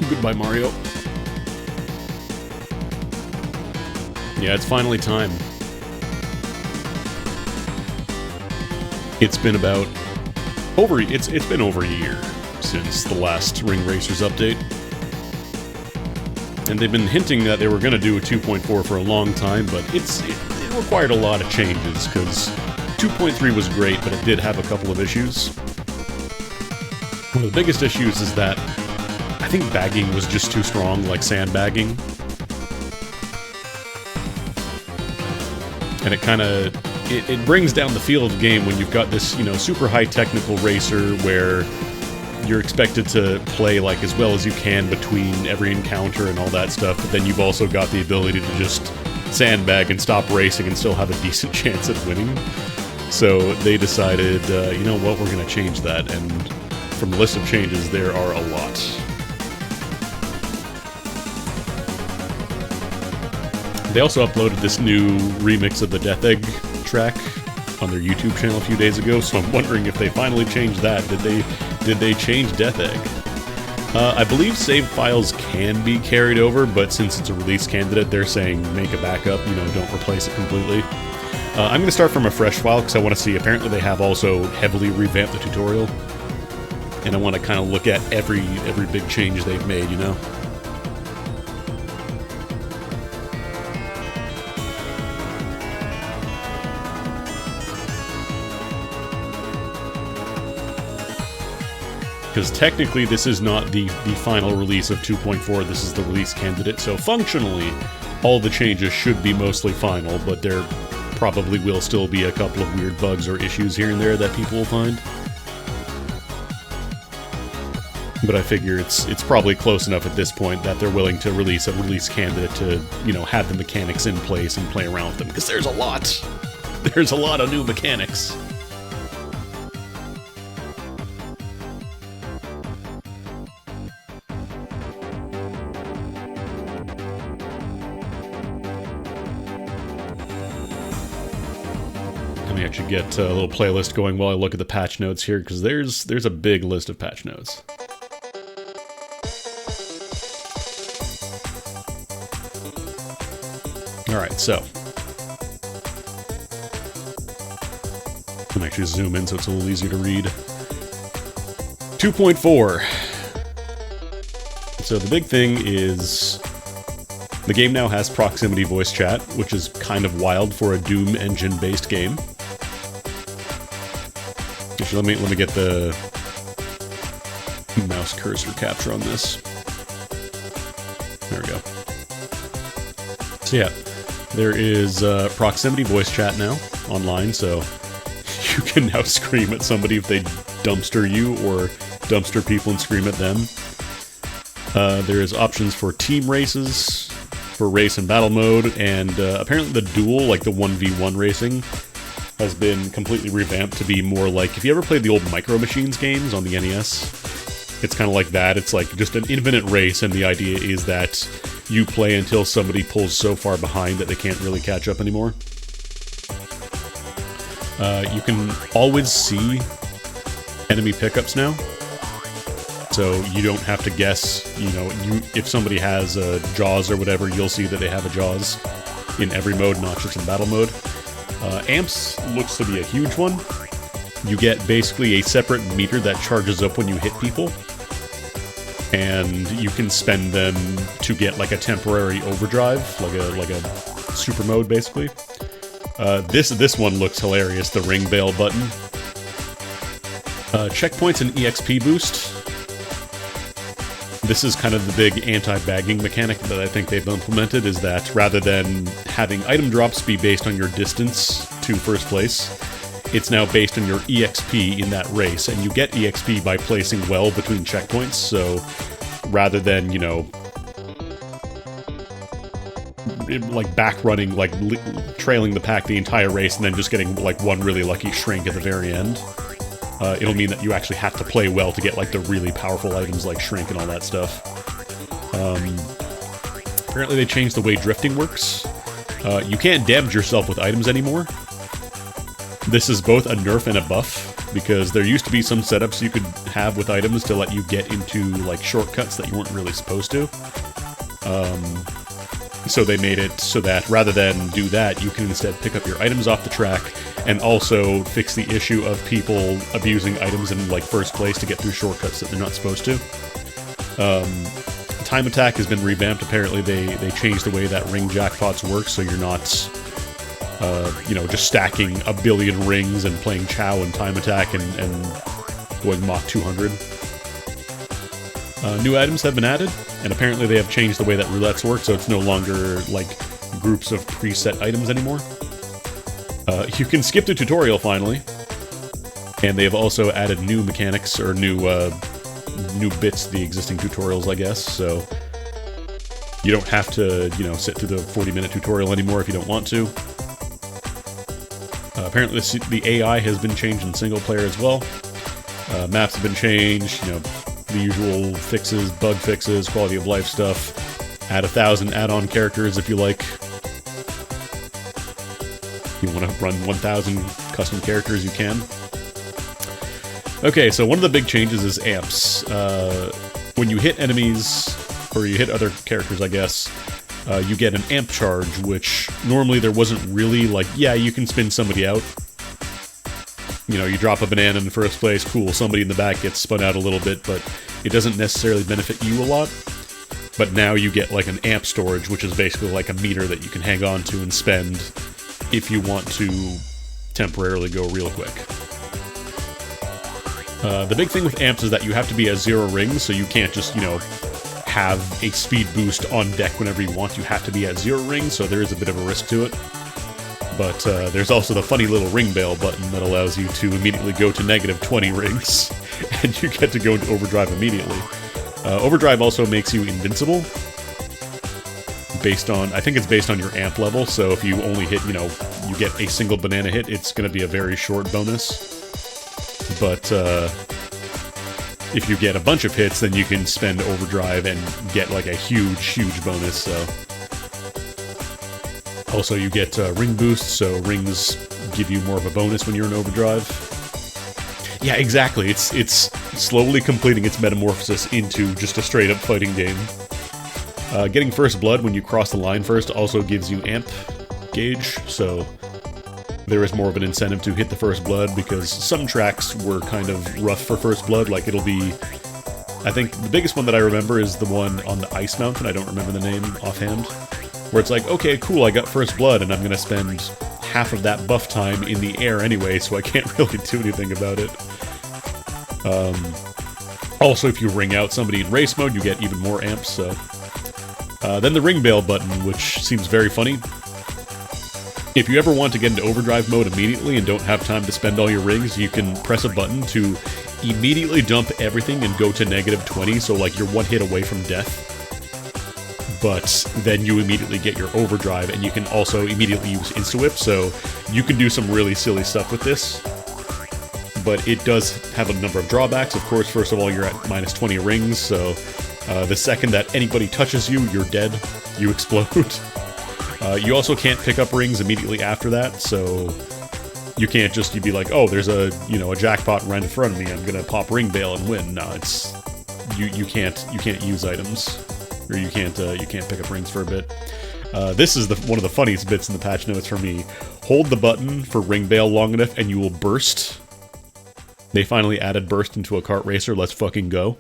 Goodbye, Mario. Yeah, it's finally time. It's been about it's been over a year since the last Ring Racers update. And they've been hinting that they were going to do a 2.4 for a long time, but it required a lot of changes, because 2.3 was great, but it did have a couple of issues. One of the biggest issues is that I think bagging was just too strong, like sandbagging. And it kind of... It brings down the feel of the game when you've got this, you know, super high technical racer where you're expected to play like as well as you can between every encounter and all that stuff, but then you've also got the ability to just sandbag and stop racing and still have a decent chance at winning. So they decided, you know what, we're going to change that, and from the list of changes, there are a lot. They also uploaded this new remix of the Death Egg track on their YouTube channel a few days ago, so I'm wondering if they finally changed that. Did they change Death Egg? I believe save files can be carried over, but since it's a release candidate, they're saying make a backup, you know, don't replace it completely. I'm going to start from a fresh file because I want to see, apparently they have also heavily revamped the tutorial, and I want to kind of look at every big change they've made, you know? Because technically this is not the final release of 2.4, this is the release candidate, so functionally all the changes should be mostly final, but there probably will still be a couple of weird bugs or issues here and there that people will find. But I figure it's probably close enough at this point that they're willing to release a release candidate to, you know, have the mechanics in place and play around with them, because there's a lot! There's a lot of new mechanics. Let me actually get a little playlist going while I look at the patch notes here, because there's a big list of patch notes. Alright, so let me actually zoom in so it's a little easier to read. 2.4. So the big thing is the game now has proximity voice chat, which is kind of wild for a Doom engine-based game. Actually, let me get the mouse cursor capture on this. There we go. So yeah, there is proximity voice chat now online, so you can now scream at somebody if they dumpster you, or dumpster people and scream at them. There is options for team races, for race and battle mode, and apparently the duel, like the 1v1 racing, has been completely revamped to be more like, if you ever played the old Micro Machines games on the NES, it's kind of like that. It's like just an infinite race, and the idea is that you play until somebody pulls so far behind that they can't really catch up anymore. You can always see enemy pickups now, so you don't have to guess, you know, if somebody has a Jaws or whatever, you'll see that they have a Jaws in every mode, not just in battle mode. Amps looks to be a huge one. You get basically a separate meter that charges up when you hit people, and you can spend them to get like a temporary overdrive, like a super mode basically. This one looks hilarious, the ring bail button. Checkpoints and EXP boost. This is kind of the big anti-bagging mechanic that I think they've implemented, is that rather than having item drops be based on your distance to first place, it's now based on your EXP in that race, and you get EXP by placing well between checkpoints, so rather than, you know, like back running, like trailing the pack the entire race and then just getting like one really lucky shrink at the very end, it'll mean that you actually have to play well to get like the really powerful items like shrink and all that stuff. Apparently they changed the way drifting works. You can't damage yourself with items anymore. This is both a nerf and a buff. because there used to be some setups you could have with items to let you get into like shortcuts that you weren't really supposed to. So they made it so that rather than do that, you can instead pick up your items off the track and also fix the issue of people abusing items in like first place to get through shortcuts that they're not supposed to. Time attack has been revamped. Apparently they changed the way that ring jackpots work, so you're not just stacking a billion rings and playing Chow and time attack and going Mach 200. New items have been added, and apparently they have changed the way that roulettes work, so it's no longer like groups of preset items anymore. You can skip the tutorial finally, and they have also added new mechanics, or new bits to the existing tutorials, I guess, so you don't have to, sit through the 40-minute tutorial anymore if you don't want to. Apparently the AI has been changed in single player as well. Maps have been changed, the usual fixes, bug fixes, quality of life stuff. Add 1,000 add-on characters if you like. You want to run 1,000 custom characters, you can. Okay, so one of the big changes is amps. When you hit enemies, or you hit other characters, I guess, you get an amp charge, which normally there wasn't really, like, yeah, you can spin somebody out. You drop a banana in the first place, cool, somebody in the back gets spun out a little bit, but it doesn't necessarily benefit you a lot. But now you get, like, an amp storage, which is basically like a meter that you can hang on to and spend if you want to temporarily go real quick. The big thing with amps is that you have to be at 0 rings, so you can't just, have a speed boost on deck whenever you want. You have to be at 0 rings, so there is a bit of a risk to it. But there's also the funny little ring bail button that allows you to immediately go to negative 20 rings, and you get to go into overdrive immediately. Overdrive also makes you invincible, I think it's based on your amp level, so if you only hit, you get a single banana hit, it's going to be a very short bonus. But if you get a bunch of hits, then you can spend overdrive and get like a huge bonus, so... Also, you get ring boosts, so rings give you more of a bonus when you're in overdrive. Yeah, exactly. It's slowly completing its metamorphosis into just a straight-up fighting game. Getting first blood when you cross the line first also gives you amp gauge, so there is more of an incentive to hit the first blood, because some tracks were kind of rough for first blood. Like, it'll be... I think the biggest one that I remember is the one on the ice mountain. I don't remember the name offhand. Where it's like, okay, cool, I got first blood, and I'm gonna spend half of that buff time in the air anyway, so I can't really do anything about it. Also, if you ring out somebody in race mode, you get even more amps, so... then the ring bail button, which seems very funny. If you ever want to get into overdrive mode immediately and don't have time to spend all your rings, you can press a button to immediately dump everything and go to negative 20, so like you're one hit away from death. But then you immediately get your overdrive, and you can also immediately use insta-whip, so you can do some really silly stuff with this. But it does have a number of drawbacks. Of course, first of all, you're at minus 20 rings, so the second that anybody touches you, you're dead. You explode. You also can't pick up rings immediately after that, so you can't just you'd be like, oh, there's a a jackpot right in front of me, I'm gonna pop ring bail and win. No, it's you can't use items. Or you can't pick up rings for a bit. This is one of the funniest bits in the patch notes for me. Hold the button for ring bail long enough and you will burst. They finally added burst into a kart racer. Let's fucking go.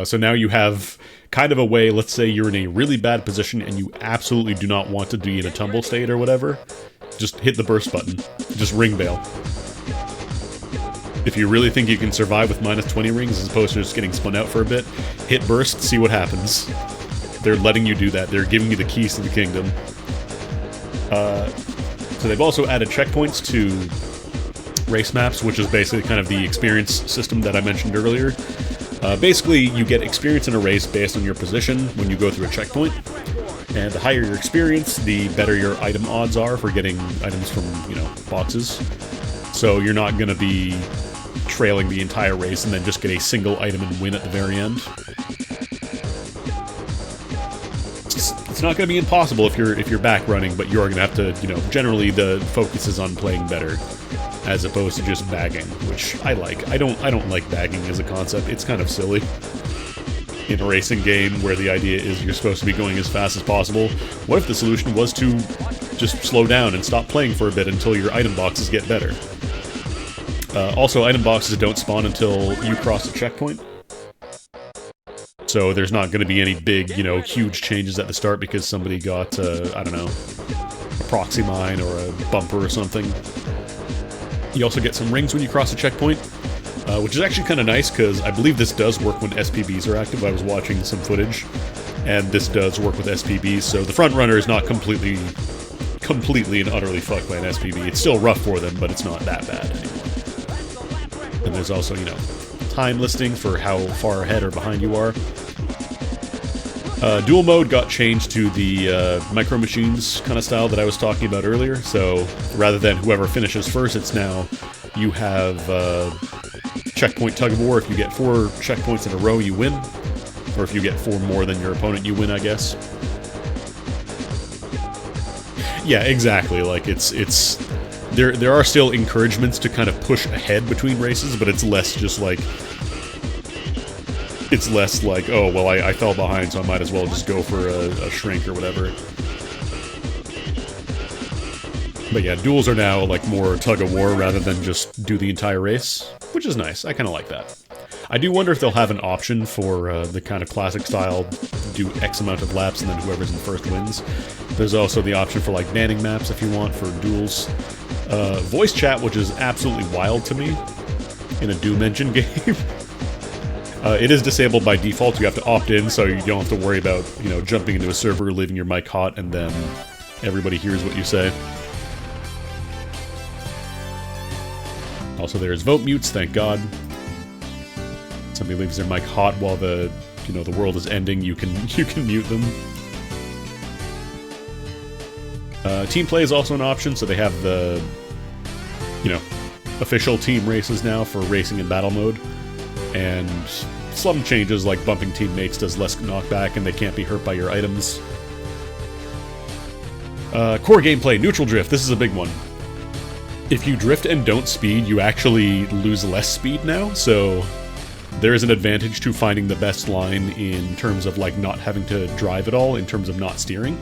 So now you have kind of a way, let's say you're in a really bad position and you absolutely do not want to be in a tumble state or whatever. Just hit the burst button. Just ring bail. If you really think you can survive with minus 20 rings as opposed to just getting spun out for a bit, hit burst, see what happens. They're letting you do that. They're giving you the keys to the kingdom. So they've also added checkpoints to race maps, which is basically kind of the experience system that I mentioned earlier. Basically, you get experience in a race based on your position when you go through a checkpoint. And the higher your experience, the better your item odds are for getting items from, boxes. So you're not going to be trailing the entire race and then just get a single item and win at the very end. It's not going to be impossible if you're back running, but you are going to have to, you know, generally the focus is on playing better as opposed to just bagging, which I like. I don't like bagging as a concept. It's kind of silly in a racing game where the idea is you're supposed to be going as fast as possible. What if the solution was to just slow down and stop playing for a bit until your item boxes get better? Also, item boxes don't spawn until you cross a checkpoint. So there's not going to be any big, you know, huge changes at the start because somebody got, I don't know, a proxy mine or a bumper or something. You also get some rings when you cross a checkpoint, which is actually kind of nice because I believe this does work when SPBs are active. I was watching some footage, and this does work with SPBs, so the front runner is not completely and utterly fucked by an SPB. It's still rough for them, but it's not that bad anymore. And there's also, you know, time listing for how far ahead or behind you are. Dual mode got changed to the micro machines kind of style that I was talking about earlier. So rather than whoever finishes first, it's now you have checkpoint tug of war. If you get 4 checkpoints in a row, you win. Or if you get 4 more than your opponent, you win, I guess. Yeah, exactly. Like there are still encouragements to kind of push ahead between races, but it's less just like oh well I fell behind, so I might as well just go for a shrink or whatever. But yeah, duels are now like more tug of war rather than just do the entire race, which is nice. I kind of like that. I do wonder if they'll have an option for the kind of classic style, do X amount of laps and then whoever's in first wins. There's also the option for like banning maps if you want for duels. Voice chat, which is absolutely wild to me in a Doom engine game. It is disabled by default. You have to opt in, so you don't have to worry about, you know, jumping into a server, leaving your mic hot, and then everybody hears what you say. Also, there's vote mutes, thank God. Somebody leaves their mic hot while the world is ending, you can mute them. Team play is also an option, so they have the, you know, official team races now for racing and battle mode. And some changes like bumping teammates does less knockback and they can't be hurt by your items. Core gameplay, neutral drift, this is a big one. If you drift and don't speed, you actually lose less speed now, so there is an advantage to finding the best line in terms of like not having to drive at all, in terms of not steering.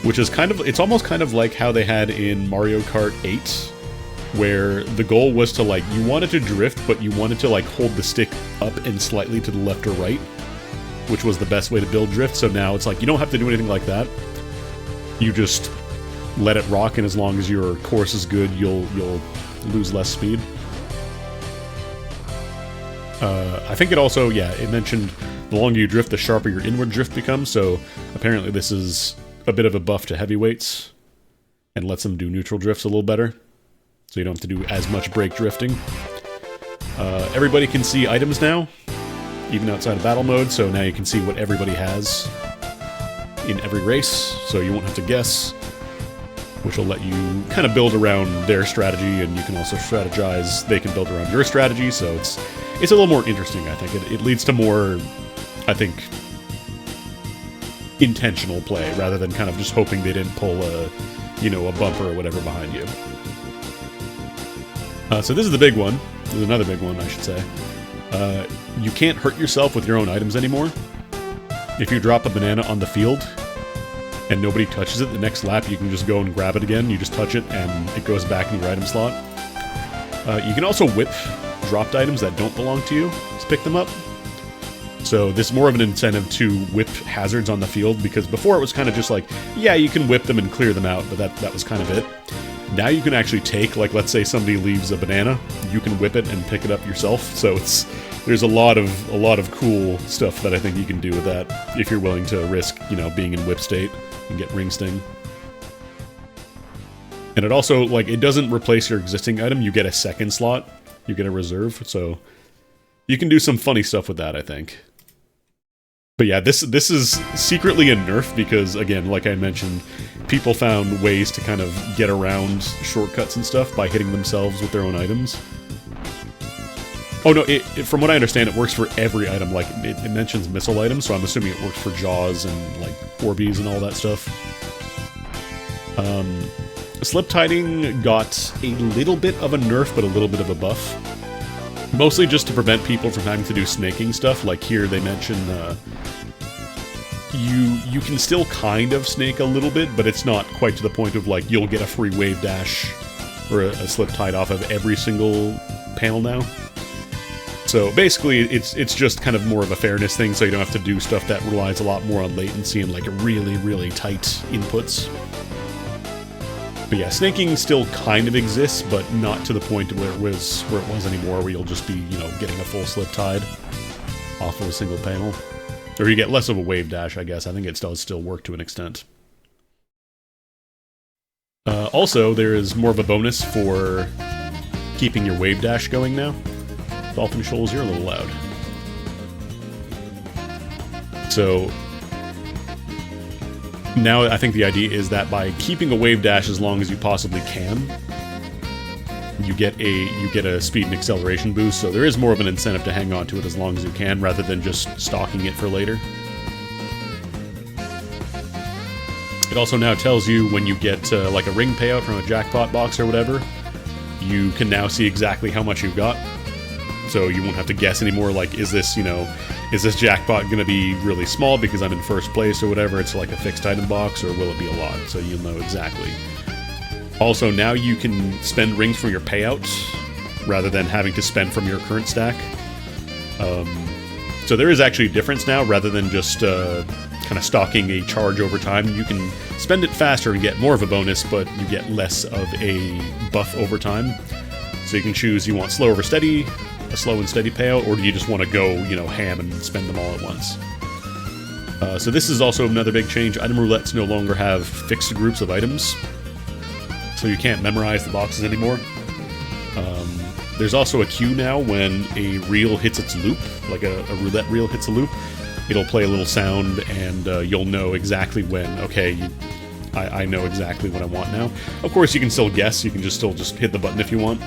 Which is kind of, it's almost kind of like how they had in Mario Kart 8, where the goal was to like, you wanted to drift, but you wanted to like hold the stick up and slightly to the left or right, which was the best way to build drift. So now it's like, you don't have to do anything like that. You just let it rock, and as long as your course is good, you'll lose less speed. I think it also, yeah, it mentioned the longer you drift, the sharper your inward drift becomes, so apparently this is a bit of a buff to heavyweights and lets them do neutral drifts a little better, so you don't have to do as much brake drifting. Everybody can see items now, even outside of battle mode, so now you can see what everybody has in every race, so you won't have to guess, which will let you kind of build around their strategy, and you can also strategize. They can build around your strategy, so it's a little more interesting, I think. It leads to more, I think, intentional play, rather than kind of just hoping they didn't pull a, you know, a bumper or whatever behind you. So this is the big one. There's another big one, I should say. You can't hurt yourself with your own items anymore. If you drop a banana on the field and nobody touches it, the next lap you can just go and grab it again. You just touch it and it goes back in your item slot. You can also whip dropped items that don't belong to you to pick them up. So this is more of an incentive to whip hazards on the field, because before it was kind of just like, yeah, you can whip them and clear them out, but that was kind of it. Now you can actually take, like, let's say somebody leaves a banana, you can whip it and pick it up yourself. So there's a lot of cool stuff that I think you can do with that if you're willing to risk, you know, being in whip state and get ring sting. And it also, like, it doesn't replace your existing item. You get a second slot. You get a reserve. So you can do some funny stuff with that, I think. But yeah, this is secretly a nerf because, again, like I mentioned, people found ways to kind of get around shortcuts and stuff by hitting themselves with their own items. Oh no, from what I understand, it works for every item. Like, it mentions missile items, so I'm assuming it works for Jaws and, like, Orbeez and all that stuff. Slip Tiding got a little bit of a nerf, but a little bit of a buff. Mostly just to prevent people from having to do snaking stuff. Like here, they mention you can still kind of snake a little bit, but it's not quite to the point of, like, you'll get a free wave dash or a slip tide off of every single panel now. So basically, it's just kind of more of a fairness thing, so you don't have to do stuff that relies a lot more on latency and, like, really, really tight inputs. But yeah, snaking still kind of exists, but not to the point where it was anymore, where you'll just be, you know, getting a full slip tide off of a single panel. Or you get less of a wave dash, I guess. I think it does still work to an extent. Also, there is more of a bonus for keeping your wave dash going now. Dolphin Shoals, you're a little loud. So now I think the idea is that by keeping a wave dash as long as you possibly can, you get a speed and acceleration boost. So there is more of an incentive to hang on to it as long as you can, rather than just stocking it for later. It also now tells you when you get like a ring payout from a jackpot box or whatever, you can now see exactly how much you've got. So you won't have to guess anymore, like, is this, you know, is this jackpot going to be really small because I'm in first place or whatever? It's like a fixed item box, or will it be a lot? So you'll know exactly. Also, now you can spend rings from your payout rather than having to spend from your current stack. So there is actually a difference now, rather than just kind of stocking a charge over time. You can spend it faster and get more of a bonus, but you get less of a buff over time. So you can choose, you want slow over steady, a slow and steady payout, or do you just want to go, you know, ham and spend them all at once? So this is also another big change. Item roulettes no longer have fixed groups of items, so you can't memorize the boxes anymore. There's also a cue now when a reel hits its loop, like a roulette reel hits a loop. It'll play a little sound, and you'll know exactly when, okay, I know exactly what I want now. Of course, you can still guess. You can still hit the button if you want.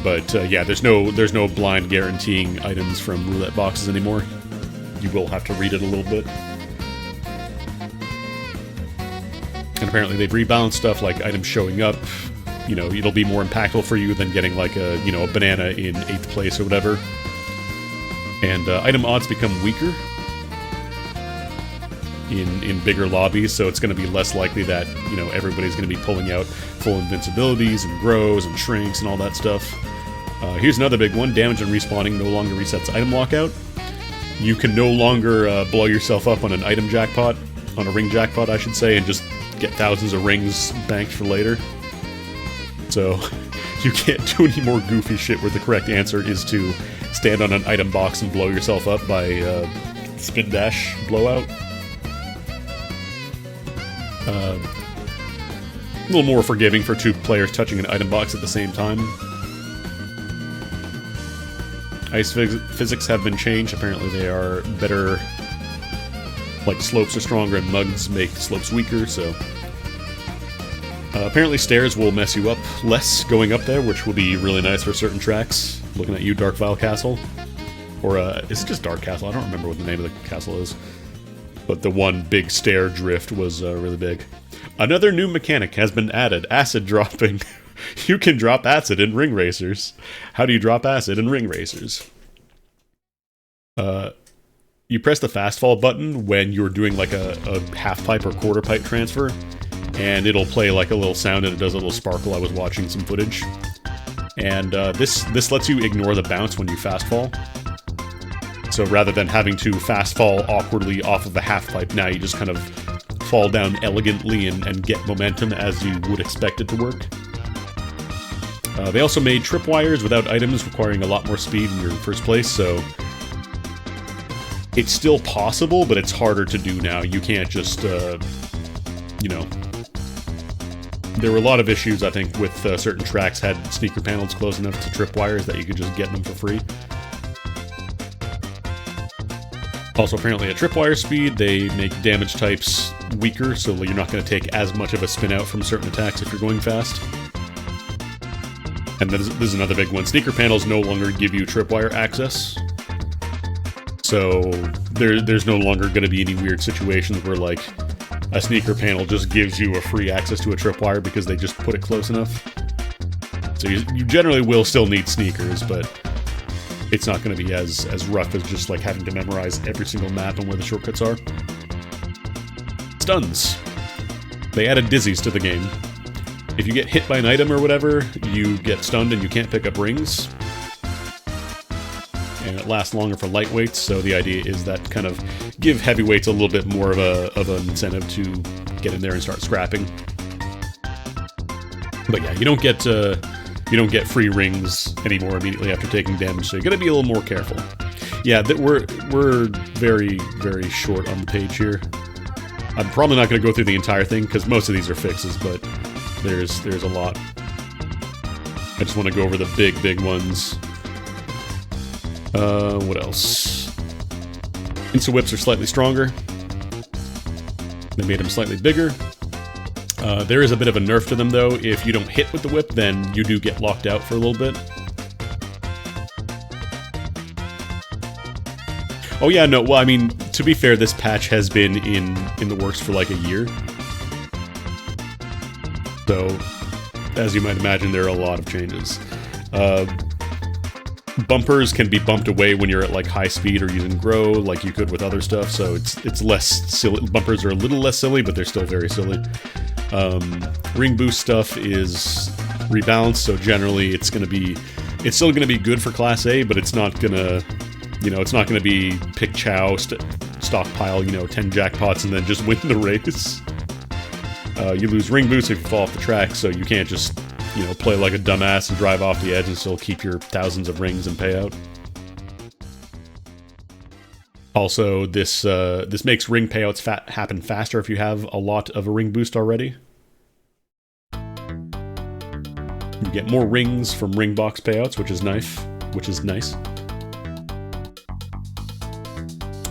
But yeah, there's no blind guaranteeing items from roulette boxes anymore. You will have to read it a little bit. And apparently they've rebalanced stuff like items showing up. You know, it'll be more impactful for you than getting like a, you know, a banana in 8th place or whatever. And item odds become weaker in bigger lobbies, so it's going to be less likely that, you know, everybody's going to be pulling out full invincibilities and grows and shrinks and all that stuff. Here's another big one. Damage and respawning no longer resets item lockout. You can no longer blow yourself up on an item jackpot, on a ring jackpot I should say, and just get thousands of rings banked for later. So you can't do any more goofy shit where the correct answer is to stand on an item box and blow yourself up by spin dash blowout. A little more forgiving for 2 players touching an item box at the same time. Ice physics have been changed. Apparently they are better. Like, slopes are stronger and mugs make slopes weaker, so... apparently stairs will mess you up less going up there, which will be really nice for certain tracks. Looking at you, Dark Vile Castle. Or, is it just Dark Castle? I don't remember what the name of the castle is. But the one big stair drift was really big. Another new mechanic has been added, acid dropping. You can drop acid in ring racers. How do you drop acid in ring racers? You press the fast fall button when you're doing like a half pipe or quarter pipe transfer, and it'll play like a little sound and it does a little sparkle. I was watching some footage. And this lets you ignore the bounce when you fast fall. So rather than having to fast fall awkwardly off of the half pipe, now you just kind of fall down elegantly and get momentum as you would expect it to work. They also made tripwires without items, requiring a lot more speed in your first place, so it's still possible, but it's harder to do now. You can't just, you know... There were a lot of issues, I think, with certain tracks had sneaker panels close enough to tripwires that you could just get them for free. Also, apparently at tripwire speed, they make damage types weaker, so you're not going to take as much of a spin out from certain attacks if you're going fast. And this is another big one. Sneaker panels no longer give you tripwire access. So there's no longer going to be any weird situations where like a sneaker panel just gives you a free access to a tripwire because they just put it close enough. So you generally will still need sneakers, but it's not going to be as rough as just like having to memorize every single map and where the shortcuts are. Stuns. They added dizzies to the game. If you get hit by an item or whatever, you get stunned and you can't pick up rings. And it lasts longer for lightweights, so the idea is that kind of give heavyweights a little bit more of an incentive to get in there and start scrapping. But yeah, you don't get free rings anymore immediately after taking damage, so you're gonna be a little more careful. Yeah, we're very, very short on the page here. I'm probably not gonna go through the entire thing because most of these are fixes, but there's a lot. I just want to go over the big ones. What else? Insta whips are slightly stronger. They made them slightly bigger. There is a bit of a nerf to them though. If you don't hit with the whip, then you do get locked out for a little bit. Oh yeah, no, well I mean, to be fair, this patch has been in the works for like a year. So, as you might imagine, there are a lot of changes. Bumpers can be bumped away when you're at like high speed or using grow, like you could with other stuff. So it's less silly. Bumpers are a little less silly, but they're still very silly. Ring boost stuff is rebalanced, so generally it's still gonna be good for Class A, but it's not gonna, it's not gonna be pick chow, stockpile, 10 jackpots and then just win the race. You lose ring boost if you fall off the track, so you can't just, play like a dumbass and drive off the edge and still keep your thousands of rings and payout. Also, this makes ring payouts happen faster if you have a lot of a ring boost already. You get more rings from ring box payouts, which is nice.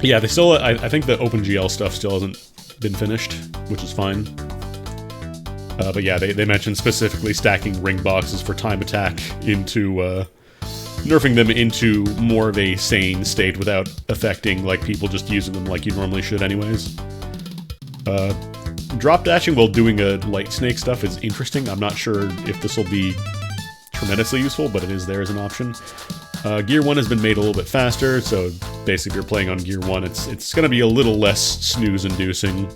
Yeah, they still. I think the OpenGL stuff still hasn't been finished, which is fine. But yeah, they mentioned specifically stacking ring boxes for time attack into, nerfing them into more of a sane state without affecting, like, people just using them like you normally should anyways. Drop dashing while doing a light snake stuff is interesting. I'm not sure if this will be tremendously useful, but it is there as an option. Gear 1 has been made a little bit faster, so basically if you're playing on Gear 1, it's going to be a little less snooze-inducing.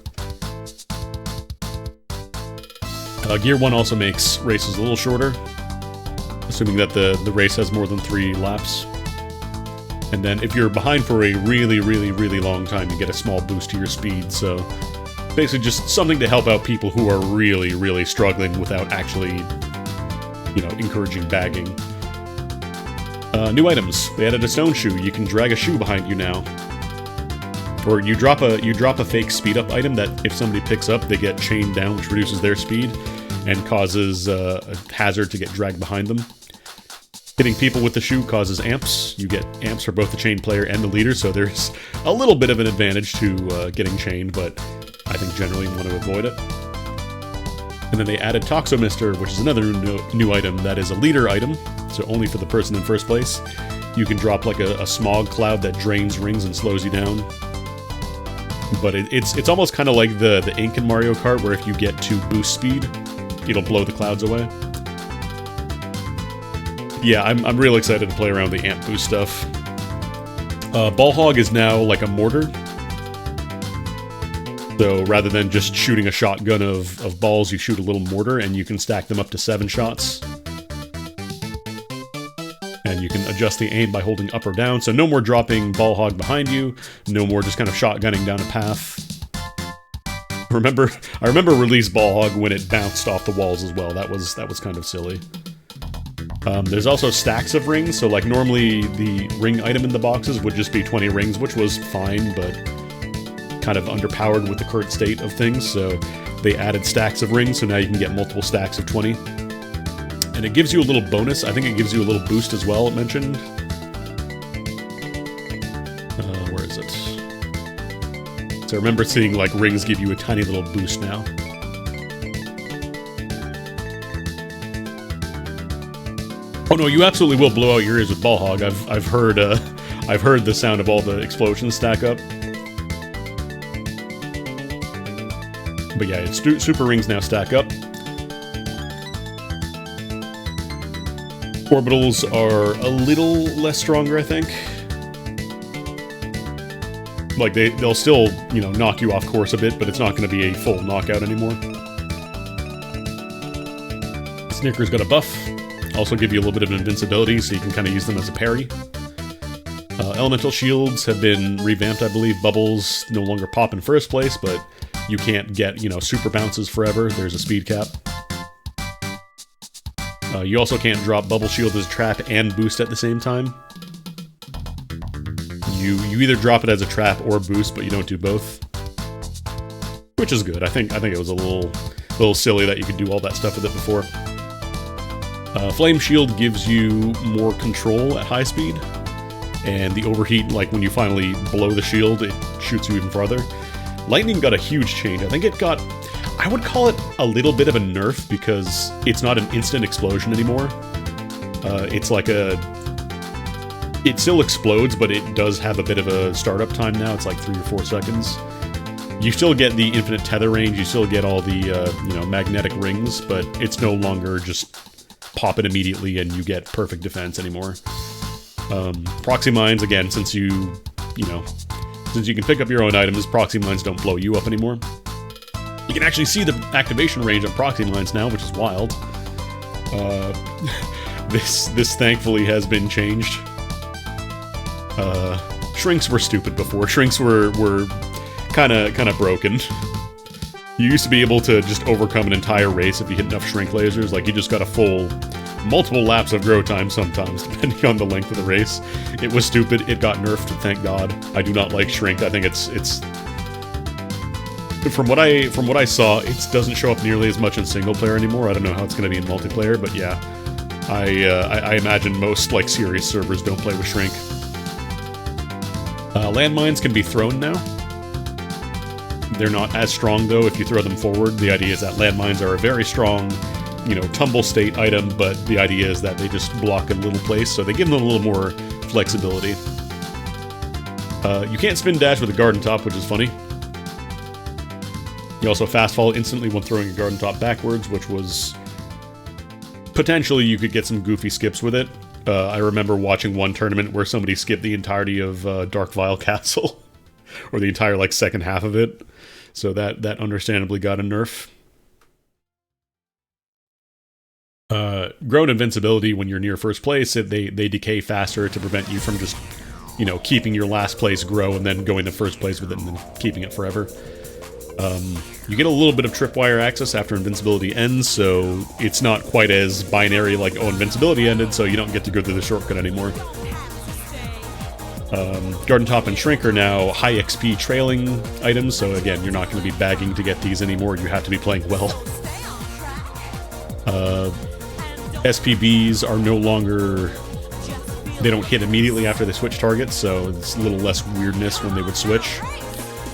Gear 1 also makes races a little shorter, assuming that the race has more than 3 laps. And then if you're behind for a really, really, really long time, you get a small boost to your speed, so basically just something to help out people who are really, really struggling without actually, encouraging bagging. New items. They added a stone shoe. You can drag a shoe behind you now. Or you drop a fake speed up item that if somebody picks up, they get chained down, which reduces their speed and causes a hazard to get dragged behind them. Hitting people with the shoe causes amps. You get amps for both the chained player and the leader, so there's a little bit of an advantage to getting chained, but I think generally you want to avoid it. And then they added Toxomister, which is another new item that is a leader item, so only for the person in first place. You can drop like a smog cloud that drains rings and slows you down. But it's almost kind of like the ink in Mario Kart, where if you get to boost speed, it'll blow the clouds away. Yeah, I'm real excited to play around with the amp boost stuff. Ball Hog is now like a mortar. So rather than just shooting a shotgun of balls, you shoot a little mortar, and you can stack them up to 7 shots. And you can adjust the aim by holding up or down, so no more dropping Ball Hog behind you, no more just kind of shotgunning down a path. I remember release Ball Hog when it bounced off the walls as well. That was kind of silly. There's also stacks of rings, so like normally the ring item in the boxes would just be 20 rings, which was fine, but kind of underpowered with the current state of things, so they added stacks of rings, so now you can get multiple stacks of 20. And it gives you a little bonus. I think it gives you a little boost as well, it mentioned. Where is it? So I remember seeing, like, rings give you a tiny little boost now. no, you absolutely will blow out your ears with Ball Hog. I've heard the sound of all the explosions stack up. But yeah, it's super rings now stack up. Orbitals are a little less stronger, I think. Like, they'll still, you know, knock you off course a bit, but it's not going to be a full knockout anymore. Snicker's got a buff. Also give you a little bit of invincibility, so you can kind of use them as a parry. Elemental shields have been revamped, I believe. Bubbles no longer pop in first place, but you can't get, you know, super bounces forever. There's a speed cap. You also can't drop Bubble Shield as a trap and boost at the same time. You either drop it as a trap or boost, but you don't do both. Which is good. I think it was a little silly that you could do all that stuff with it before. Flame Shield gives you more control at high speed. And the overheat, like when you finally blow the shield, it shoots you even farther. Lightning got a huge change. I think it got... I would call it a little bit of a nerf because it's not an instant explosion anymore. It's like a... It still explodes, but it does have a bit of a startup time now. It's like 3 or 4 seconds. You still get the infinite tether range, you still get all the, you know, magnetic rings, but it's no longer just pop it immediately and you get perfect defense anymore. Proxy mines, again, since you can pick up your own items, proxy mines don't blow you up anymore. You can actually see the activation range on proxy mines now, which is wild. This thankfully has been changed. Shrinks were stupid before. Shrinks were kind of broken. You used to be able to just overcome an entire race if you hit enough shrink lasers. Like, you just got a full multiple laps of grow time sometimes, depending on the length of the race. It was stupid. It got nerfed, thank God. I do not like shrink. I think it's from what I saw, it doesn't show up nearly as much in single player anymore. I don't know how it's going to be in multiplayer, but yeah, I imagine most like serious servers don't play with shrink. Landmines can be thrown now. They're not as strong, though, if you throw them forward. The idea is that landmines are a very strong, you know, tumble state item, but the idea is that they just block a little place, so they give them a little more flexibility. You can't spin dash with a garden top, which is funny. You also fast fall instantly when throwing a garden top backwards, which was... Potentially, you could get some goofy skips with it. I remember watching one tournament where somebody skipped the entirety of Dark Vile Castle. Or the entire, like, second half of it. So that understandably got a nerf. Grow and invincibility, when you're near first place, they decay faster to prevent you from just, you know, keeping your last place grow and then going to first place with it and then keeping it forever. You get a little bit of tripwire access after invincibility ends, so it's not quite as binary like, oh, invincibility ended, so you don't get to go through the shortcut anymore. Garden Top and Shrink are now high XP trailing items, so again, you're not going to be bagging to get these anymore, you have to be playing well. SPBs are no longer... They don't hit immediately after they switch targets, so it's a little less weirdness when they would switch.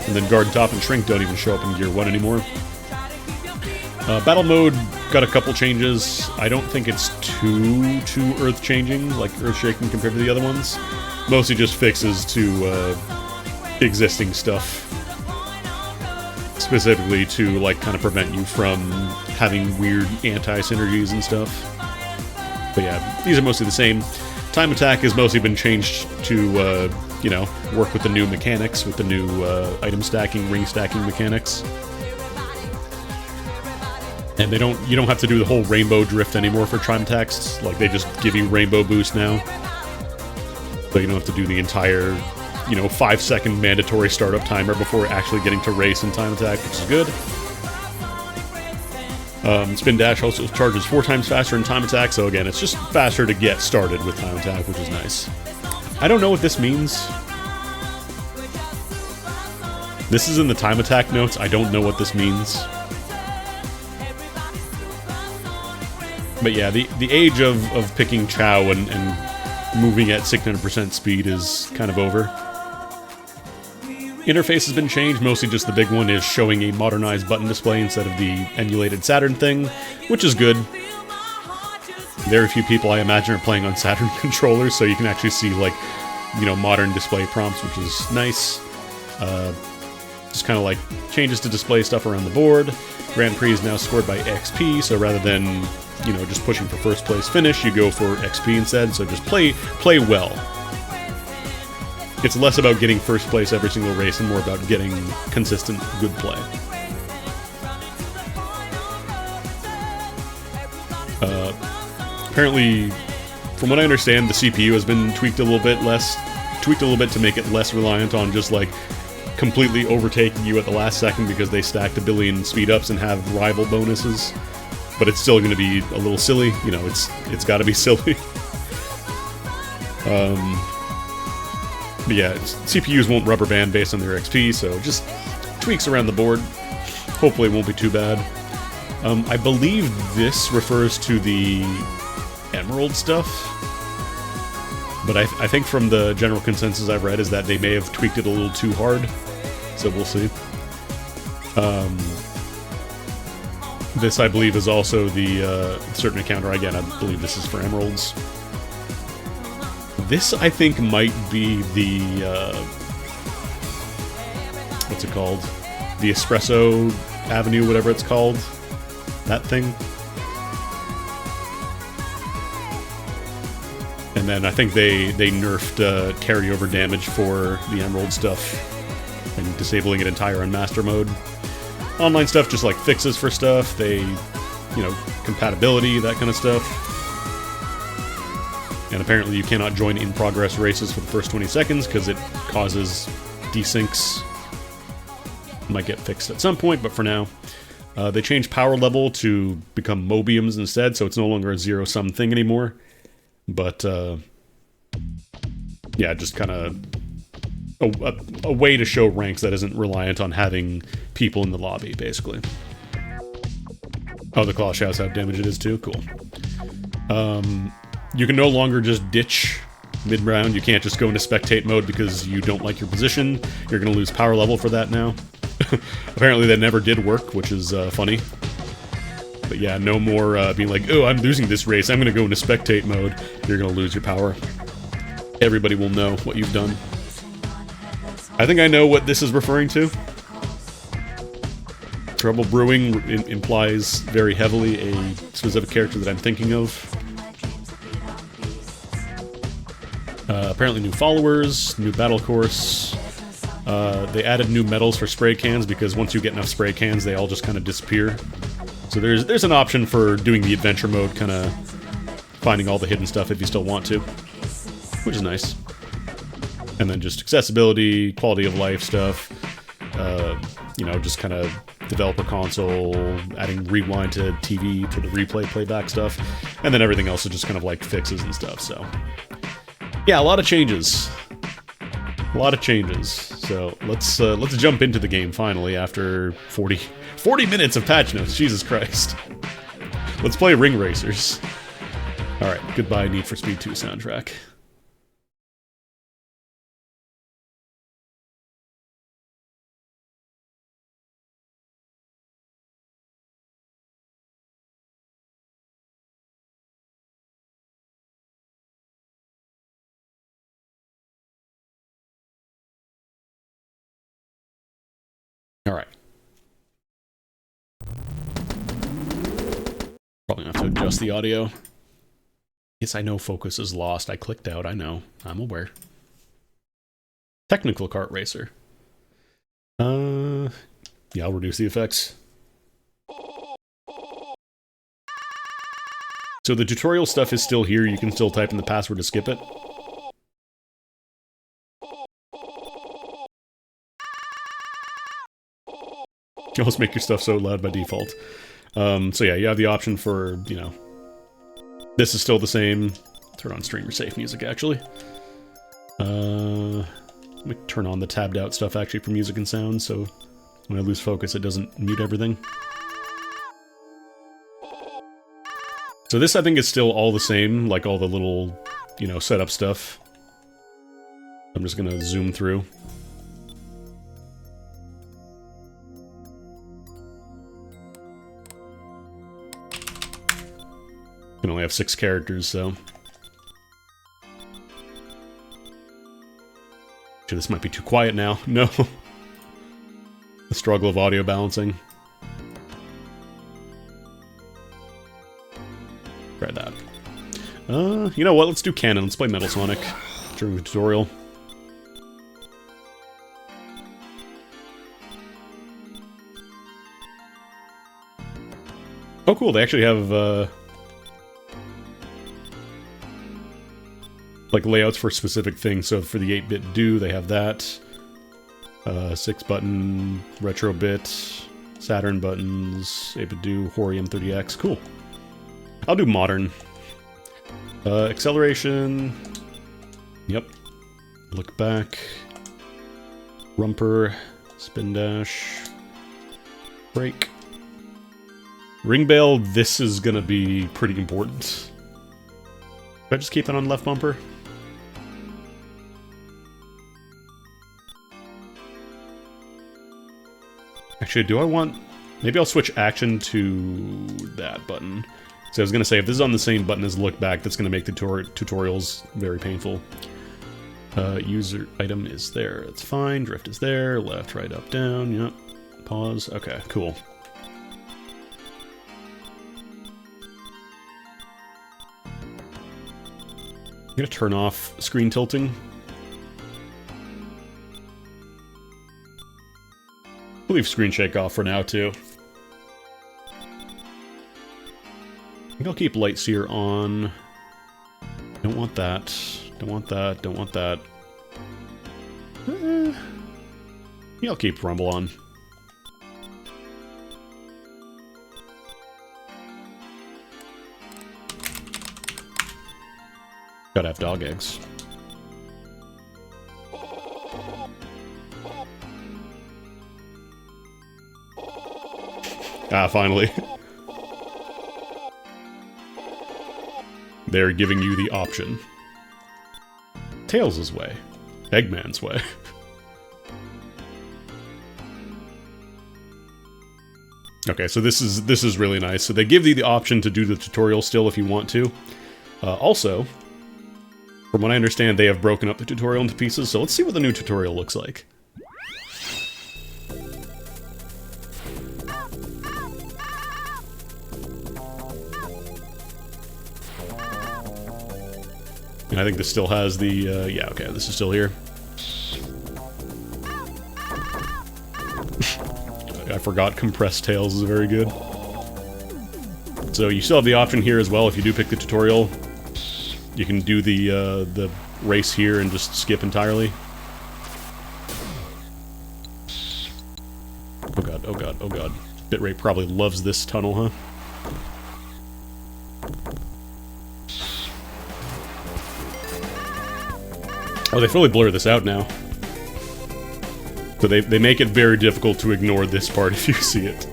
And then Garden Top and Shrink don't even show up in Gear 1 anymore. Battle mode got a couple changes. I don't think it's too earth-changing, like earth-shaking compared to the other ones. Mostly just fixes to existing stuff. Specifically to, like, kind of prevent you from having weird anti-synergies and stuff. But yeah, these are mostly the same. Time attack has mostly been changed to, you know, work with the new mechanics, with the new item stacking, ring stacking mechanics. And you don't have to do the whole rainbow drift anymore for time attacks. Like, they just give you rainbow boost now. So you don't have to do the entire, you know, 5-second mandatory startup timer before actually getting to race in time attack, which is good. Spin dash also charges 4 times faster in time attack, so again, it's just faster to get started with time attack, which is nice. I don't know what this means. This is in the time attack notes. I don't know what this means. But yeah, the age of picking Chow and moving at 600% speed is kind of over. Interface has been changed, mostly just the big one is showing a modernized button display instead of the emulated Saturn thing, which is good. Very few people, I imagine, are playing on Saturn controllers, so you can actually see, like, you know, modern display prompts, which is nice. Just kind of like changes to display stuff around the board. Grand Prix is now scored by XP, so rather than, you know, just pushing for first place finish, you go for XP instead, so just play well. It's less about getting first place every single race and more about getting consistent, good play. Apparently, from what I understand, the CPU has been tweaked a little bit to make it less reliant on just like completely overtaking you at the last second because they stacked a billion speed-ups and have rival bonuses. But it's still going to be a little silly. You know, it's got to be silly. But yeah, CPUs won't rubber band based on their XP, so just tweaks around the board. Hopefully it won't be too bad. I believe this refers to the Emerald stuff, but I think from the general consensus I've read is that they may have tweaked it a little too hard, so we'll see. This, I believe, is also the certain encounter. Again, I believe this is for Emeralds. This, I think, might be the, what's it called? The Espresso Avenue, whatever it's called. That thing. And then I think they nerfed carryover damage for the Emerald stuff and disabling it entire on Master Mode. Online stuff just like fixes for stuff, you know, compatibility, that kind of stuff. And apparently you cannot join in-progress races for the first 20 seconds because it causes desyncs. Might get fixed at some point, but for now. They changed power level to become Mobiums instead, so it's no longer a zero-sum thing anymore. But, yeah, just kind of a way to show ranks that isn't reliant on having people in the lobby, basically. Oh, the claw shouts how damage it is too? Cool. You can no longer just ditch mid-round. You can't just go into spectate mode because you don't like your position. You're going to lose power level for that now. Apparently that never did work, which is funny. But yeah, no more being like, oh, I'm losing this race, I'm going to go into spectate mode. You're going to lose your power. Everybody will know what you've done. I think I know what this is referring to. Trouble Brewing implies very heavily a specific character that I'm thinking of. Apparently new followers, new battle course. They added new medals for spray cans because once you get enough spray cans, they all just kind of disappear. So there's an option for doing the adventure mode, kind of finding all the hidden stuff if you still want to, which is nice. And then just accessibility, quality of life stuff, you know, just kind of developer console, adding rewind to TV to the replay playback stuff, and then everything else is just kind of like fixes and stuff. So yeah, a lot of changes. A lot of changes. So let's jump into the game finally after 40 minutes of patch notes. Jesus Christ. Let's play Ring Racers. Alright, goodbye Need for Speed 2 soundtrack. Alright. Probably gonna have to adjust the audio. Yes, I know focus is lost. I clicked out, I know. I'm aware. Technical kart racer. Yeah, I'll reduce the effects. So the tutorial stuff is still here. You can still type in the password to skip it. You almost make your stuff so loud by default. So yeah, you have the option for, you know, this is still the same. Turn on streamer safe music, actually. Let me turn on the tabbed out stuff, actually, for music and sound, so when I lose focus, it doesn't mute everything. So this, I think, is still all the same, like all the little, you know, setup stuff. I'm just gonna zoom through. can only have 6 characters, so... Actually, this might be too quiet now. No. The struggle of audio balancing. Try that. You know what? Let's do canon. Let's play Metal Sonic during the tutorial. Oh, cool. They actually have, like, layouts for specific things. So for the 8-bit do, they have that. 6-button, retro bit, Saturn buttons, 8-bit do, Hori M30X. Cool. I'll do modern. Acceleration. Yep. Look back. Rumper. Spin dash. Brake. Ring bail, this is gonna be pretty important. Should I just keep it on left bumper? Actually, do I want... Maybe I'll switch action to that button. So I was gonna say, if this is on the same button as look back, that's gonna make the tutorials very painful. User item is there, that's fine. Drift is there, left, right, up, down, yep. Pause, okay, cool. I'm gonna turn off screen tilting. I'll leave screen shake off for now, too. I think I'll keep light sear on. Don't want that. Don't want that. Don't want that. Yeah, I'll keep rumble on. Gotta have dog eggs. Ah, finally. They're giving you the option. Tails' way. Eggman's way. Okay, so this is really nice. So they give you the option to do the tutorial still if you want to. Also, from what I understand, they have broken up the tutorial into pieces, so let's see what the new tutorial looks like. And I think this still has the, yeah, okay, this is still here. I forgot compressed tails is very good. So you still have the option here as well if you do pick the tutorial. You can do the race here and just skip entirely. Oh god, oh god, oh god. Bitrate probably loves this tunnel, huh? Oh, they fully blur this out now. So they make it very difficult to ignore this part if you see it.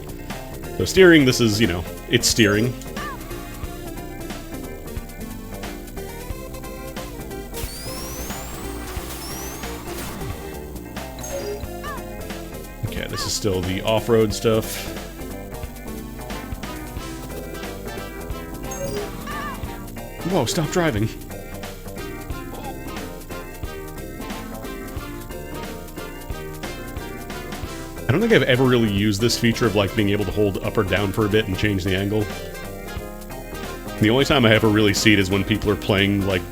So steering, this is, you know, it's steering. Okay, this is still the off-road stuff. Whoa, stop driving. I don't think I've ever really used this feature of like being able to hold up or down for a bit and change the angle. The only time I ever really see it is when people are playing like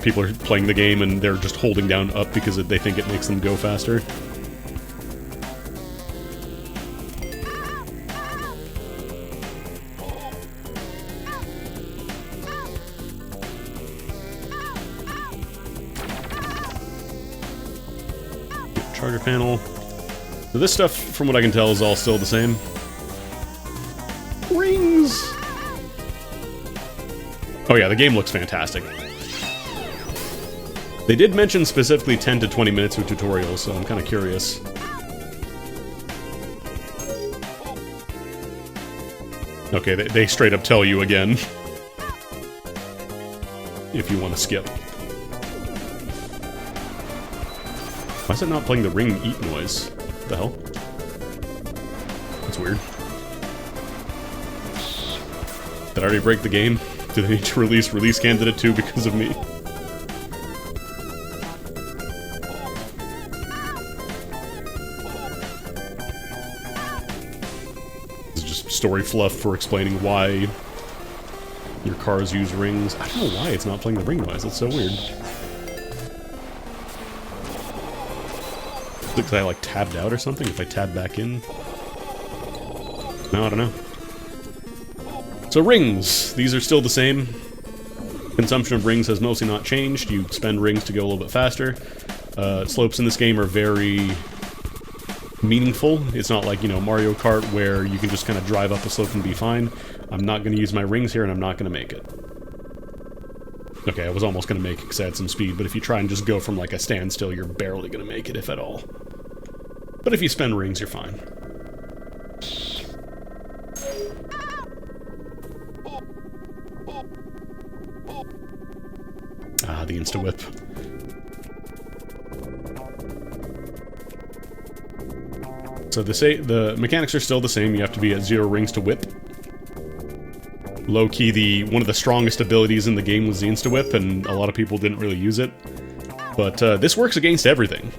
people are playing the game and they're just holding down up because they think it makes them go faster. Charger panel. So this stuff, from what I can tell, is all still the same. Rings! Oh yeah, the game looks fantastic. They did mention specifically 10 to 20 minutes of tutorials, so I'm kind of curious. Okay, they straight up tell you again. If you want to skip. Why is it not playing the ring eat noise? What the hell? That's weird. Did I already break the game? Do they need to release Candidate 2 because of me? This is just story fluff for explaining why your cars use rings. I don't know why it's not playing the ring noise. That's so weird. Looks like I like tabbed out or something. If I tab back in, no, I don't know. So rings, these are still the same. Consumption of rings has mostly not changed. You spend rings to go a little bit faster. Slopes in this game are very meaningful. It's not like, you know, Mario Kart where you can just kind of drive up a slope and be fine. I'm not going to use my rings here and I'm not going to make it. Okay, I was almost going to make it because I had some speed, but if you try and just go from like a standstill, you're barely going to make it, if at all. But if you spend rings, you're fine. Ah, the insta-whip. So the mechanics are still the same. You have to be at 0 rings to whip. Low-key, one of the strongest abilities in the game was the insta-whip, and a lot of people didn't really use it. But this works against everything.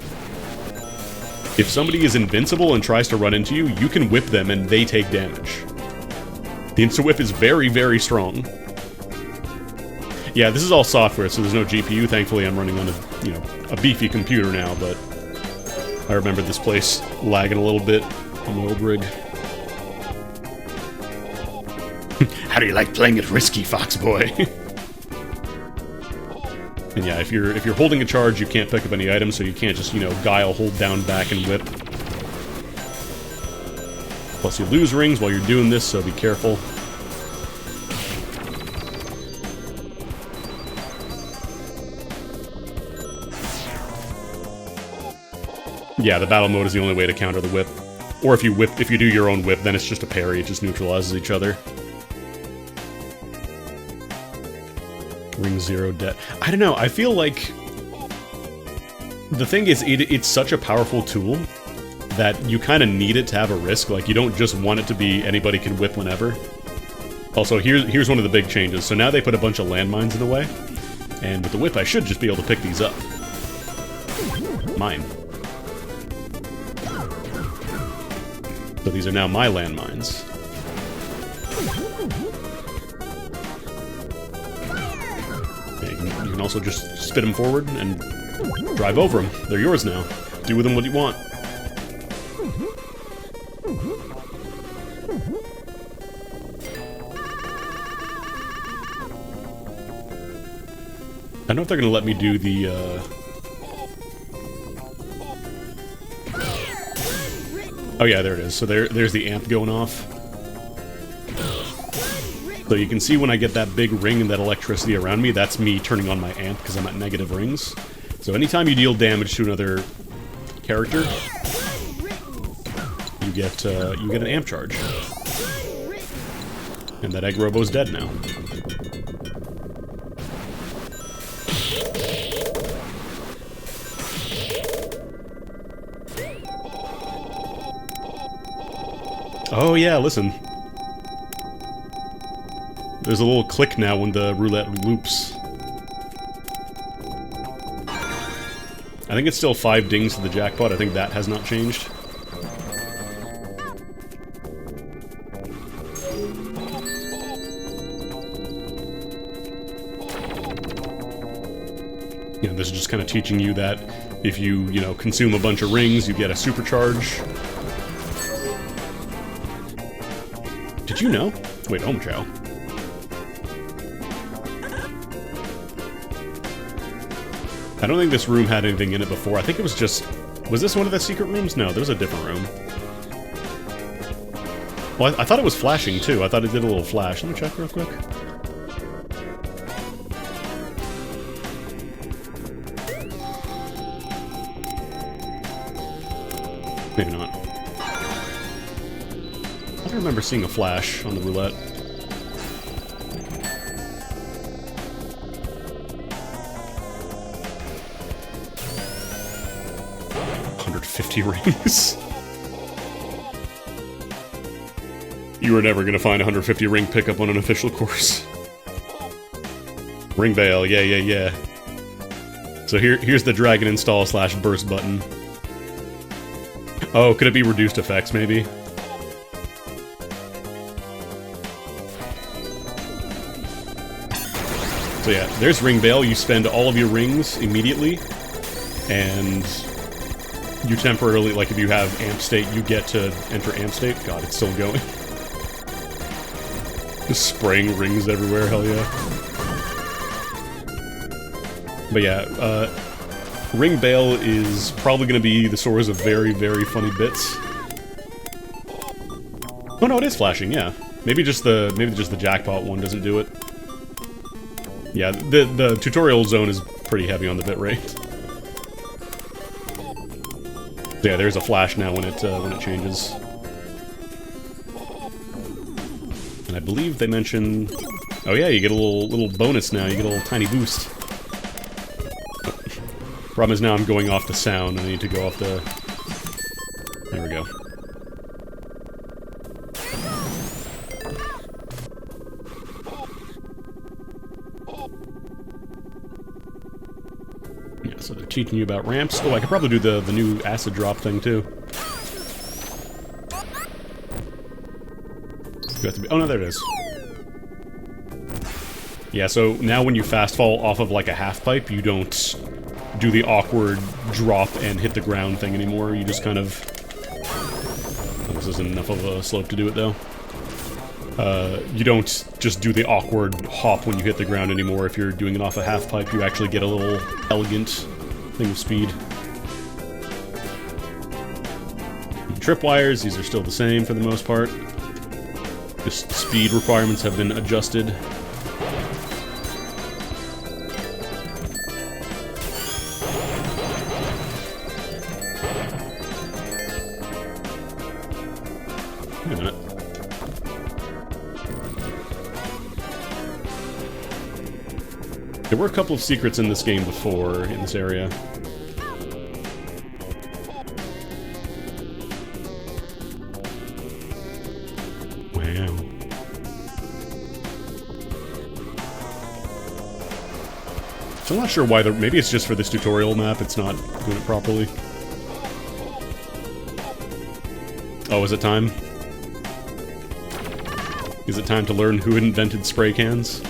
If somebody is invincible and tries to run into you, you can whip them and they take damage. The insta-whip is very, very strong. Yeah, this is all software, so there's no GPU. Thankfully, I'm running on a beefy computer now, but I remember this place lagging a little bit on my old rig. How do you like playing it risky, Fox Boy? And yeah, if you're holding a charge, you can't pick up any items, so you can't just, you know, guile, hold down, back, and whip. Plus, you lose rings while you're doing this, so be careful. Yeah, the battle mode is the only way to counter the whip. Or if you do your own whip, then it's just a parry, it just neutralizes each other. Ring 0 debt. I don't know, I feel like the thing is, it's such a powerful tool that you kind of need it to have a risk. Like, you don't just want it to be anybody can whip whenever. Also, here's one of the big changes. So now they put a bunch of landmines in the way, and with the whip I should just be able to pick these up. Mine. So these are now my landmines. Yeah, you can also just spit them forward and drive over them. They're yours now. Do with them what you want. I don't know if they're gonna let me do the, Oh yeah, there it is. So there's the amp going off. So you can see when I get that big ring and that electricity around me, that's me turning on my amp because I'm at negative rings. So anytime you deal damage to another character, you get an amp charge. And that Egg Robo's dead now. Oh yeah, listen. There's a little click now when the roulette loops. I think it's still 5 dings to the jackpot. I think that has not changed. Yeah, this is just kind of teaching you that if you consume a bunch of rings, you get a supercharge. Did you know? Wait, Chow. I don't think this room had anything in it before. I think it was just... Was this one of the secret rooms? No, there was a different room. Well, I thought it was flashing, too. I thought it did a little flash. Let me check real quick. Maybe not. I remember seeing a flash on the roulette. $150 rings. You were never gonna find a 150 ring pickup on an official course. Ring Veil, yeah, yeah, yeah. So here's the Dragon Install / Burst button. Oh, could it be reduced effects, maybe? So yeah, there's Ring Veil. You spend all of your rings immediately, and you temporarily, like if you have Amp State, you get to enter Amp State. God, it's still going. Just spraying rings everywhere, hell yeah. But yeah, Ring Veil is probably going to be the source of very, very funny bits. Oh no, it is flashing, yeah. Maybe just the jackpot one doesn't do it. Yeah, the tutorial zone is pretty heavy on the bitrate. Yeah, there's a flash now when it changes. And I believe they mention, oh yeah, you get a little bonus now. You get a little tiny boost. Problem is now I'm going off the sound. I need to go off the. There we go. Yeah, so they're teaching you about ramps. Oh, I could probably do the new acid drop thing too. You have to be. Oh no, there it is. Yeah, so now when you fast fall off of like a half pipe, you don't do the awkward drop and hit the ground thing anymore. You just kind of... Oh, this isn't enough of a slope to do it though. You don't just do the awkward hop when you hit the ground anymore. If you're doing it off a half pipe, you actually get a little elegant thing of speed. Tripwires, these are still the same for the most part. Just speed requirements have been adjusted. Wait a minute. There were a couple of secrets in this game before, in this area. Wow. So I'm not sure why maybe it's just for this tutorial map, it's not doing it properly. Oh, is it time? Is it time to learn who invented spray cans?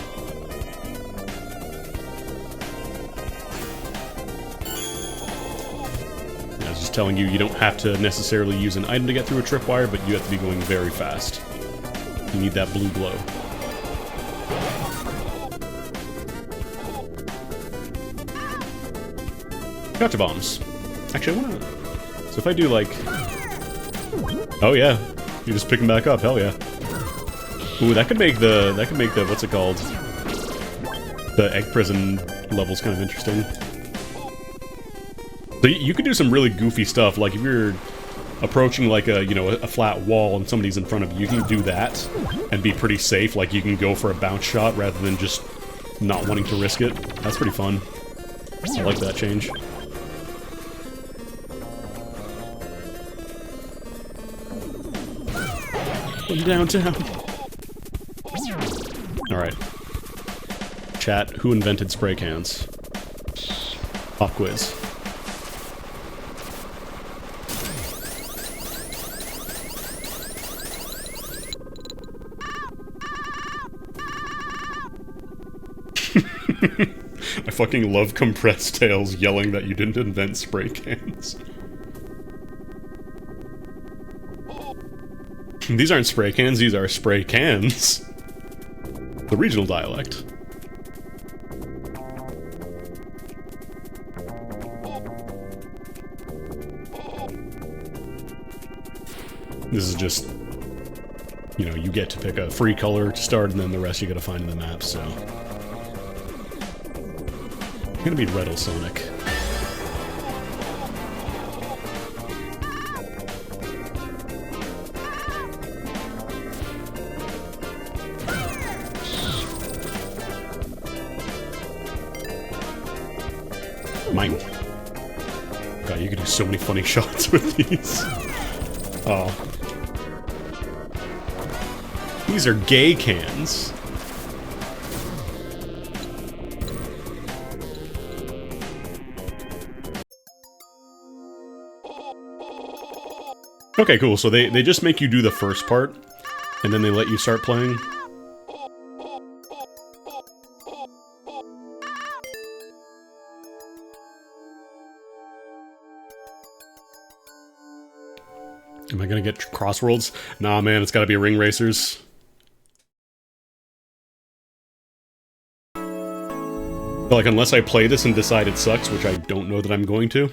I was just telling you, you don't have to necessarily use an item to get through a tripwire, but you have to be going very fast. You need that blue glow. Gotcha bombs. Actually, I wanna... So if I do like... Oh yeah, you just pick them back up, hell yeah. Ooh, that could make the, what's it called? The egg prison levels kind of interesting. So you could do some really goofy stuff, like if you're approaching like a, you know, a flat wall and somebody's in front of you, you can do that and be pretty safe, like you can go for a bounce shot rather than just not wanting to risk it. That's pretty fun. I like that change. I'm downtown. Alright. Chat, who invented spray cans? Pop quiz. I fucking love Compressed Tails yelling that you didn't invent spray cans. These aren't spray cans, these are spray cans. The regional dialect. This is just, you know, you get to pick a free color to start and then the rest you gotta find in the map, so. I'm gonna be Red Sonic. Mine. God, you can do so many funny shots with these. Oh. These are gay cans. Okay, cool. So they just make you do the first part, and then they let you start playing. Am I gonna get Crossworlds? Nah, man, it's gotta be Ring Racers. But like, unless I play this and decide it sucks, which I don't know that I'm going to.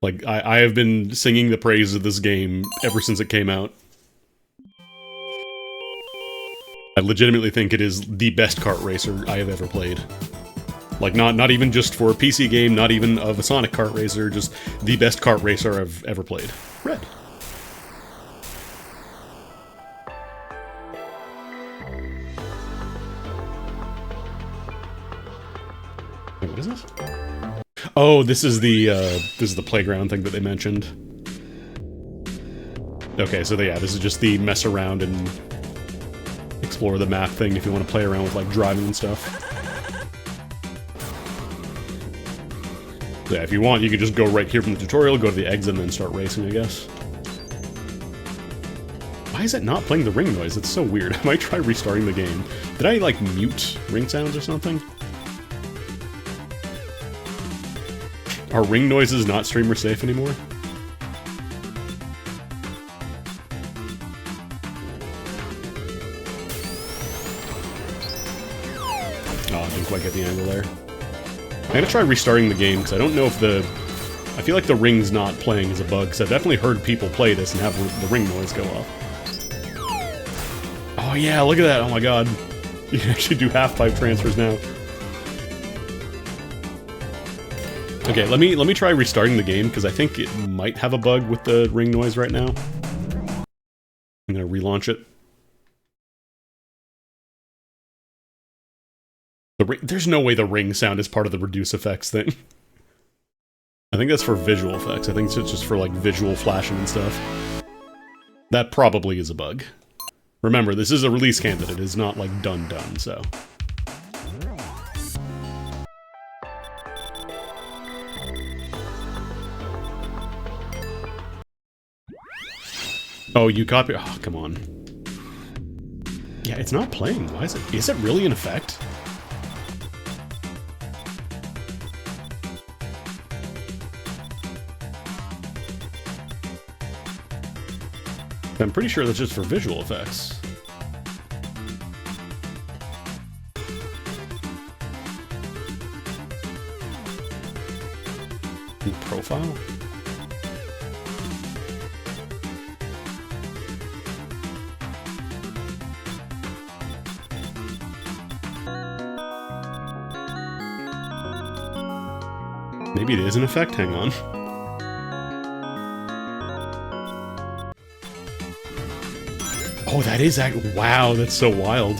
Like, I have been singing the praises of this game ever since it came out. I legitimately think it is the best kart racer I have ever played. Like, not even just for a PC game, not even of a Sonic kart racer, just the best kart racer I've ever played. Red. Wait, what is this? Oh, this is the playground thing that they mentioned. Okay, so yeah, this is just the mess around and explore the map thing if you want to play around with like driving and stuff. Yeah, if you want, you could just go right here from the tutorial, go to the exit, and then start racing, I guess. Why is it not playing the ring noise? It's so weird. I might try restarting the game. Did I, like, mute ring sounds or something? Are ring noises not streamer safe anymore? Oh, I didn't quite get the angle there. I'm gonna try restarting the game, because I don't know if the... I feel like the ring's not playing is a bug, because I've definitely heard people play this and have the ring noise go off. Oh yeah, look at that! Oh my god. You can actually do half-pipe transfers now. Okay, let me try restarting the game, because I think it might have a bug with the ring noise right now. I'm gonna relaunch it. There's no way the ring sound is part of the reduce effects thing. I think that's for visual effects. I think it's just for, like, visual flashing and stuff. That probably is a bug. Remember, this is a release candidate. It's not, like, done, so... Oh, you copy... Oh, come on. Yeah, it's not playing. Why is it... Is it really in effect? I'm pretty sure that's just for visual effects. In profile? Maybe it is an effect, hang on. Oh, that is wow, that's so wild.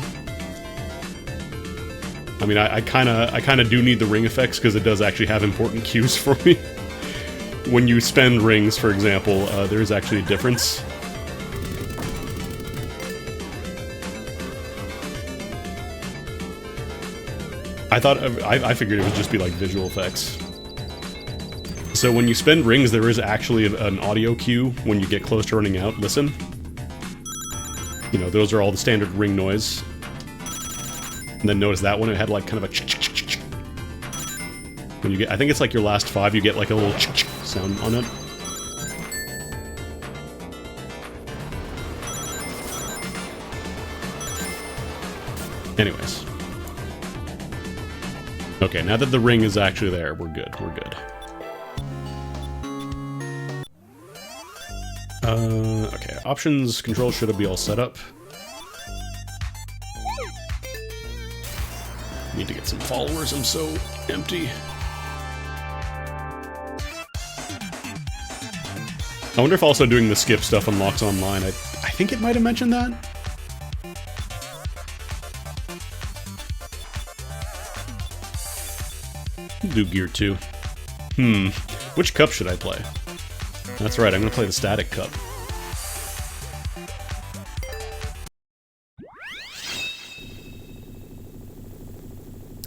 I mean, I kinda do need the ring effects because it does actually have important cues for me. When you spend rings, for example, there is actually a difference. I figured it would just be like visual effects. So when you spend rings, there is actually an audio cue when you get close to running out. Listen. You know, those are all the standard ring noise. And then notice that one, it had like kind of a ch-ch-ch-ch. When you get, I think it's like your last 5, you get like a little ch-ch sound on it. Anyways. Okay, now that the ring is actually there, we're good, we're good. Okay, options, control should be all set up. Need to get some followers, I'm so empty. I wonder if also doing the skip stuff unlocks online. I think it might have mentioned that. Do Gear 2. Which cup should I play? That's right, I'm gonna play the static cup.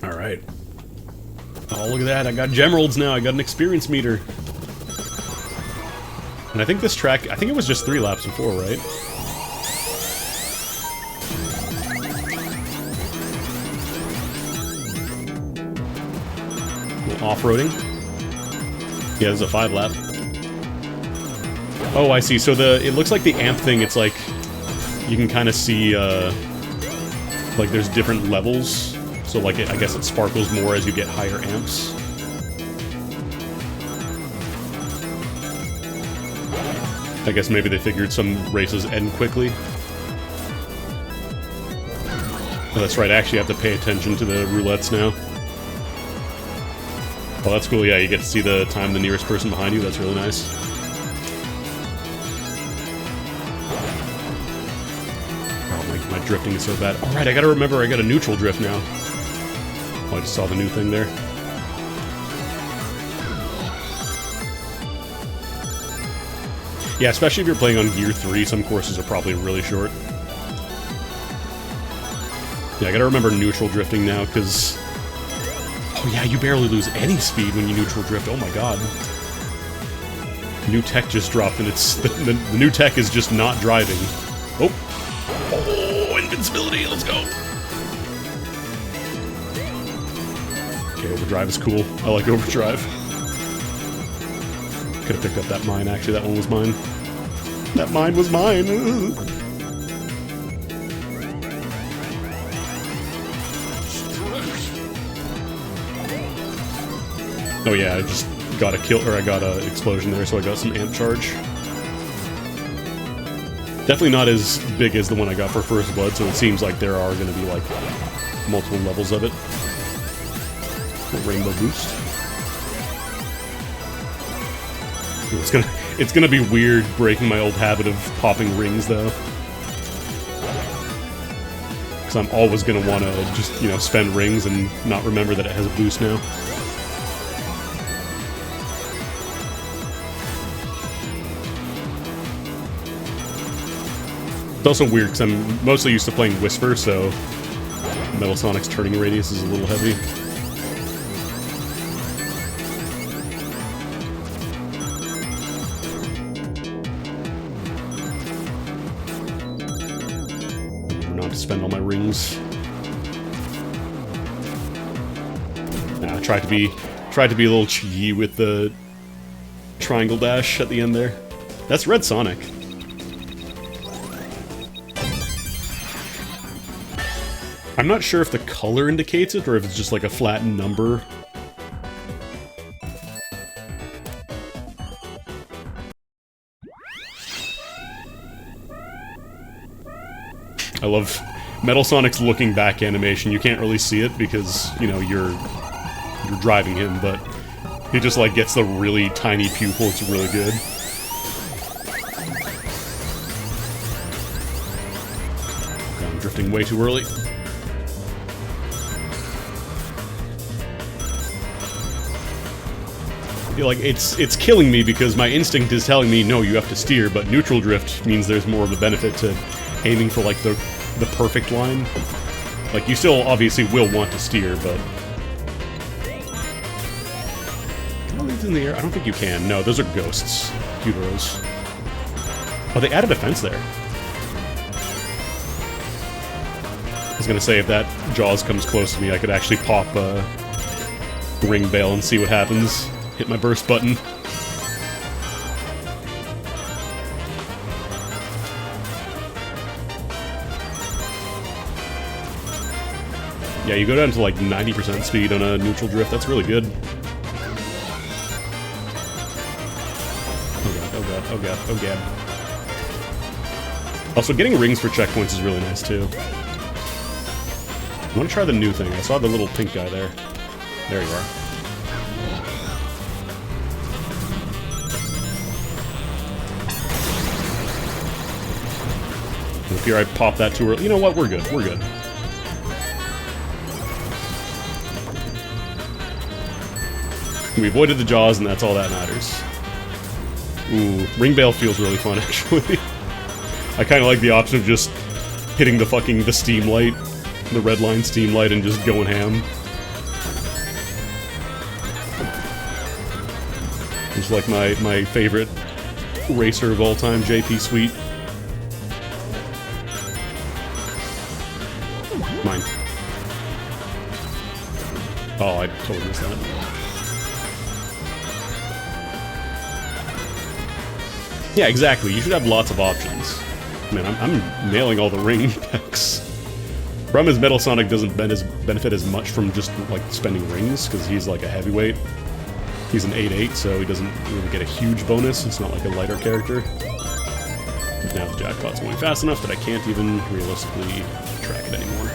Alright. Oh, look at that, I got gemeralds now, I got an experience meter. And I think this track, I think it was just 3 laps before, right? Off-roading. Yeah, this is a 5 lap. Oh, I see. So it looks like the amp thing, it's like, you can kind of see, like there's different levels. So like, I guess it sparkles more as you get higher amps. I guess maybe they figured some races end quickly. Oh, that's right, I actually have to pay attention to the roulettes now. Oh, that's cool, yeah, you get to see the time the nearest person behind you, that's really nice. Oh, my drifting is so bad. Alright, I gotta remember I got a neutral drift now. Oh, I just saw the new thing there. Yeah, especially if you're playing on Gear 3, some courses are probably really short. Yeah, I gotta remember neutral drifting now, because... Oh yeah, you barely lose any speed when you neutral drift, oh my god. New tech just dropped, and it's... The new tech is just not driving. Oh! Oh, invincibility, let's go! Okay, overdrive is cool. I like overdrive. Could have picked up that mine, actually, that one was mine. That mine was mine! Oh yeah, I just got a kill, or I got an explosion there, so I got some amp charge. Definitely not as big as the one I got for First Blood, so it seems like there are going to be, like, multiple levels of it. Rainbow boost. It's gonna be weird breaking my old habit of popping rings, though. Because I'm always gonna want to just, you know, spend rings and not remember that it has a boost now. It's also weird because I'm mostly used to playing Whisper, so Metal Sonic's turning radius is a little heavy. Remember not to spend all my rings. Nah, I tried to be a little cheeky with the triangle dash at the end there. That's Red Sonic. I'm not sure if the color indicates it, or if it's just like a flat number. I love Metal Sonic's looking back animation. You can't really see it because, you know, you're driving him, but he just like gets the really tiny pupil. It's really good. Okay, I'm drifting way too early. Like, it's killing me because my instinct is telling me, no, you have to steer, but neutral drift means there's more of a benefit to aiming for, like, the perfect line. Like, you still obviously will want to steer, but... Can I leave in the air? I don't think you can. No, those are ghosts. Heroes. Oh, they added a fence there. I was gonna say, if that Jaws comes close to me, I could actually pop a ring bail and see what happens. Hit my burst button. Yeah, you go down to like 90% speed on a neutral drift. That's really good. Oh god, oh god, oh god, oh god. Also, getting rings for checkpoints is really nice too. I want to try the new thing. I saw the little pink guy there. There you are. If here I pop that too early. You know what? We're good. We're good. We avoided the Jaws, and that's all that matters. Ooh, ring bail feels really fun, actually. I kind of like the option of just hitting the steam light, the red line steam light, and just going ham. It's like my favorite racer of all time, JP Sweet. Mine. Oh, I totally missed that. Yeah, exactly. You should have lots of options. Man, I'm nailing all the ring packs. Problem is, Metal Sonic doesn't benefit as much from just, like, spending rings, because he's, like, a heavyweight. He's an 8/8, so he doesn't really get a huge bonus. It's not like a lighter character. Now the jackpot's going fast enough that I can't even realistically track it anymore.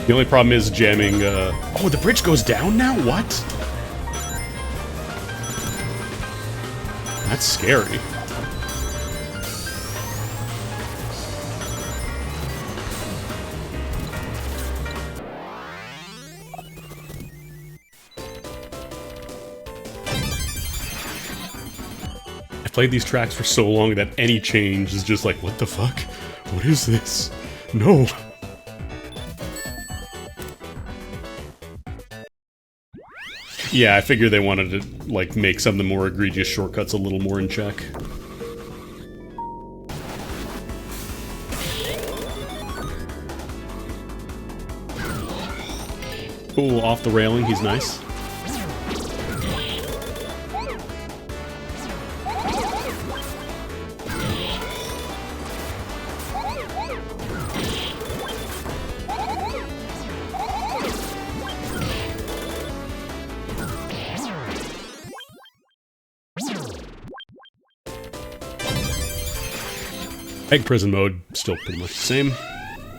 The only problem is jamming, Oh, the bridge goes down now? What? That's scary. I've played these tracks for so long that any change is just like, what the fuck? What is this? No! Yeah, I figured they wanted to, like, make some of the more egregious shortcuts a little more in check. Ooh, off the railing, he's nice. Egg prison mode, still pretty much the same.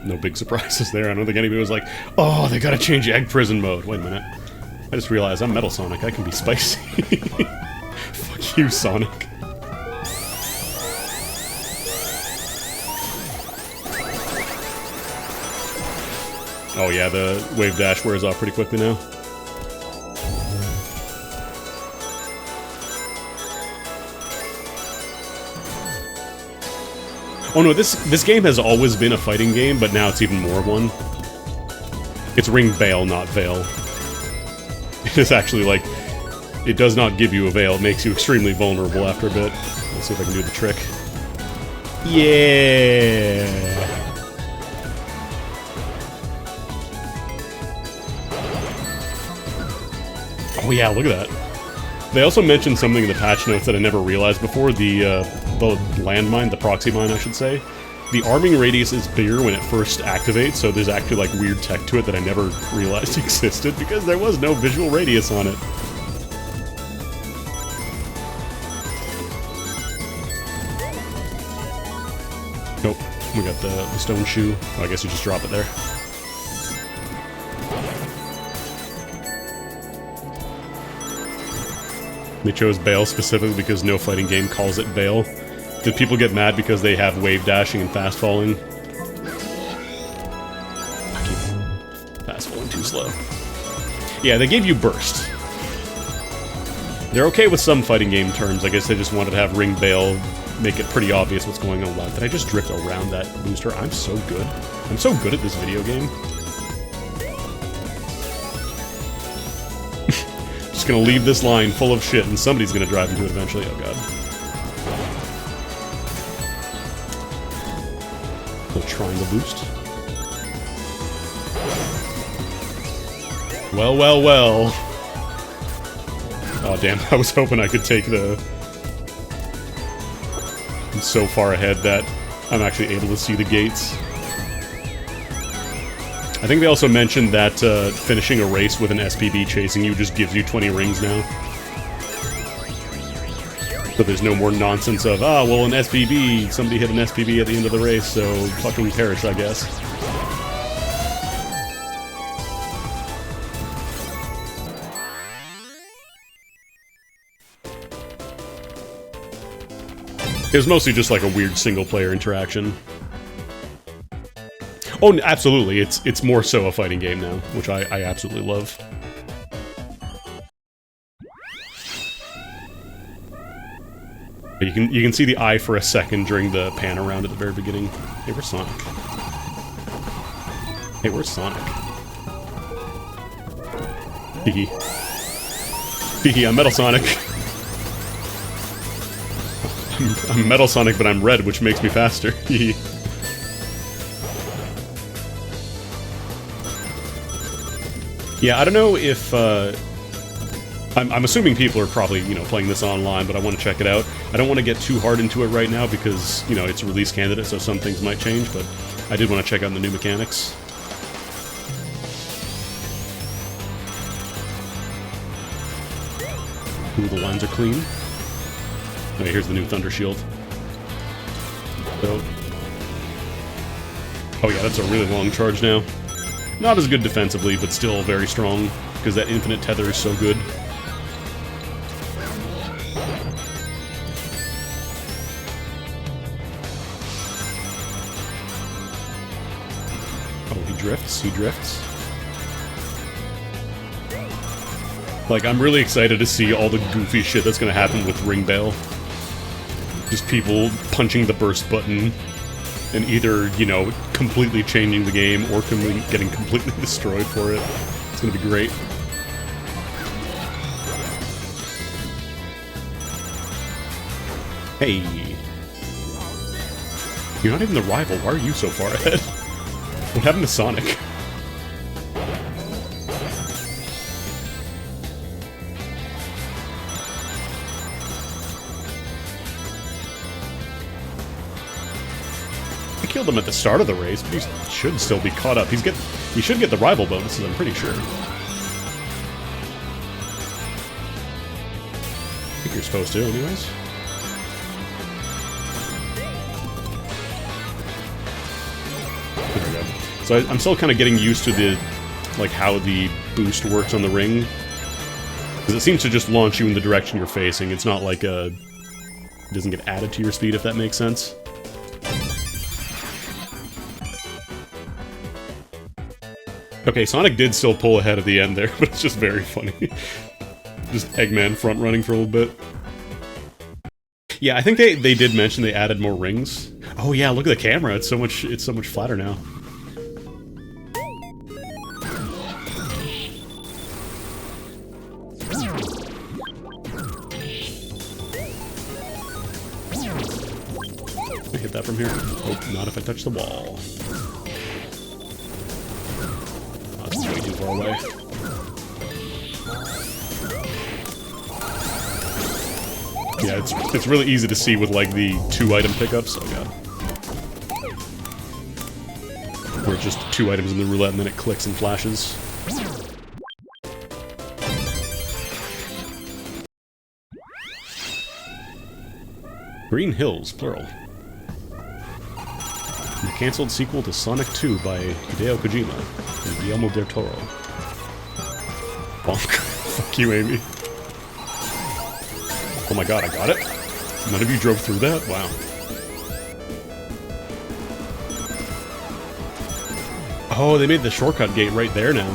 No big surprises there. I don't think anybody was like, oh, they gotta change egg prison mode. Wait a minute. I just realized I'm Metal Sonic. I can be spicy. Fuck you, Sonic. Oh yeah, the wave dash wears off pretty quickly now. Oh no, this game has always been a fighting game, but now it's even more one. It's ring bail, not veil. It is actually like, it does not give you a veil, it makes you extremely vulnerable after a bit. Let's see if I can do the trick. Yeah! Oh yeah, look at that. They also mentioned something in the patch notes that I never realized before, the landmine, the proxy mine, I should say. The arming radius is bigger when it first activates, so there's actually like weird tech to it that I never realized existed because there was no visual radius on it. Nope, we got the stone shoe. Oh, I guess you just drop it there. They chose Bail specifically because no fighting game calls it Bail. Did people get mad because they have wave dashing and fast falling? I keep fast falling too slow. Yeah, they gave you burst. They're okay with some fighting game terms. I guess they just wanted to have ring bail, make it pretty obvious what's going on. Wow, did I just drift around that booster? I'm so good. I'm so good at this video game. Just gonna leave this line full of shit and somebody's gonna drive into it eventually. Oh god. Triangle boost. Well, well, well. Oh damn, I was hoping I could take the... I'm so far ahead that I'm actually able to see the gates. I think they also mentioned that finishing a race with an SPB chasing you just gives you 20 rings now. So there's no more nonsense of, ah, well, an SPB, somebody hit an SPB at the end of the race, so fucking perish, I guess. It was mostly just like a weird single-player interaction. Oh, absolutely, it's more so a fighting game now, which I absolutely love. You can see the eye for a second during the pan around at the very beginning. Hey, where's Sonic? Hey, where's Sonic? Hehe. I'm Metal Sonic. I'm Metal Sonic, but I'm red, which makes me faster. Yeah, I don't know if... I'm assuming people are probably, you know, playing this online, but I want to check it out. I don't want to get too hard into it right now because, you know, it's a release candidate, so some things might change, but I did want to check out the new mechanics. Ooh, the lines are clean. Okay, here's the new Thunder Shield. So... Oh yeah, that's a really long charge now. Not as good defensively, but still very strong, because that infinite tether is so good. Oh, he drifts. Like, I'm really excited to see all the goofy shit that's gonna happen with Ring Bale. Just people punching the burst button and either, you know, completely changing the game or getting completely destroyed for it. It's gonna be great. Hey. You're not even the rival. Why are you so far ahead? What happened to Sonic? I killed him at the start of the race, but he should still be caught up. He should get the rival bonuses, I'm pretty sure. I think you're supposed to, anyways. There we go. So I'm still kind of getting used to the, like, how the boost works on the ring. Because it seems to just launch you in the direction you're facing. It's not like it doesn't get added to your speed, if that makes sense. Okay, Sonic did still pull ahead at the end there, but it's just very funny. Just Eggman front running for a little bit. Yeah, I think they did mention they added more rings. Oh yeah, look at the camera. It's so much flatter now. Can I hit that from here? Oh, not if I touch the wall. That's way too far away. Yeah, it's really easy to see with, like, the 2-item pickups. Oh god. Where it's just 2 items in the roulette and then it clicks and flashes. Green Hills, plural. The cancelled sequel to Sonic 2 by Hideo Kojima and Guillermo del Toro. Bonk. Fuck you, Amy. Oh my god, I got it? None of you drove through that? Wow. Oh, they made the shortcut gate right there now.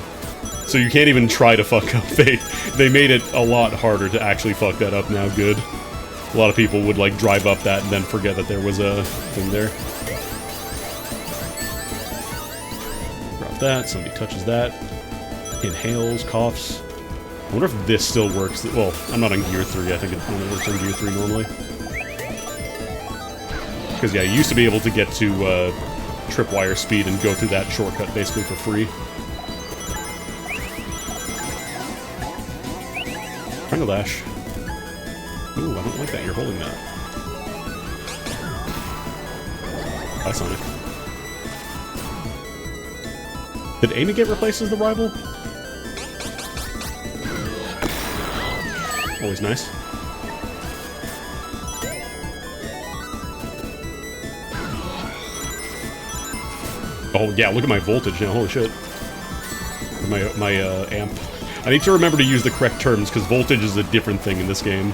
So you can't even try to fuck up. They made it a lot harder to actually fuck that up now. Good. A lot of people would, like, drive up that and then forget that there was a thing there. Drop that, somebody touches that. Inhales, coughs. I wonder if this still works. Well, I'm not on Gear 3. I think it only works on Gear 3 normally. Because, yeah, you used to be able to get to tripwire speed and go through that shortcut basically for free. Triangle dash. Ooh, I don't like that. You're holding that. Bye, Sonic. Did Amy get replaced as the rival? Always nice. Oh yeah, look at my voltage now, holy shit. My amp. I need to remember to use the correct terms, because voltage is a different thing in this game.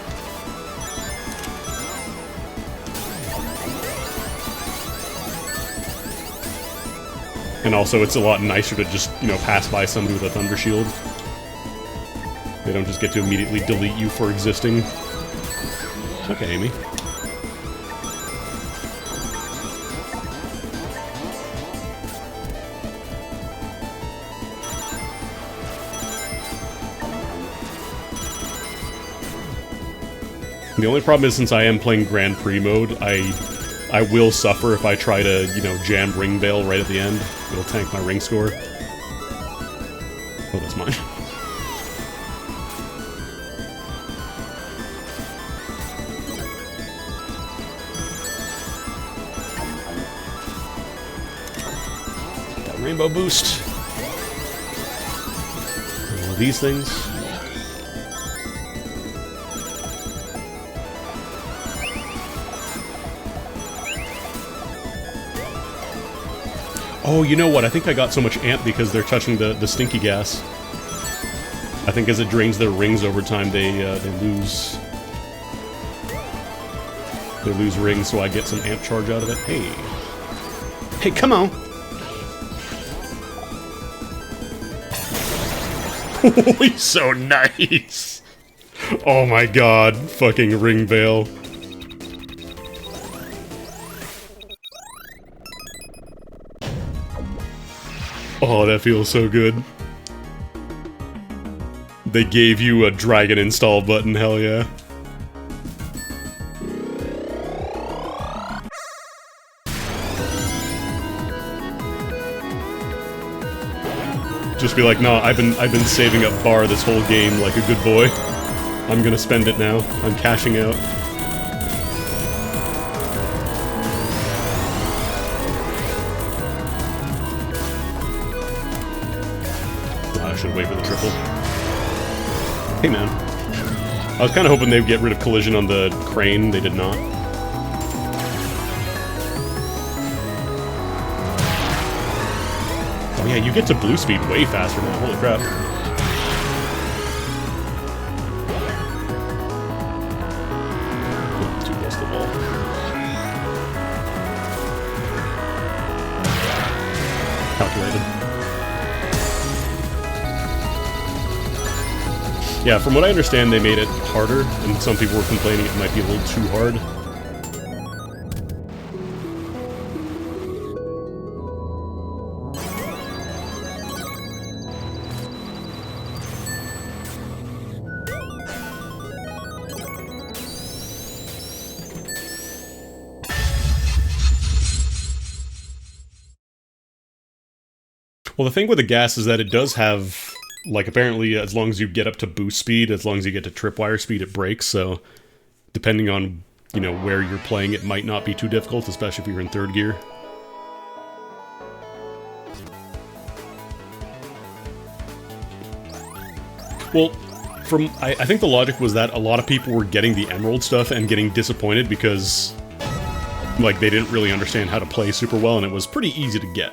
And also, it's a lot nicer to just, you know, pass by somebody with a Thunder Shield. They don't just get to immediately delete you for existing. Okay, Amy. The only problem is, since I am playing Grand Prix mode, I will suffer if I try to, you know, jam Ring Veil right at the end. It'll tank my ring score. Oh, that's mine. Got Rainbow Boost. All these things. Oh, you know what? I think I got so much amp because they're touching the stinky gas. I think as it drains their rings over time, they lose rings, so I get some amp charge out of it. Hey, hey, come on! He's so nice. Oh my god, fucking Ring Veil. Oh, that feels so good. They gave you a dragon install button, hell yeah. Just be like, no, I've been saving up bar this whole game like a good boy. I'm gonna spend it now. I'm cashing out. I should wait for the triple. Hey, man. I was kind of hoping they'd get rid of collision on the crane. They did not. Oh yeah, you get to blue speed way faster now. Holy crap. Oh, too close to the wall. Calculated. Yeah, from what I understand, they made it harder, and some people were complaining it might be a little too hard. Well, the thing with the gas is that it does have... like, apparently, as long as you get up to boost speed, as long as you get to tripwire speed, it breaks, so... depending on, you know, where you're playing, it might not be too difficult, especially if you're in third gear. Well, I think the logic was that a lot of people were getting the Emerald stuff and getting disappointed because... like, they didn't really understand how to play super well, and it was pretty easy to get.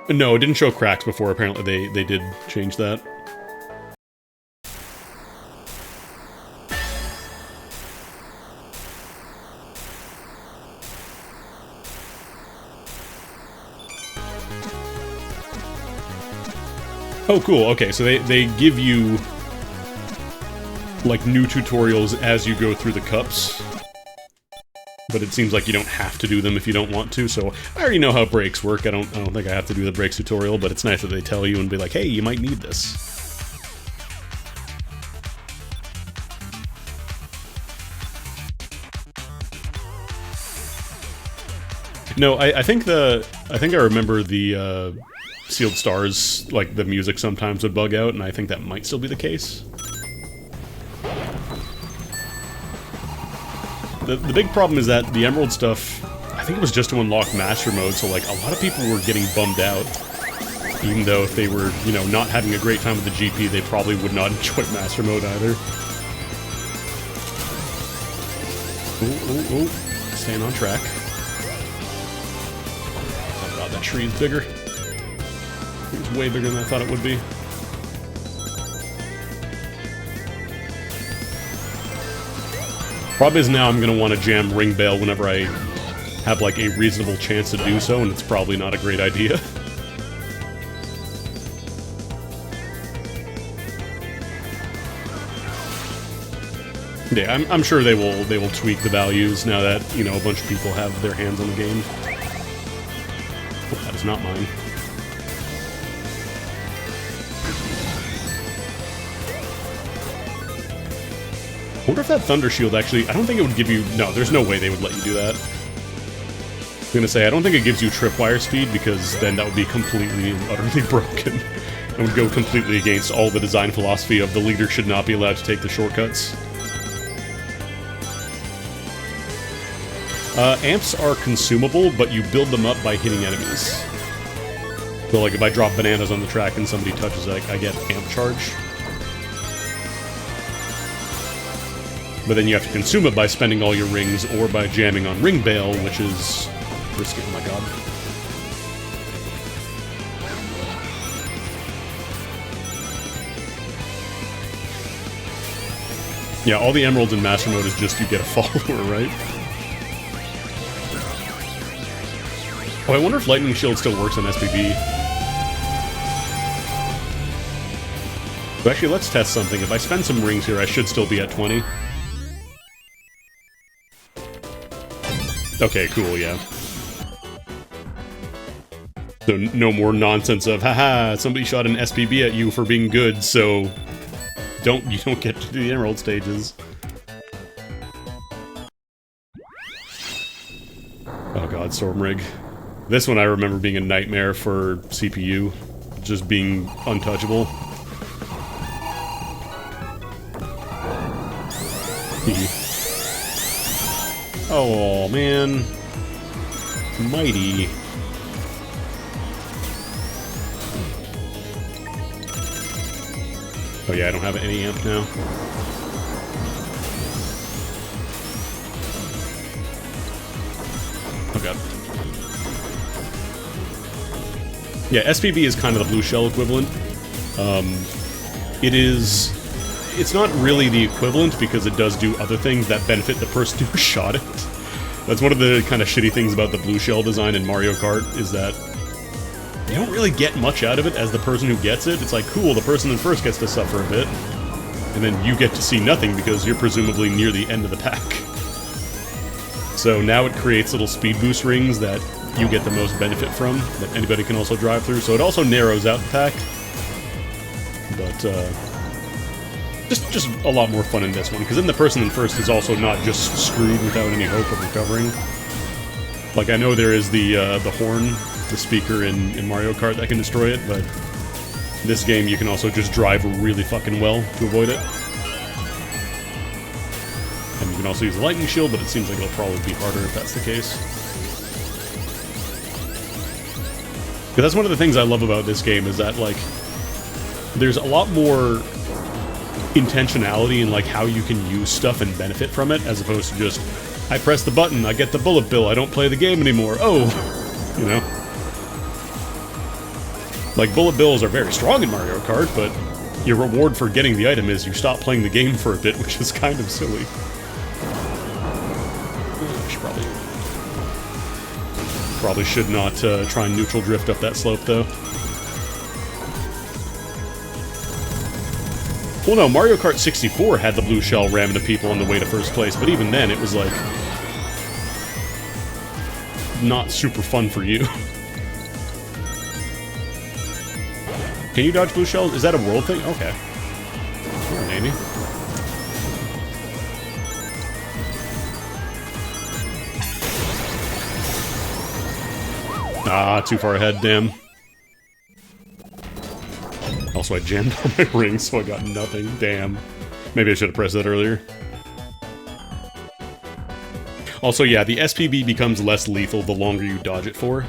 No, it didn't show cracks before. Apparently they did change that. Oh, cool. Okay, so they give you, like, new tutorials as you go through the cups. But it seems like you don't have to do them if you don't want to, so I already know how brakes work. I don't think I have to do the brakes tutorial, but it's nice that they tell you and be like, hey, you might need this. No, I think I remember the Sealed Stars, like, the music sometimes would bug out, and I think that might still be the case. The big problem is that the Emerald stuff, I think it was just to unlock Master Mode, so, like, a lot of people were getting bummed out. Even though if they were, you know, not having a great time with the GP, they probably would not enjoy Master Mode either. Oh, staying on track. Oh god, that tree is bigger. It was way bigger than I thought it would be. Problem is now I'm going to want to jam Ring Veil whenever I have, like, a reasonable chance to do so, and it's probably not a great idea. Yeah, I'm sure they will tweak the values now that, you know, a bunch of people have their hands on the game. Oh, that is not mine. wonder if that Thunder Shield actually... I don't think it would give you... No, there's no way they would let you do that. I was gonna say, I don't think it gives you tripwire speed, because then that would be completely and utterly broken. It would go completely against all the design philosophy of the leader should not be allowed to take the shortcuts. Amps are consumable, but you build them up by hitting enemies. So, like, if I drop bananas on the track and somebody touches it, I get amp charge. But then you have to consume it by spending all your rings, or by jamming on Ring Bail, which is risky. Oh my god. Yeah, all the emeralds in Master Mode is just you get a follower, right? Oh, I wonder if Lightning Shield still works on SPB. So actually, let's test something. If I spend some rings here, I should still be at 20. Okay, cool, yeah. So no more nonsense of, haha, somebody shot an SPB at you for being good, so you don't get to do the emerald stages. Oh god, Storm Rig. This one I remember being a nightmare for CPU, just being untouchable. Oh man, mighty. Oh yeah, I don't have any amp now. Oh god. Yeah, SPB is kind of the blue shell equivalent. It's not really the equivalent because it does do other things that benefit the person who shot it. That's one of the kind of shitty things about the blue shell design in Mario Kart, is that you don't really get much out of it as the person who gets it. It's like, cool, the person in first gets to suffer a bit, and then you get to see nothing because you're presumably near the end of the pack. So now it creates little speed boost rings that you get the most benefit from, that anybody can also drive through. So it also narrows out the pack. But, just a lot more fun in this one, because then the person in first is also not just screwed without any hope of recovering. Like, I know there is the horn, the speaker in Mario Kart that can destroy it, but in this game you can also just drive really fucking well to avoid it. And you can also use a lightning shield, but it seems like it'll probably be harder if that's the case. But that's one of the things I love about this game, is that, like, there's a lot more intentionality in, like, how you can use stuff and benefit from it, as opposed to just, I press the button, I get the bullet bill, I don't play the game anymore, oh! You know? Like, bullet bills are very strong in Mario Kart, but your reward for getting the item is you stop playing the game for a bit, which is kind of silly. Probably should not try and neutral drift up that slope, though. Well, no, Mario Kart 64 had the blue shell ram into people on the way to first place, but even then, it was, like, not super fun for you. Can you dodge blue shells? Is that a world thing? Okay. Alright, Andy. Ah, too far ahead, damn. Also, I jammed all my rings, so I got nothing. Damn. Maybe I should have pressed that earlier. Also, yeah, the SPB becomes less lethal the longer you dodge it for.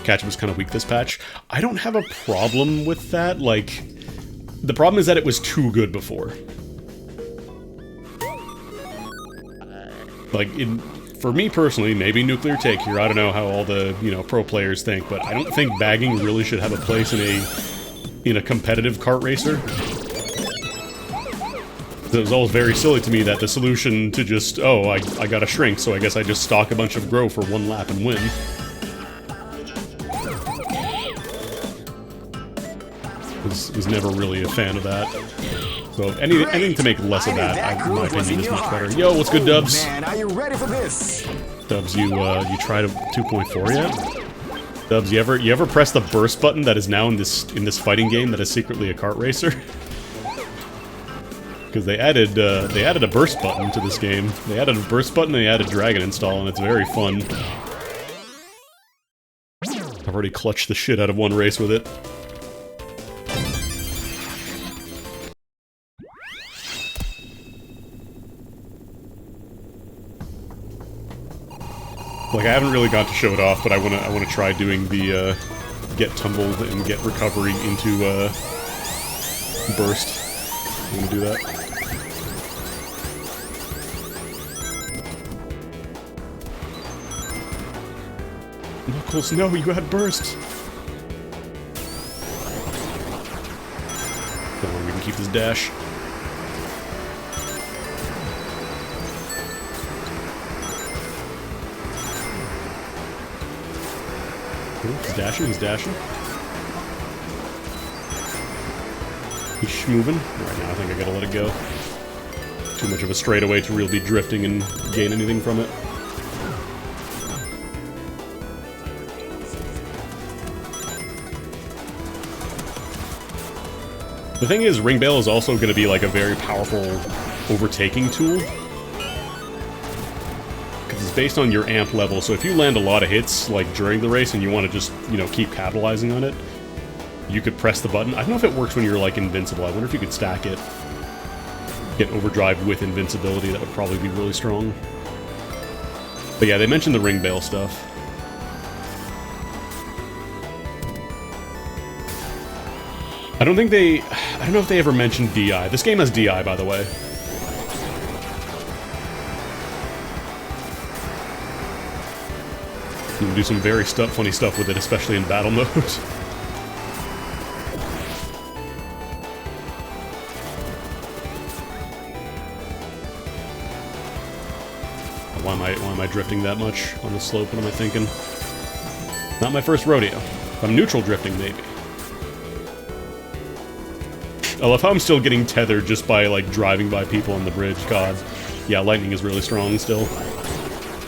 Ketchup was kind of weak this patch. I don't have a problem with that. Like, the problem is that it was too good before. Like, for me personally, maybe nuclear take here, I don't know how all the, you know, pro players think, but I don't think bagging really should have a place in a competitive kart racer. It was always very silly to me that the solution to just, oh, I gotta shrink, so I guess I just stock a bunch of grow for one lap and win. Was never really a fan of that. So anything to make less of that, in my opinion, is much better. Yo, what's good, Dubs? Man, are you ready for this? Dubs, you tried a 2.4 yet? Dubs, you ever press the burst button that is now in this fighting game that is secretly a kart racer? Because they added a burst button to this game. They added a burst button and they added Dragon Install, and it's very fun. I've already clutched the shit out of one race with it. Like, I haven't really got to show it off, but I wanna try doing the get tumbled and get recovery into burst. I'm gonna do that. Knuckles, no, you had burst! Don't worry, we can keep this dash. He's dashing, he's dashing. He's schmoving. Right now, I think I gotta let it go. Too much of a straightaway to really be drifting and gain anything from it. The thing is, Ring Bail is also going to be like a very powerful overtaking tool. Because it's based on your amp level, so if you land a lot of hits like during the race and you want to just, you know, keep capitalizing on it, you could press the button. I don't know if it works when you're like invincible. I wonder if you could stack it. Get overdrive with invincibility, that would probably be really strong. But yeah, they mentioned the Ring Bail stuff. I don't know if they ever mentioned DI. This game has DI, by the way. You can do some very funny stuff with it, especially in battle mode. Why am I drifting that much on the slope? What am I thinking? Not my first rodeo. If I'm neutral drifting, maybe. I love how I'm still getting tethered just by, like, driving by people on the bridge. God. Yeah, lightning is really strong still.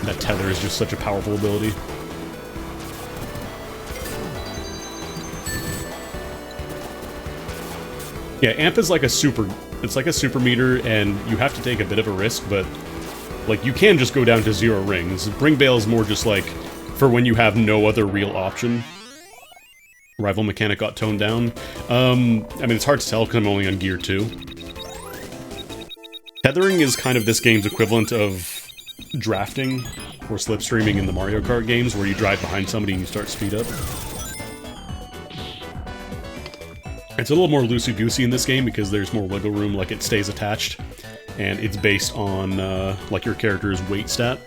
That tether is just such a powerful ability. Yeah, amp is like a super... It's like a super meter, and you have to take a bit of a risk, but... Like, you can just go down to 0 rings. Ring Bail is more just, like, for when you have no other real option. Rival mechanic got toned down. I mean, it's hard to tell because I'm only on Gear 2. Tethering is kind of this game's equivalent of drafting or slipstreaming in the Mario Kart games, where you drive behind somebody and you start speed up. It's a little more loosey-goosey in this game because there's more wiggle room, like it stays attached, and it's based on, like, your character's weight stat.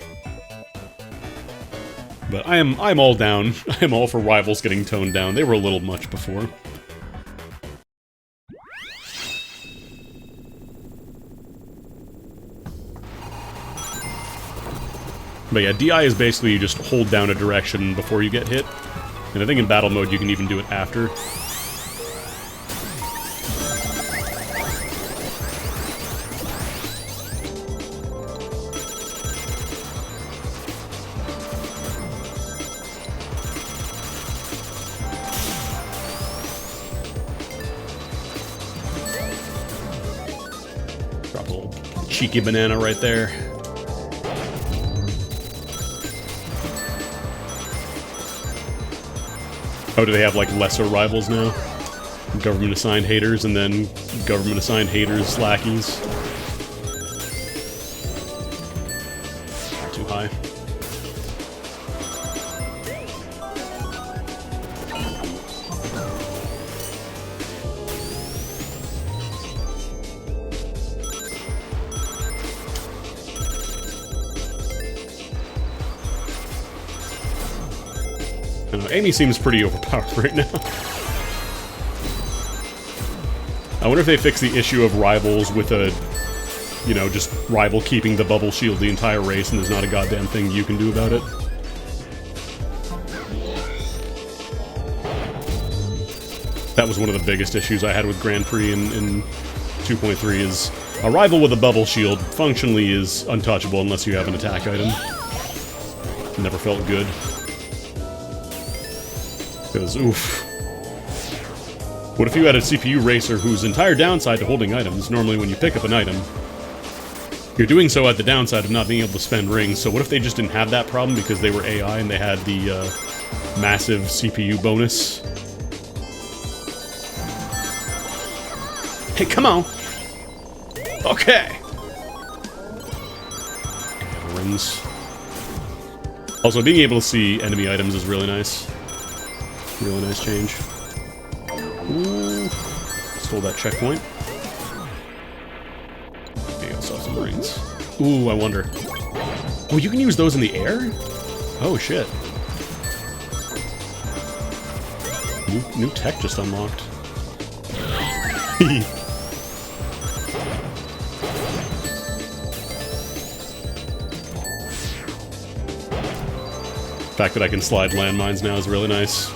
But I'm all down. I'm all for rivals getting toned down. They were a little much before. But yeah, DI is basically you just hold down a direction before you get hit. And I think in battle mode you can even do it after. Cheeky banana right there. Oh, do they have, like, lesser rivals now? Government-assigned haters, and then government-assigned haters, lackeys. Too high. I don't know, Amy seems pretty overpowered right now. I wonder if they fix the issue of rivals with a, you know, just rival keeping the bubble shield the entire race and there's not a goddamn thing you can do about it. That was one of the biggest issues I had with Grand Prix in 2.3 is a rival with a bubble shield functionally is untouchable unless you have an attack item. Never felt good. Because, oof. What if you had a CPU racer whose entire downside to holding items, normally when you pick up an item, you're doing so at the downside of not being able to spend rings, so what if they just didn't have that problem because they were AI and they had the massive CPU bonus? Hey, come on! Okay! Rings. Also, being able to see enemy items is really nice. Really nice change. Ooh. Stole that checkpoint. Maybe I'll sell some rings. Ooh, I wonder. Oh, you can use those in the air? Oh, shit. New tech just unlocked. The fact that I can slide landmines now is really nice.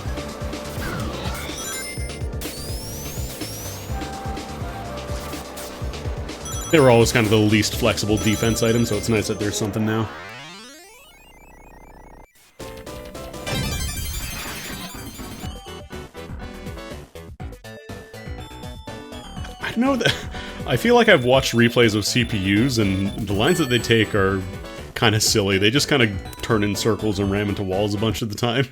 They were always kind of the least flexible defense item, so it's nice that there's something now. I don't know that... I feel like I've watched replays of CPUs, and the lines that they take are kind of silly. They just kind of turn in circles and ram into walls a bunch of the time.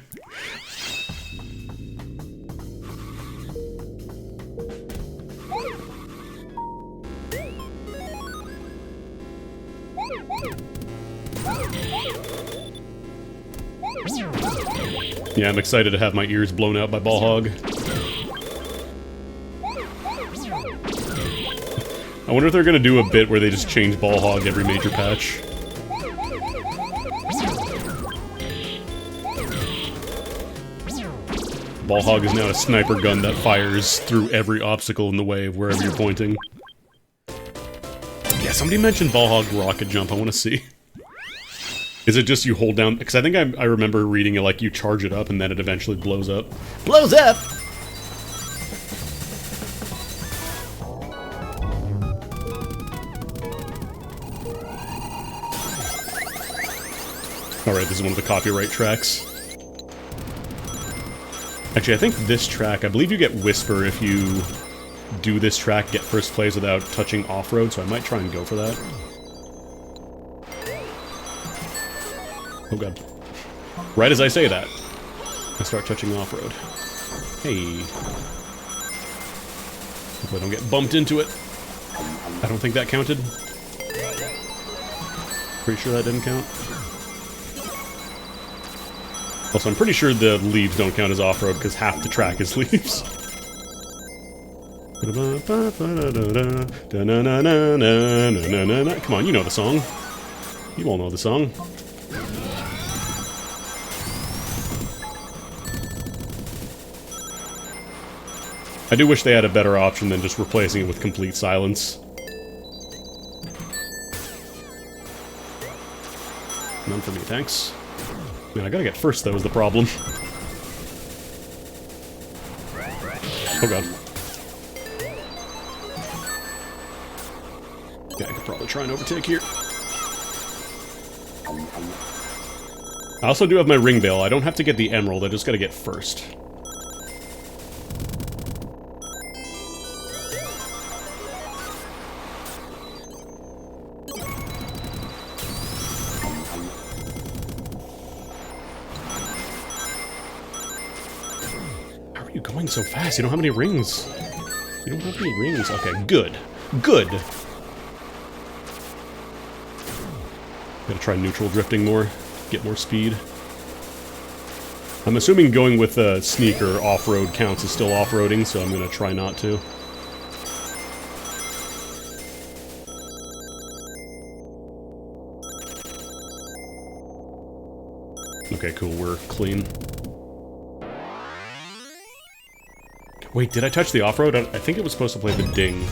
Yeah, I'm excited to have my ears blown out by Ball Hog. I wonder if they're gonna do a bit where they just change Ball Hog every major patch. Ball Hog is now a sniper gun that fires through every obstacle in the way of wherever you're pointing. Yeah, somebody mentioned Ball Hog rocket jump. I want to see. Is it just you hold down? Because I think I remember reading it like you charge it up and then it eventually blows up. Blows up! Alright, this is one of the copyright tracks. Actually, I think this track, I believe you get Whisper if you do this track, get first place without touching off-road, so I might try and go for that. Oh god. Right as I say that, I start touching off-road. Hey. Hope I don't get bumped into it. I don't think that counted. Pretty sure that didn't count. Also, I'm pretty sure the leaves don't count as off-road because half the track is leaves. Come on, you know the song. You all know the song. I do wish they had a better option than just replacing it with complete silence. None for me, thanks. Man, I gotta get first, though, is the problem. Oh god. Yeah, I could probably try and overtake here. I also do have my ring bell. I don't have to get the emerald, I just gotta get first. Going so fast, you don't have any rings. You don't have any rings. Okay, good. Good! Gotta try neutral drifting more, get more speed. I'm assuming going with a sneaker off-road counts as still off-roading, so I'm gonna try not to. Okay, cool, we're clean. Wait, did I touch the off-road? I think it was supposed to play the ding.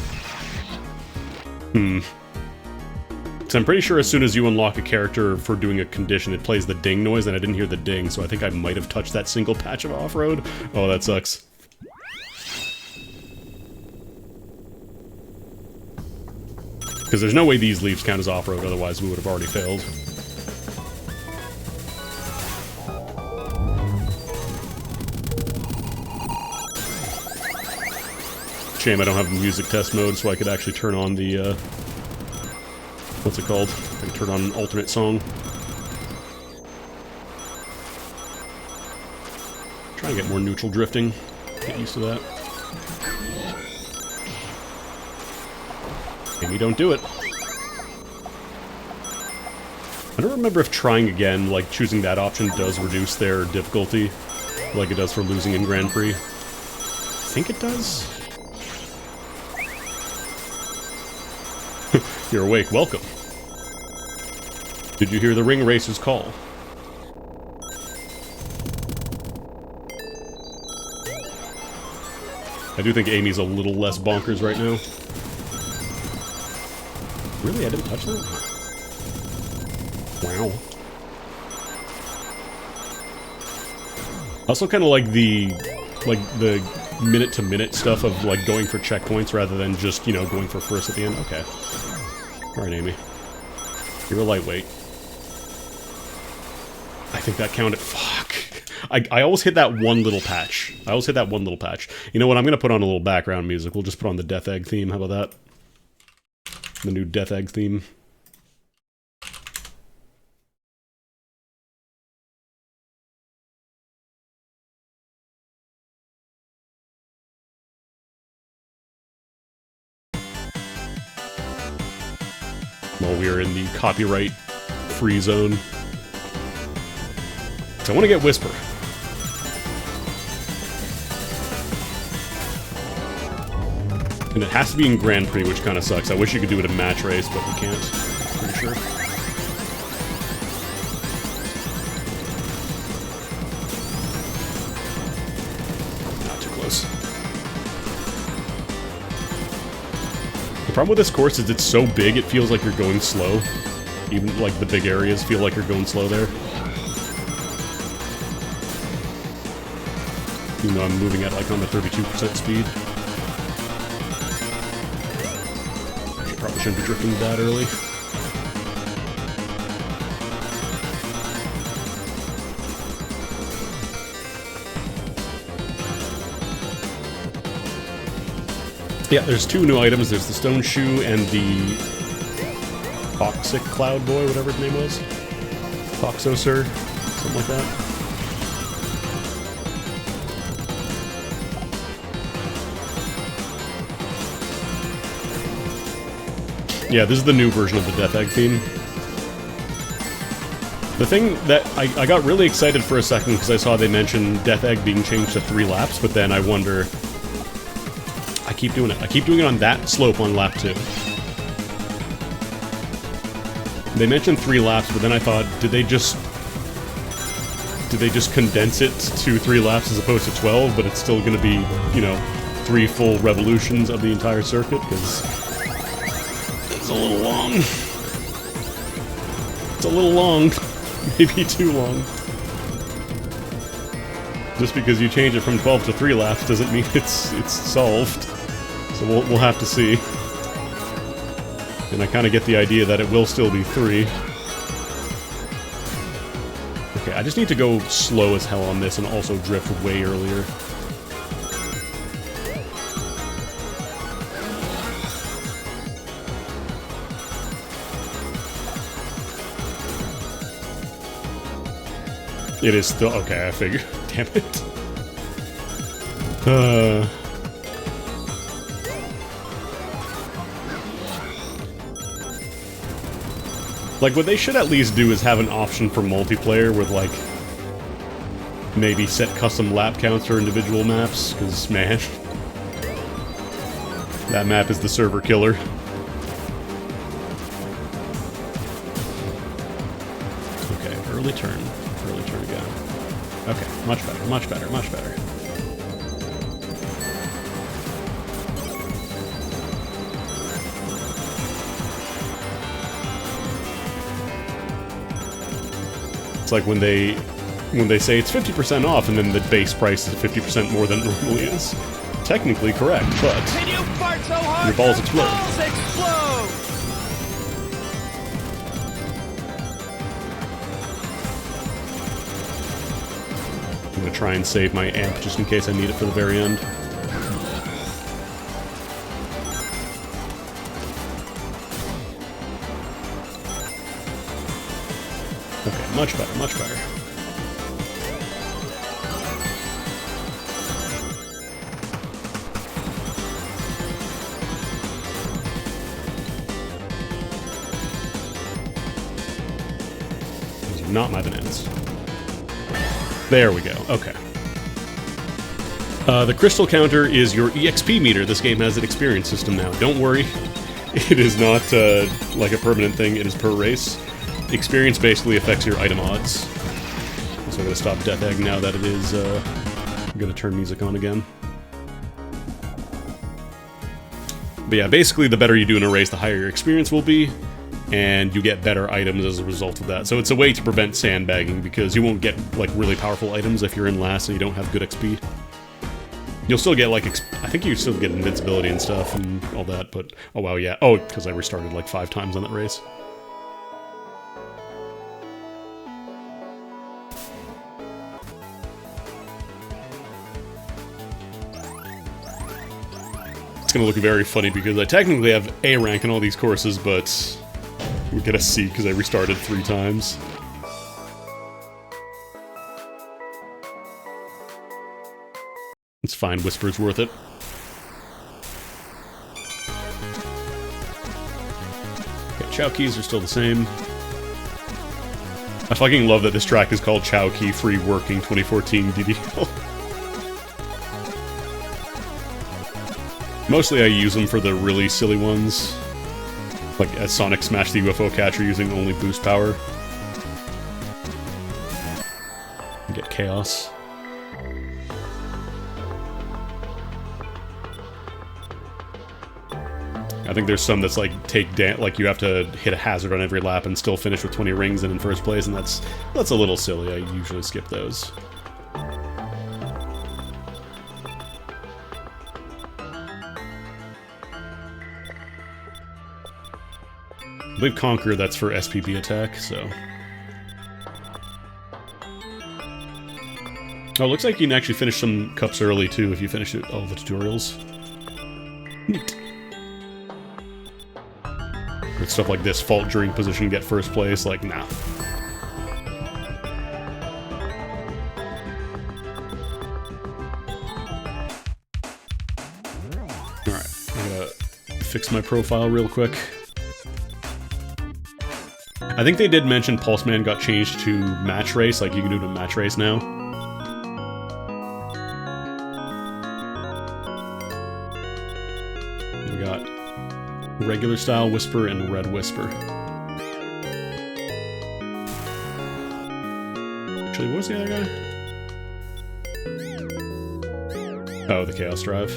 So I'm pretty sure as soon as you unlock a character for doing a condition, it plays the ding noise, and I didn't hear the ding, so I think I might have touched that single patch of off-road. Oh, that sucks. Because there's no way these leaves count as off-road, otherwise we would have already failed. Shame I don't have music test mode, so I could actually turn on the, what's it called? I can turn on an alternate song. Try and get more neutral drifting. Get used to that. Maybe don't do it. I don't remember if trying again, like choosing that option, does reduce their difficulty, like it does for losing in Grand Prix. I think it does. You're awake, welcome. Did you hear the ring racer's call? I do think Amy's a little less bonkers right now. Really? I didn't touch that? Wow. I also kind of like the minute-to-minute stuff of, like, going for checkpoints rather than just, you know, going for first at the end. Okay. Alright, Amy. You're a lightweight. I think that counted. Fuck. I always hit that one little patch. I always hit that one little patch. You know what? I'm gonna put on a little background music. We'll just put on the Death Egg theme. How about that? The new Death Egg theme. While we are in the copyright-free zone. So I want to get Whisper. And it has to be in Grand Prix, which kind of sucks. I wish you could do it in Match Race, but we can't. Pretty sure. Not too close. The problem with this course is it's so big, it feels like you're going slow. Even, like, the big areas feel like you're going slow there. Even though I'm moving at, like, on the 32% speed. Probably shouldn't be drifting that early. Yeah, there's two new items. There's the stone shoe and the toxic cloud boy, whatever his name was. Toxosir, something like that. Yeah, this is the new version of the Death Egg theme. The thing that I got really excited for a second because I saw they mentioned Death Egg being changed to 3 laps, but then I wonder... I keep doing it. I keep doing it on that slope on lap 2. They mentioned 3 laps, but then I thought, did they just condense it to 3 laps as opposed to 12, but it's still going to be, you know, 3 full revolutions of the entire circuit? Because it's a little long. It's a little long. Maybe too long. Just because you change it from 12 to 3 laps doesn't mean it's solved. So we'll have to see. And I kind of get the idea that it will still be 3. Okay, I just need to go slow as hell on this and also drift way earlier. It is still... Okay, I figured. Damn it. Like, what they should at least do is have an option for multiplayer with, like, maybe set custom lap counts for individual maps, because, man, that map is the server killer. Okay, early turn. Early turn again. Okay, much better, much better, much better. It's like when they say it's 50% off and then the base price is 50% more than it normally is. Technically correct, but Can you fart so hard your balls explode. Balls explode! I'm gonna try and save my amp just in case I need it for the very end. Okay, much better, much better. These are not my bananas. There we go, okay. The crystal counter is your EXP meter. This game has an experience system now. Don't worry, it is not like a permanent thing, it is per race. Experience basically affects your item odds. So I'm gonna stop Death Egg now that it is, I'm gonna turn music on again. But yeah, basically the better you do in a race, the higher your experience will be, and you get better items as a result of that. So it's a way to prevent sandbagging, because you won't get, like, really powerful items if you're in last and you don't have good XP. You'll still get, like, I think you still get invincibility and stuff and all that, but... Oh, wow, yeah. Oh, because I restarted, like, 5 times on that race. It's gonna look very funny because I technically have A rank in all these courses, but we get a C because I restarted 3 times. It's fine, Whisper's worth it. Okay, Chow keys are still the same. I fucking love that this track is called Chow Key Free Working 2014 DDL. Mostly I use them for the really silly ones. Like as Sonic smashed the UFO catcher using only boost power. Get chaos. I think there's some that's like like you have to hit a hazard on every lap and still finish with 20 rings and in first place, and that's a little silly. I usually skip those. I believe Conquer, that's for SPB attack, so... Oh, it looks like you can actually finish some cups early, too, if you finish all the tutorials. Neat. With stuff like this, fault during position, get first place, like, nah. Alright, I'm gonna fix my profile real quick. I think they did mention Pulse Man got changed to match race, like you can do it in match race now. We got regular style Whisper and Red Whisper. Actually, what was the other guy? Oh, the Chaos Drive.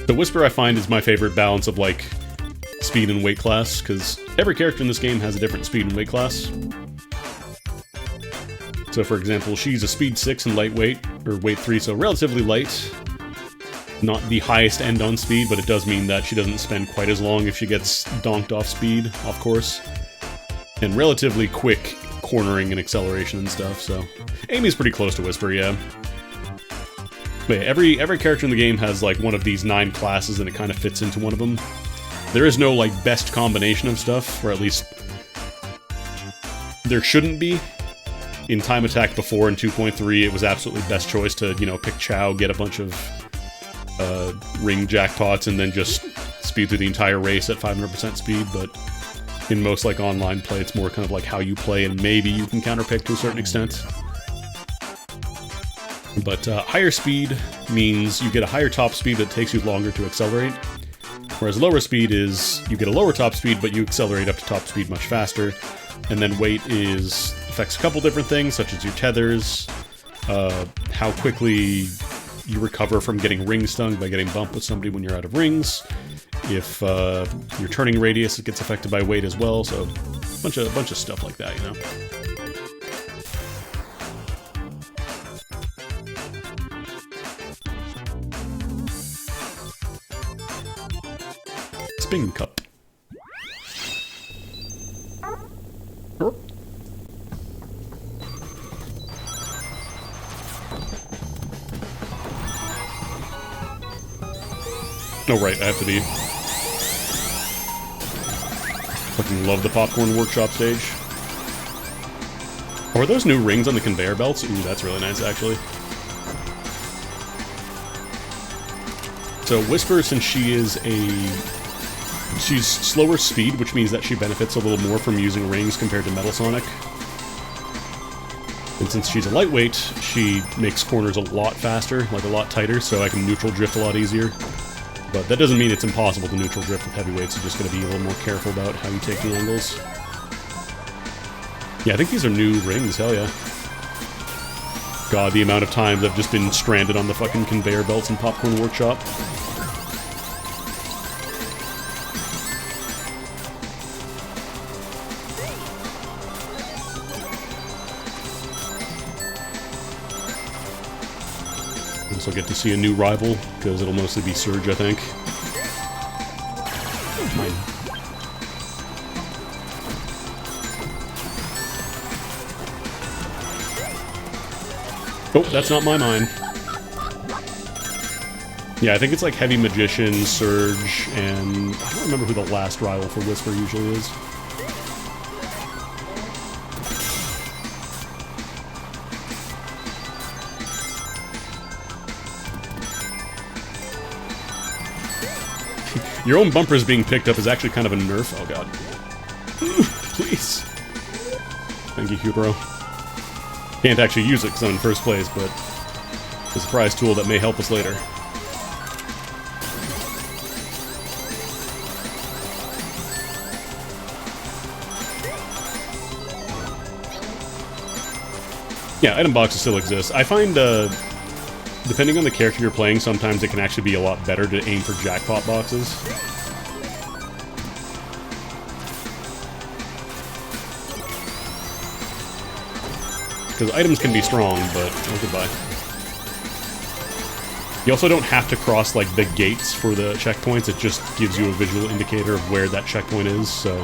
The Whisper I find is my favorite balance of, like, speed and weight class, because every character in this game has a different speed and weight class. So, for example, she's a speed 6 and lightweight, or weight 3, so relatively light. Not the highest end on speed, but it does mean that she doesn't spend quite as long if she gets donked off speed, off course. And relatively quick cornering and acceleration and stuff, so... Amy's pretty close to Whisper, yeah. But yeah, every character in the game has, like, one of these 9 classes, and it kind of fits into one of them. There is no, like, best combination of stuff, or at least... there shouldn't be. In Time Attack before, in 2.3, it was absolutely best choice to, you know, pick Chow, get a bunch of ring jackpots, and then just speed through the entire race at 500% speed, but in most, like, online play, it's more kind of like how you play, and maybe you can counterpick to a certain extent. But higher speed means you get a higher top speed that takes you longer to accelerate, whereas lower speed is you get a lower top speed but you accelerate up to top speed much faster. And then weight affects a couple different things, such as your tethers, how quickly you recover from getting ring stung by getting bumped with somebody when you're out of rings, if your turning radius gets affected by weight as well, so a bunch of stuff like that, you know. Spin cup. Oh, right, I have to be. Fucking love the Popcorn Workshop stage. Oh, are those new rings on the conveyor belts? Ooh, that's really nice, actually. So Whisper, since she's slower speed, which means that she benefits a little more from using rings compared to Metal Sonic. And since she's a lightweight, she makes corners a lot faster, like a lot tighter, so I can neutral drift a lot easier. But that doesn't mean it's impossible to neutral drift with heavyweights, you're just going to be a little more careful about how you take the angles. Yeah, I think these are new rings, hell yeah. God, the amount of times I've just been stranded on the fucking conveyor belts in Popcorn Workshop. Also get to see a new rival, because it'll mostly be Surge, I think. Mine. Oh, that's not my mine. Yeah, I think it's like Heavy Magician, Surge, and I don't remember who the last rival for Whisper usually is. Your own bumpers being picked up is actually kind of a nerf. Oh god. Please. Thank you, Hubro. Can't actually use it because I'm in first place, but it's a surprise tool that may help us later. Yeah, item boxes still exist. I find, depending on the character you're playing, sometimes it can actually be a lot better to aim for jackpot boxes. Because items can be strong, but oh, goodbye. You also don't have to cross, like, the gates for the checkpoints, it just gives you a visual indicator of where that checkpoint is, so...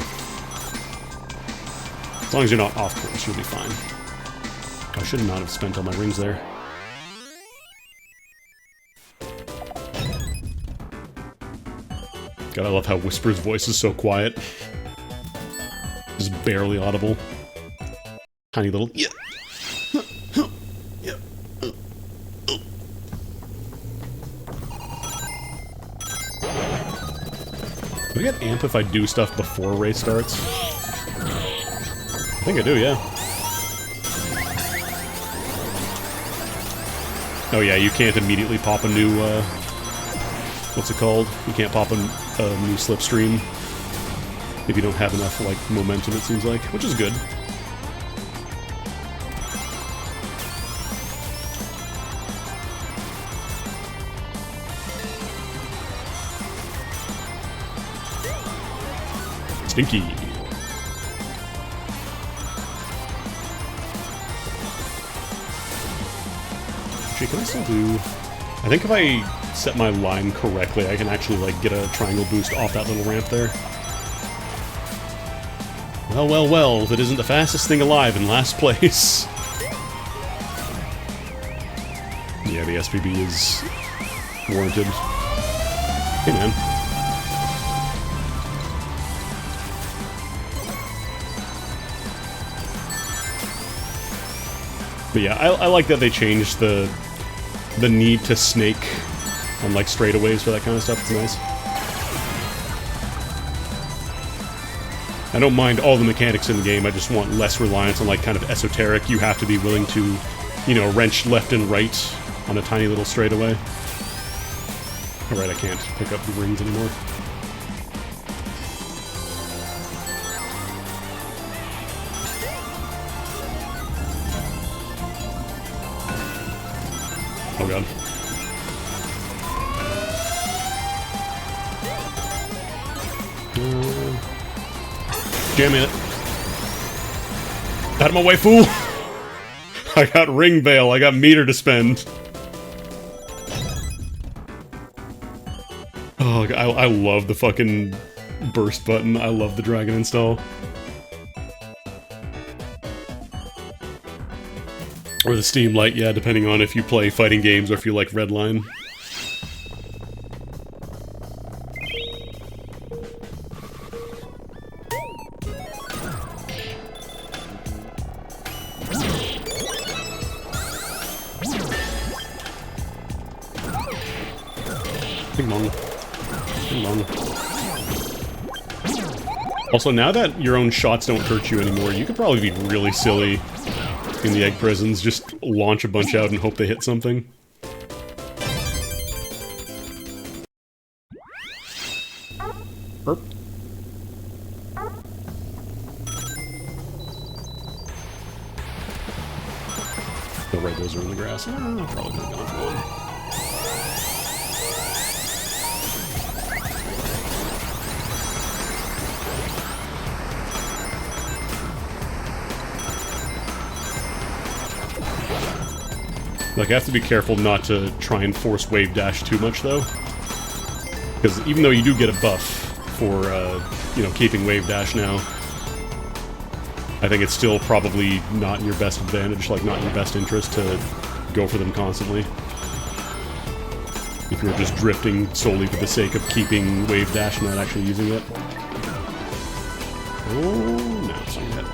As long as you're not off course, you'll be fine. I should not have spent all my rings there. God, I love how Whisper's voice is so quiet. Just barely audible. Tiny little... Yeah. Do I get amp if I do stuff before a race starts? I think I do, yeah. Oh yeah, you can't immediately pop a new, what's it called? You can't pop a new slipstream if you don't have enough, like, momentum, it seems like, which is good. Stinky. Actually, can I still do... I think if I set my line correctly, I can actually, like, get a triangle boost off that little ramp there. Well, well, well, that isn't the fastest thing alive in last place. Yeah, the SPB is warranted. Hey, man. But yeah, I like that they changed the need to snake on, like, straightaways for that kind of stuff. It's nice. I don't mind all the mechanics in the game, I just want less reliance on, like, kind of esoteric. You have to be willing to, you know, wrench left and right on a tiny little straightaway. Alright, I can't pick up the rings anymore. Oh god. Jam in it. Out of my way, fool! I got ring veil, I got meter to spend. Oh, I love the fucking burst button. I love the dragon install. Or the Steam Light, yeah, depending on if you play fighting games or if you like Redline. Ping pong. Ping pong. Also, now that your own shots don't hurt you anymore, you could probably be really silly in the egg prisons. Just launch a bunch out and hope they hit something. Burp. The red those are in the grass. Probably could have gone for one. Like, I have to be careful not to try and force wave dash too much, though. Because even though you do get a buff for, you know, keeping wave dash now, I think it's still probably not in your best advantage, like, not in your best interest to go for them constantly. If you're just drifting solely for the sake of keeping wave dash and not actually using it. Oh, no, it's not yet.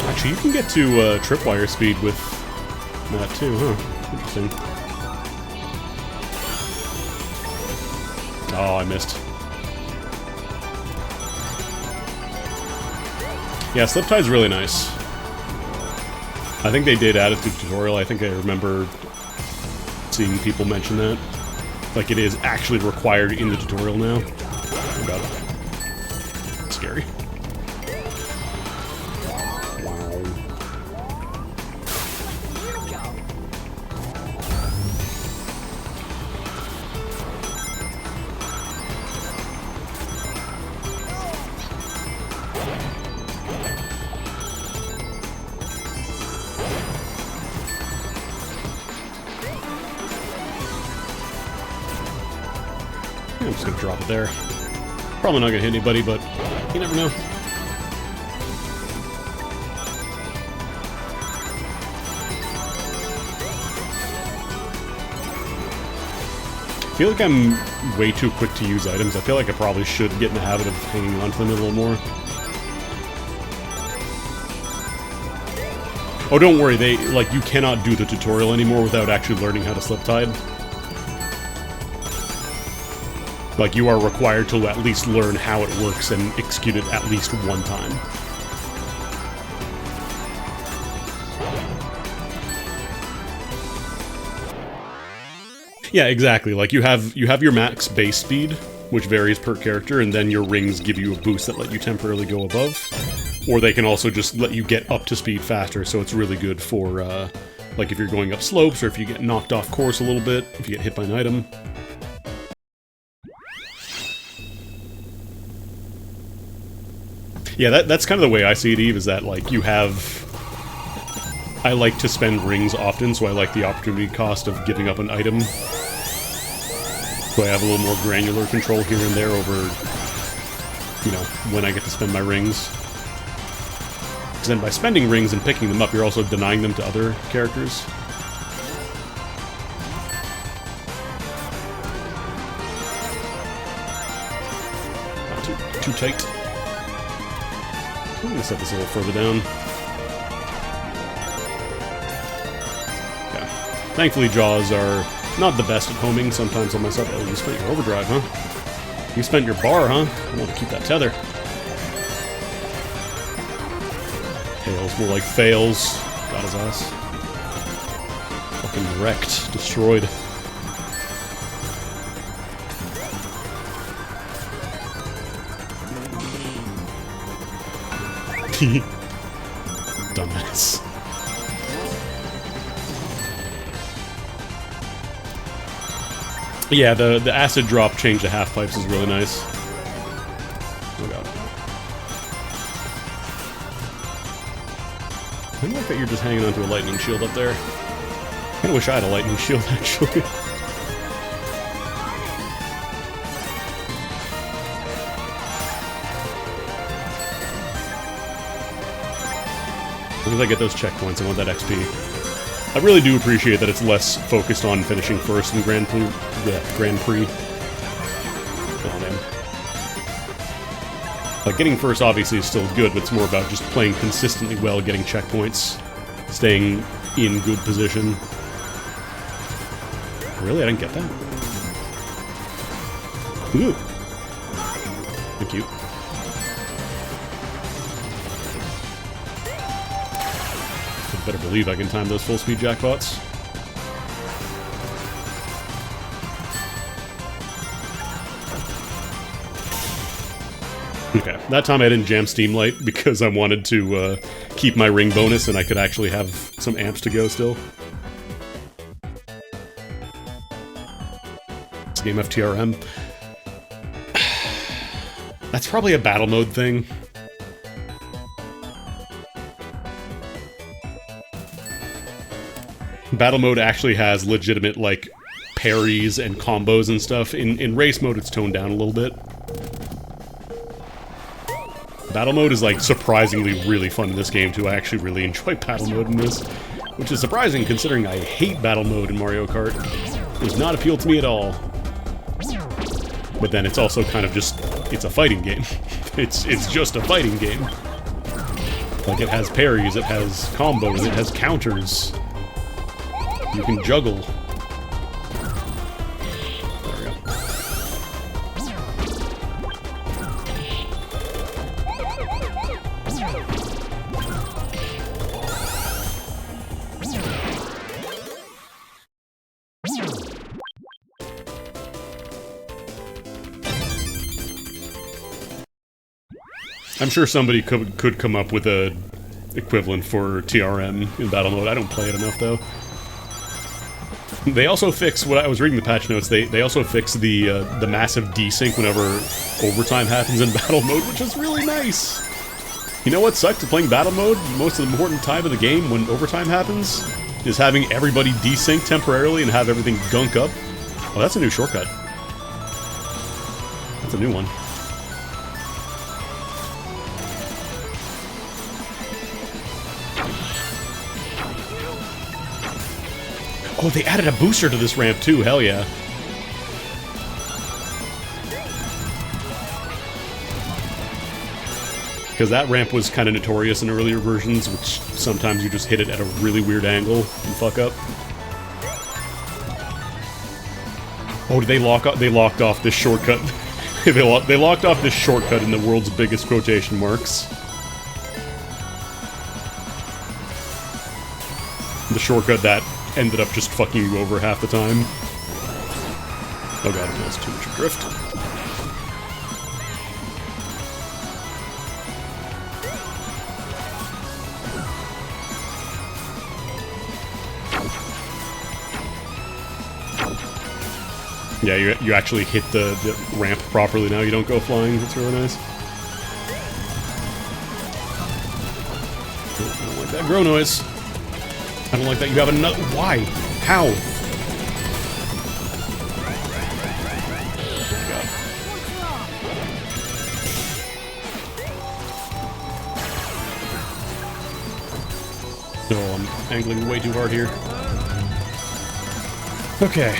Actually, you can get to tripwire speed with that too, huh? Interesting. Oh, I missed. Yeah, Sliptide's really nice. I think they did add it to the tutorial. I think I remember seeing people mention that. Like, it is actually required in the tutorial now. Oh god. Scary. I'm just gonna drop it there. Probably not gonna hit anybody, but you never know. I feel like I'm way too quick to use items. I feel like I probably should get in the habit of hanging on to them a little more. Oh, don't worry, like, you cannot do the tutorial anymore without actually learning how to Sliptide. Like, you are required to at least learn how it works and execute it at least one time. Yeah, exactly. Like, you have your max base speed, which varies per character, and then your rings give you a boost that let you temporarily go above. Or they can also just let you get up to speed faster, so it's really good for, like, if you're going up slopes, or if you get knocked off course a little bit, if you get hit by an item. Yeah, that's kind of the way I see it, Eve, is that, like, you have... I like to spend rings often, so I like the opportunity cost of giving up an item. So I have a little more granular control here and there over, you know, when I get to spend my rings. Because then by spending rings and picking them up, you're also denying them to other characters. Not too tight. I'm gonna set this a little further down. Okay. Thankfully, jaws are not the best at homing. Sometimes I'll mess up. Oh, you spent your overdrive, huh? You spent your bar, huh? I want to keep that tether. Fails, more like fails. Got his ass. Fucking wrecked. Destroyed. Dumbass. Yeah, the acid drop change to half pipes is really nice. Oh god. I like that you're just hanging onto a lightning shield up there. I kinda wish I had a lightning shield, actually. As soon as I get those checkpoints, I want that XP. I really do appreciate that it's less focused on finishing first in Grand Prix. Oh, man. Like, getting first obviously is still good, but it's more about just playing consistently well, getting checkpoints, staying in good position. Really? I didn't get that. Ooh. Thank you. I better believe I can time those full speed jackpots. Okay, that time I didn't jam Steam Light because I wanted to keep my ring bonus and I could actually have some amps to go still. It's game FTRM. That's probably a battle mode thing. Battle mode actually has legitimate, like, parries and combos and stuff. In race mode, it's toned down a little bit. Battle mode is, like, surprisingly really fun in this game, too. I actually really enjoy battle mode in this. Which is surprising, considering I hate battle mode in Mario Kart. It does not appeal to me at all. But then it's also kind of just... it's a fighting game. It's just a fighting game. Like, it has parries, it has combos, it has counters. You can juggle. There we go. I'm sure somebody could come up with a equivalent for TRM in battle mode. I don't play it enough, though. They also fix, what I was reading the patch notes, they also fix the massive desync whenever overtime happens in battle mode, which is really nice! You know what sucks to playing battle mode? Most of the important time of the game when overtime happens is having everybody desync temporarily and have everything gunk up. Oh, that's a new shortcut. That's a new one. Oh, they added a booster to this ramp too, hell yeah. Because that ramp was kind of notorious in earlier versions, which sometimes you just hit it at a really weird angle and fuck up. Oh, did they lock off? They locked off this shortcut. They locked off this shortcut in the world's biggest quotation marks. The shortcut that ended up just fucking you over half the time. Oh god, that's too much drift. Yeah, you actually hit the ramp properly now, you don't go flying, that's really nice. Oh, I don't like that grow noise. I don't like that you have another... Why? How? Oh, I'm angling way too hard here. Okay.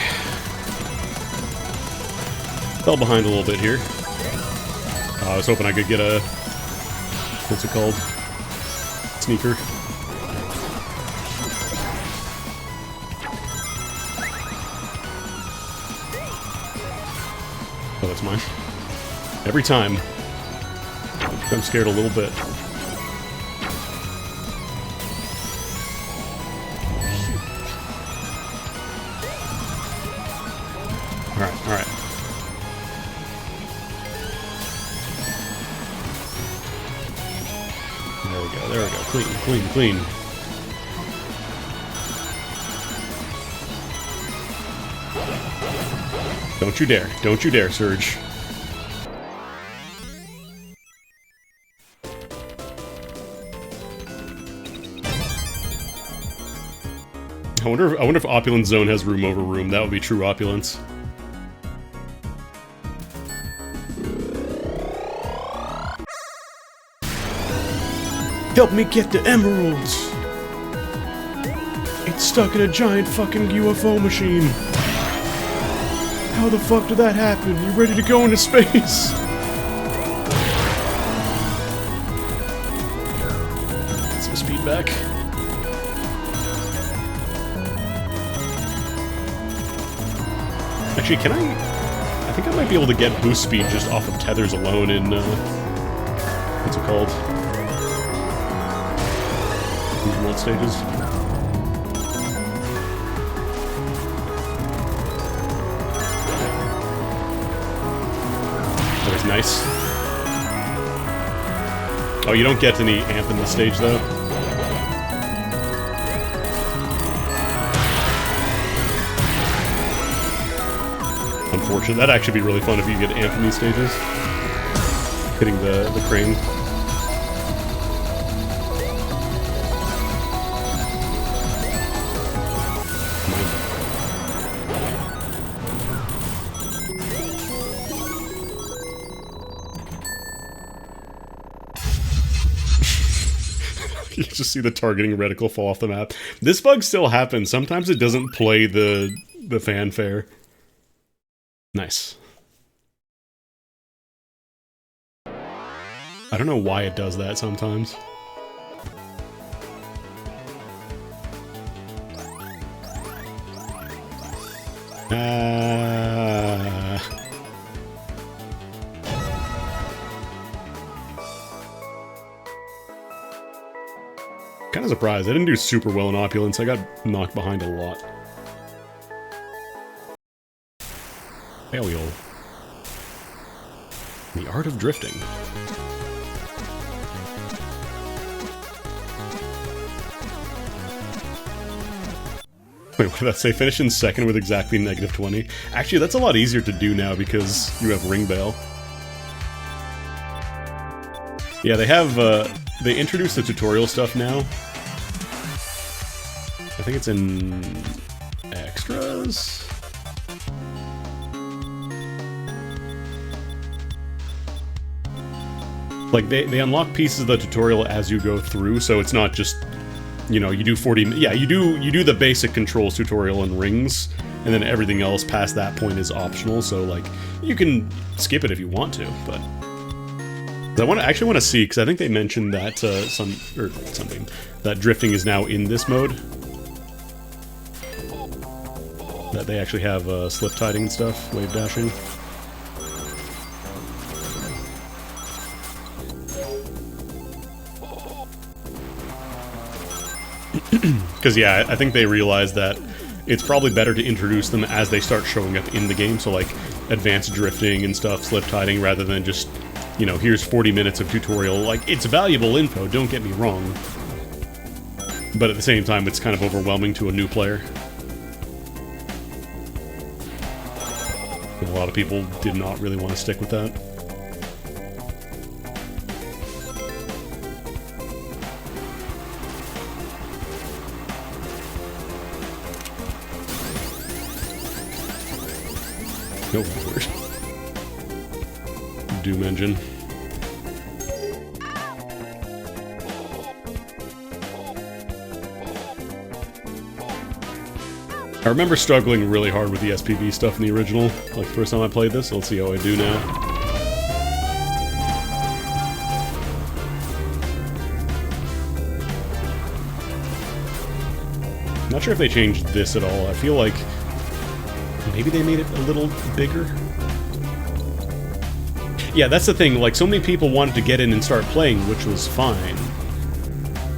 Fell behind a little bit here. I was hoping I could get a... what's it called? Sneaker. Oh, that's mine. Every time. I'm scared a little bit. Alright, alright. There we go, there we go. Clean, clean, clean. Don't you dare, Surge. I wonder if Opulence Zone has room over room. That would be true opulence. Help me get the emeralds! It's stuck in a giant fucking UFO machine. How the fuck did that happen? You ready to go into space? Actually, can I... I think I might be able to get boost speed just off of tethers alone in, what's it called? These world stages. That was nice. Oh, you don't get any amp in this stage, though? Unfortunate. That'd actually be really fun if you get amp in these stages. Hitting the crane. You just see the targeting reticle fall off the map. This bug still happens. Sometimes it doesn't play the fanfare. Nice. I don't know why it does that sometimes. Kind of surprised. I didn't do super well in Opulence. I got knocked behind a lot. Failure. The art of drifting. Wait, what did that say? Finish in second with exactly -20. Actually, that's a lot easier to do now because you have ring bail. Yeah, they have, they introduced the tutorial stuff now. I think it's in extras? Like, they unlock pieces of the tutorial as you go through, so it's not just, you know, you do 40... Yeah, you do the basic controls tutorial in rings, and then everything else past that point is optional, so, like, you can skip it if you want to, but... I actually want to see, because I think they mentioned that, that drifting is now in this mode. That they actually have, slip tiding and stuff, wave dashing. Because, yeah, I think they realized that it's probably better to introduce them as they start showing up in the game, so, like, advanced drifting and stuff, slip tiding, rather than just, you know, here's 40 minutes of tutorial. Like, it's valuable info, don't get me wrong. But at the same time, it's kind of overwhelming to a new player. A lot of people did not really want to stick with that. No, that's weird. Doom engine. I remember struggling really hard with the SPV stuff in the original, like the first time I played this, so let's see how I do now. Not sure if they changed this at all. I feel like maybe they made it a little bigger. Yeah, that's the thing, like, so many people wanted to get in and start playing, which was fine.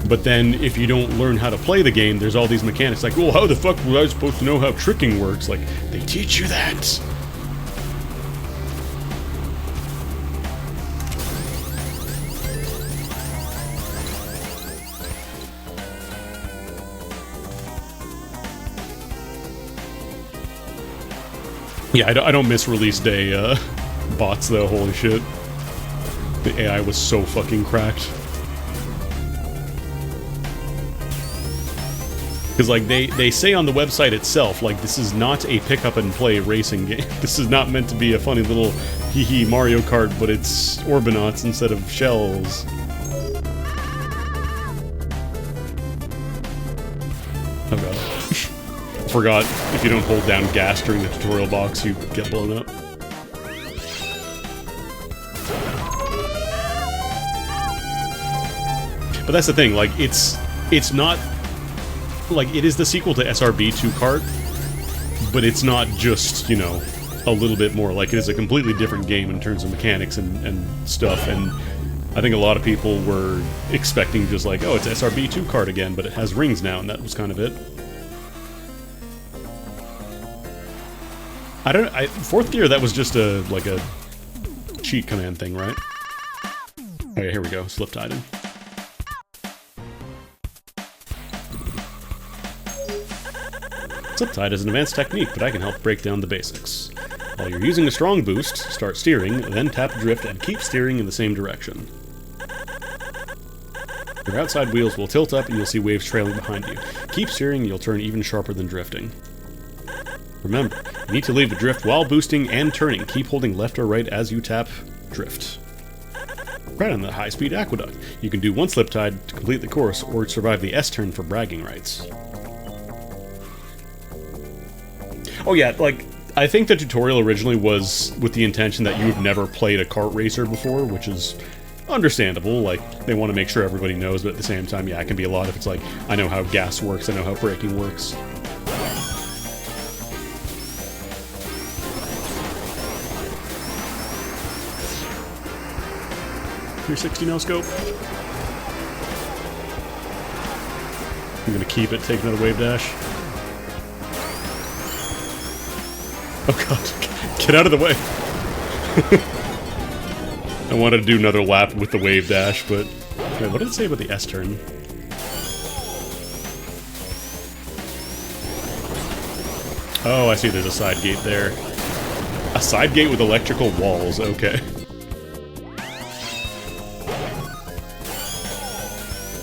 But then, if you don't learn how to play the game, there's all these mechanics like, well, how the fuck was I supposed to know how tricking works? Like, they teach you that! Yeah, I don't miss release day, bots, though, holy shit. The AI was so fucking cracked. Because, like, they say on the website itself, like, this is not a pick-up-and-play racing game. This is not meant to be a funny little hee-hee Mario Kart, but it's Orbinauts instead of shells. Oh god. Forgot, if you don't hold down gas during the tutorial box, you get blown up. But that's the thing, like, it's not... Like, it is the sequel to SRB 2 Kart, but it's not just, you know, a little bit more. Like, it is a completely different game in terms of mechanics and stuff, and I think a lot of people were expecting just like, oh, it's SRB2 Kart again, but it has rings now, and that was kind of it. Fourth gear, that was just like a cheat command thing, right? Oh yeah, here we go, slip tiding. Slip tide is an advanced technique, but I can help break down the basics. While you're using a strong boost, start steering, then tap drift and keep steering in the same direction. Your outside wheels will tilt up and you'll see waves trailing behind you. Keep steering and you'll turn even sharper than drifting. Remember, you need to leave the drift while boosting and turning. Keep holding left or right as you tap drift. Right on the high-speed aqueduct. You can do one slip tide to complete the course, or survive the S-turn for bragging rights. Oh yeah, like, I think the tutorial originally was with the intention that you've never played a kart racer before, which is understandable. Like, they want to make sure everybody knows, but at the same time, yeah, it can be a lot if it's like, I know how gas works, I know how braking works. 360 no scope. I'm gonna keep it, take another wave dash. Oh god, get out of the way. I wanted to do another lap with the wave dash, but... Wait, what did it say about the S-turn? Oh, I see there's a side gate there. A side gate with electrical walls, okay.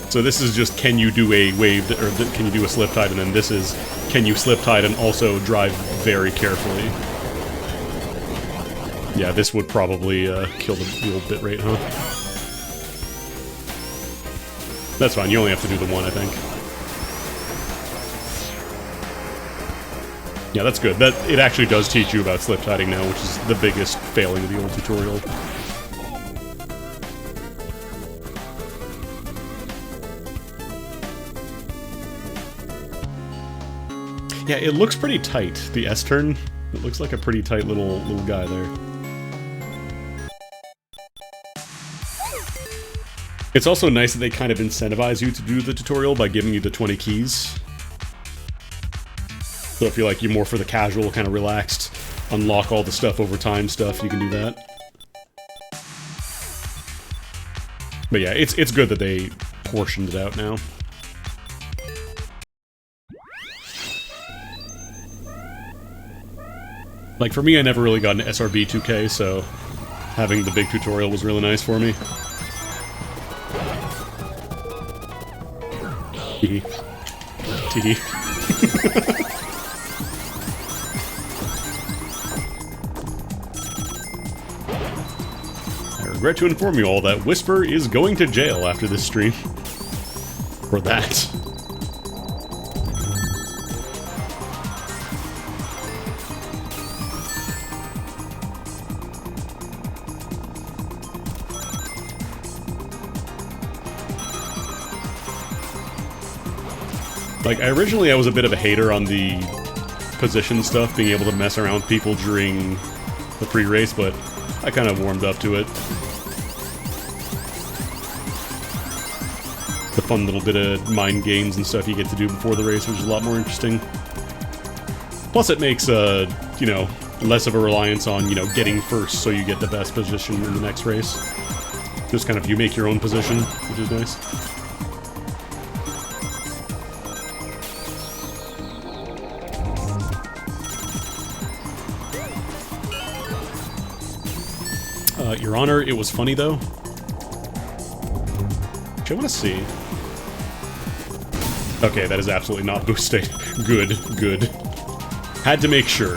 So this is just, can you do a wave, or can you do a slip tide, and then this is, can you slip tide and also drive very carefully? Yeah, this would probably kill the wheel bit rate, huh? That's fine, you only have to do the one, I think. Yeah, that's good. It actually does teach you about slip tiding now, which is the biggest failing of the old tutorial. Yeah, it looks pretty tight, the S-turn. It looks like a pretty tight little guy there. It's also nice that they kind of incentivize you to do the tutorial by giving you the 20 keys. So if you're like, you're more for the casual, kind of relaxed, unlock all the stuff over time stuff, you can do that. But yeah, it's good that they portioned it out now. Like, for me, I never really got an SRB 2K, so having the big tutorial was really nice for me. Tee. Tee. I regret to inform you all that Whisper is going to jail after this stream. For that. Like, originally I was a bit of a hater on the position stuff, being able to mess around with people during the pre-race, but I kind of warmed up to it. The fun little bit of mind games and stuff you get to do before the race, which is a lot more interesting. Plus it makes, you know, less of a reliance on, you know, getting first so you get the best position in the next race. Just kind of, you make your own position, which is nice. Your Honor, it was funny, though. Which I want to see. Okay, that is absolutely not boost state. Good, good. Had to make sure.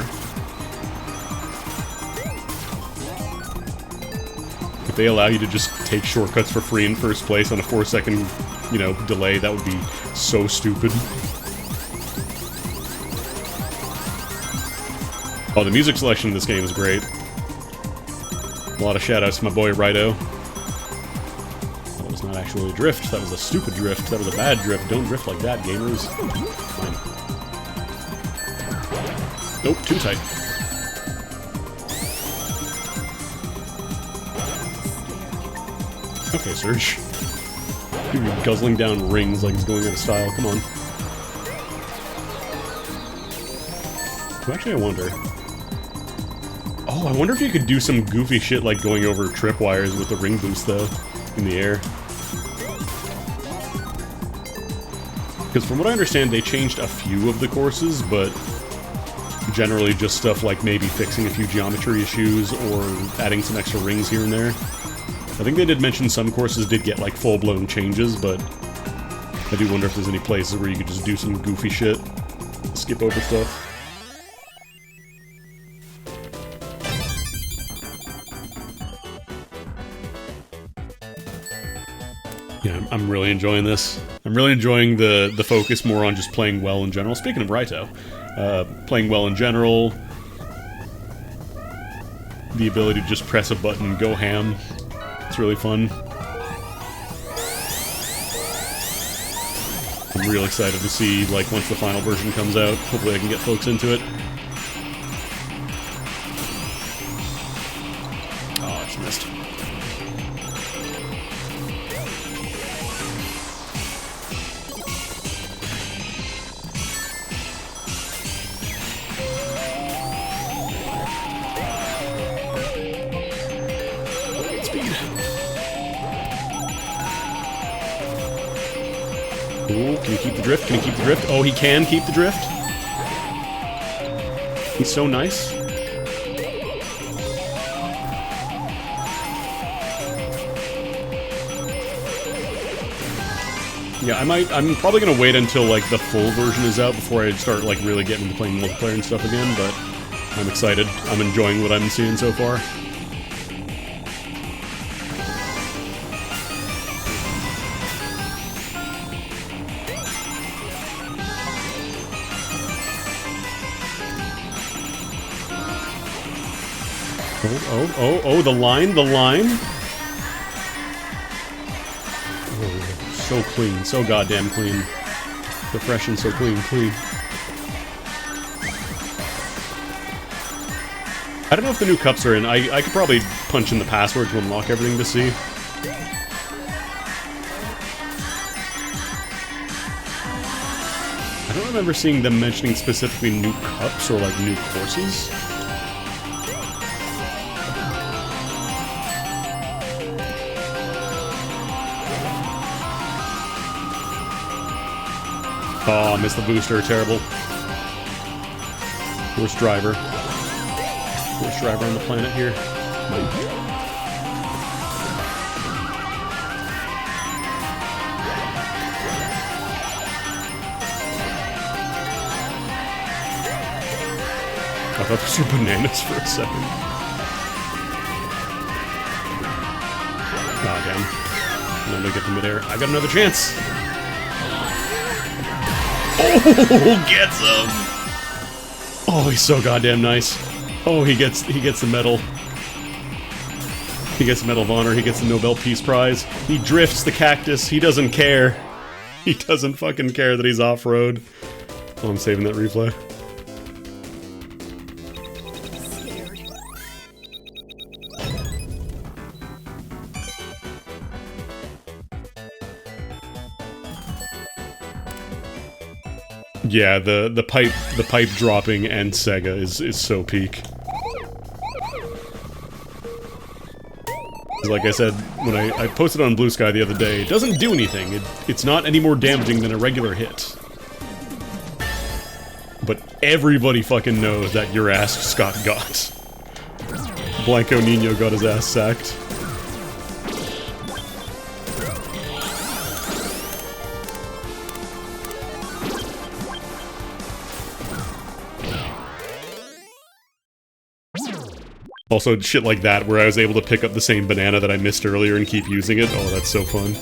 If they allow you to just take shortcuts for free in first place on a 4-second, you know, delay, that would be so stupid. Oh, the music selection in this game is great. A lot of shoutouts to my boy Rido. That was not actually a drift. That was a stupid drift. That was a bad drift. Don't drift like that, gamers. Fine. Nope, too tight. Okay, Surge. You're guzzling down rings like it's going out of style. Come on. Well, actually, I wonder. Oh, I wonder if you could do some goofy shit like going over tripwires with the ring boost, though, in the air. Because from what I understand, they changed a few of the courses, but generally just stuff like maybe fixing a few geometry issues or adding some extra rings here and there. I think they did mention some courses did get like full-blown changes, but I do wonder if there's any places where you could just do some goofy shit, skip over stuff. Yeah, I'm really enjoying this. I'm really enjoying the focus more on just playing well in general. Speaking of Raito, playing well in general, the ability to just press a button and go ham. It's really fun. I'm real excited to see, like, once the final version comes out. Hopefully I can get folks into it. Oh, I just missed. Ooh, can he keep the drift? Can he keep the drift? Oh, he can keep the drift. He's so nice. Yeah, I'm probably gonna wait until, like, the full version is out before I start, like, really getting into playing multiplayer and stuff again, but I'm excited. I'm enjoying what I'm seeing so far. Oh, the line. Oh, so clean, so goddamn clean. The fresh and so clean. I don't know if the new cups are in. I could probably punch in the password to unlock everything to see. I don't remember seeing them mentioning specifically new cups or, like, new courses. Oh, I missed the booster. Terrible. Worst driver. Worst driver on the planet here. I thought those were bananas for a second. Oh, damn. I'm gonna get the midair. I got another chance! Oh, gets him! Oh, he's so goddamn nice. Oh, he gets the medal. He gets the Medal of Honor, he gets the Nobel Peace Prize. He drifts the cactus, he doesn't care. He doesn't fucking care that he's off-road. Oh, I'm saving that replay. Yeah, the pipe dropping and Sega is so peak. Like I said, when I posted on Blue Sky the other day, it doesn't do anything. It's not any more damaging than a regular hit. But everybody fucking knows that your ass Scott got. Blanco Nino got his ass sacked. Also, shit like that, where I was able to pick up the same banana that I missed earlier and keep using it. Oh, that's so fun.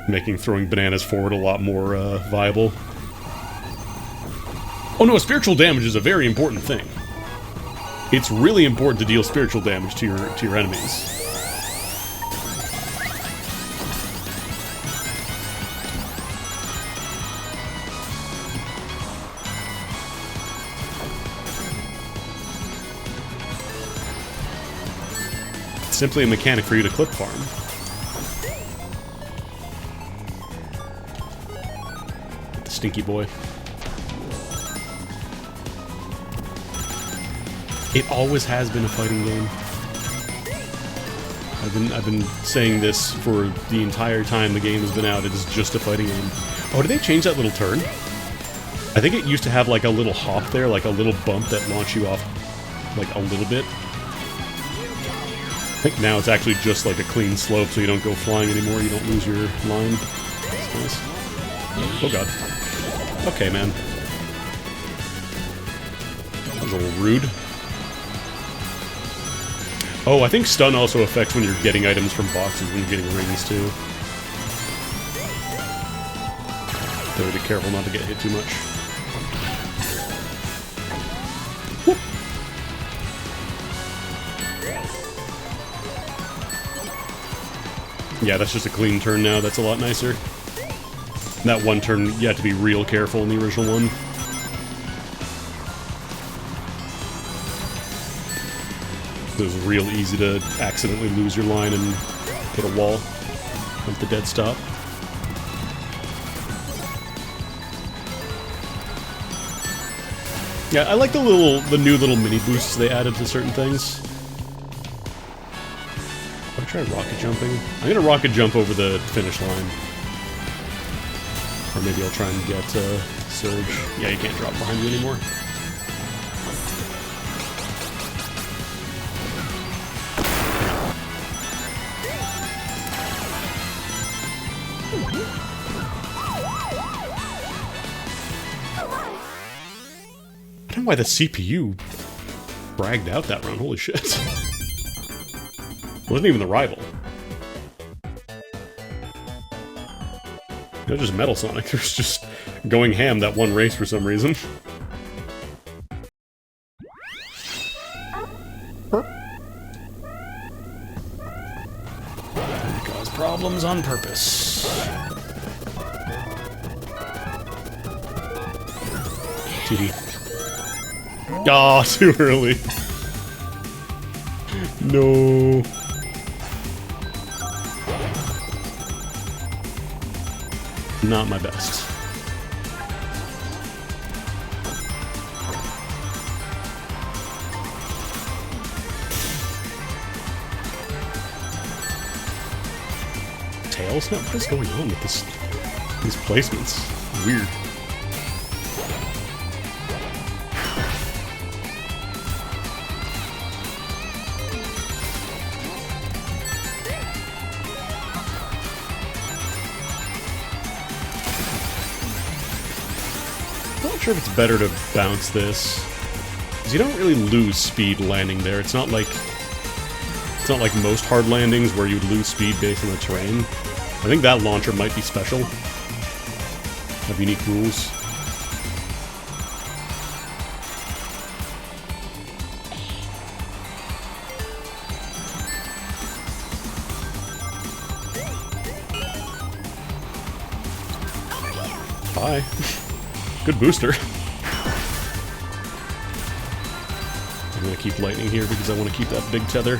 Making throwing bananas forward a lot more, viable. Oh no, spiritual damage is a very important thing. It's really important to deal spiritual damage to your enemies. It's simply a mechanic for you to clip farm. The stinky boy. It always has been a fighting game. I've been saying this for the entire time the game has been out. It is just a fighting game. Oh, did they change that little turn? I think it used to have like a little hop there, like a little bump that launched you off like a little bit. I think now it's actually just like a clean slope so you don't go flying anymore, you don't lose your line. That's nice. Oh god. Okay, man. That was a little rude. Oh, I think stun also affects when you're getting items from boxes, when you're getting rings too. Gotta be careful not to get hit too much. Whoop. Yeah, that's just a clean turn now, that's a lot nicer. That one turn, you had to be real careful in the original one. It was real easy to accidentally lose your line and hit a wall with the dead stop. Yeah, I like the new little mini boosts they added to certain things. I'll try rocket jumping. I'm gonna rocket jump over the finish line. Or maybe I'll try and get Surge. Yeah, you can't drop behind you anymore. I don't know why the CPU bragged out that round. Holy shit. Wasn't even the rival. They're just Metal Sonic. They're just going ham that one race for some reason. Cause problems on purpose. TD. Ah, too early. No. Not my best. Tails? No, what is going on with this? These placements? Weird. I'm not sure if it's better to bounce this, because you don't really lose speed landing there. It's not like most hard landings where you lose speed based on the terrain. I think that launcher might be special. Have unique rules. Bye. Good booster. I'm gonna keep lightning here because I want to keep that big tether.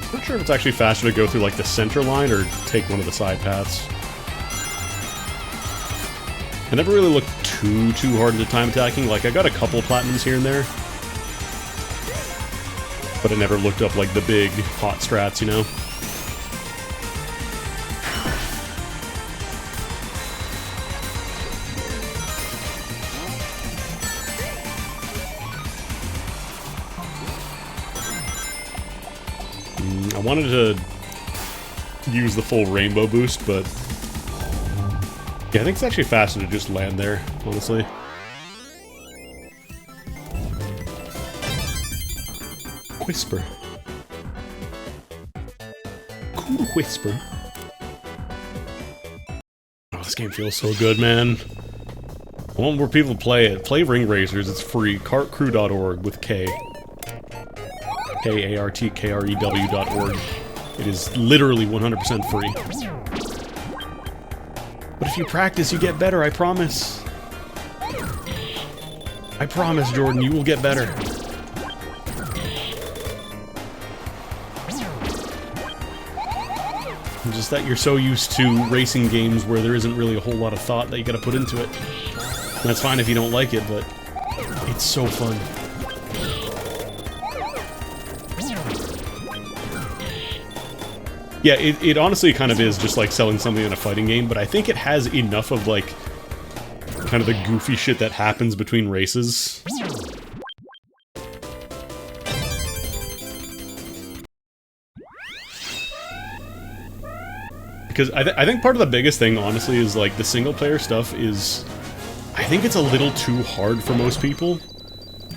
I'm not sure if it's actually faster to go through like the center line or take one of the side paths. I never really looked too hard into time attacking. Like, I got a couple of platinums here and there, but I never looked up like the big hot strats, you know? I wanted to use the full rainbow boost, but yeah, I think it's actually faster to just land there, honestly. Whisper. Cool whisper. Oh, this game feels so good, man. I want more people to play it. Play Ring Racers, it's free. Kartcrew.org with K. kartkrew.org. It is literally 100% free. But if you practice, you get better, I promise. I promise, Jordan, you will get better. It's just that you're so used to racing games where there isn't really a whole lot of thought that you gotta put into it. And that's fine if you don't like it, but it's so fun. Yeah, it honestly kind of is just like selling something in a fighting game, but I think it has enough of like kind of the goofy shit that happens between races. Because I think part of the biggest thing, honestly, is like the single player stuff is... I think it's a little too hard for most people.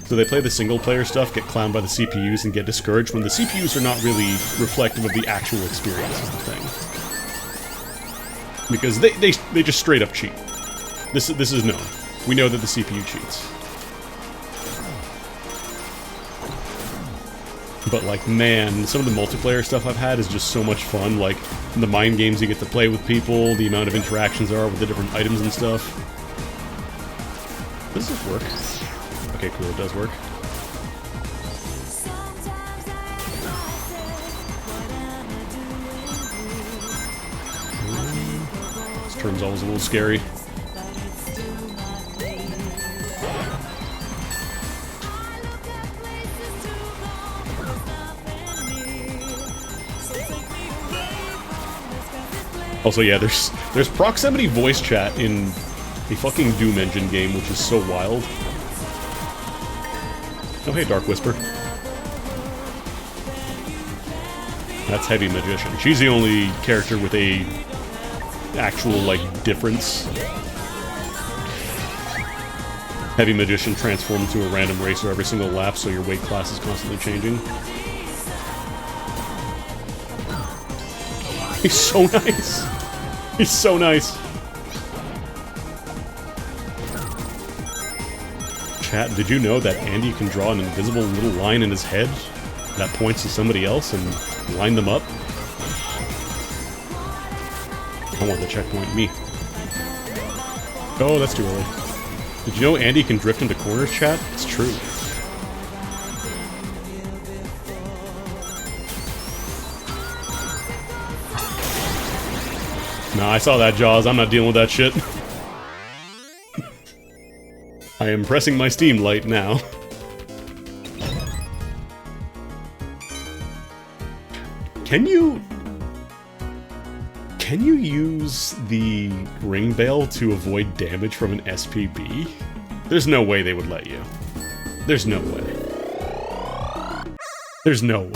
So they play the single player stuff, get clowned by the CPUs, and get discouraged when the CPUs are not really reflective of the actual experience is the thing. Because they just straight up cheat. This is known. We know that the CPU cheats. But like, man, some of the multiplayer stuff I've had is just so much fun. Like, the mind games you get to play with people, the amount of interactions there are with the different items and stuff. Does this work? Okay, cool, it does work. This turn's always a little scary. Also, yeah, there's proximity voice chat in a fucking Doom Engine game, which is so wild. Oh, hey, Dark Whisper. That's Heavy Magician. She's the only character with a actual, like, difference. Heavy Magician transforms into a random racer every single lap, so your weight class is constantly changing. He's so nice! He's so nice! Chat, did you know that Andy can draw an invisible little line in his head that points to somebody else and line them up? I want the checkpoint, me. Oh, that's too early. Did you know Andy can drift into corners, chat? It's true. Nah, I saw that, Jaws. I'm not dealing with that shit. I am pressing my Steam light now. Can you use the ring bale to avoid damage from an SPB? There's no way they would let you. There's no way. There's no way.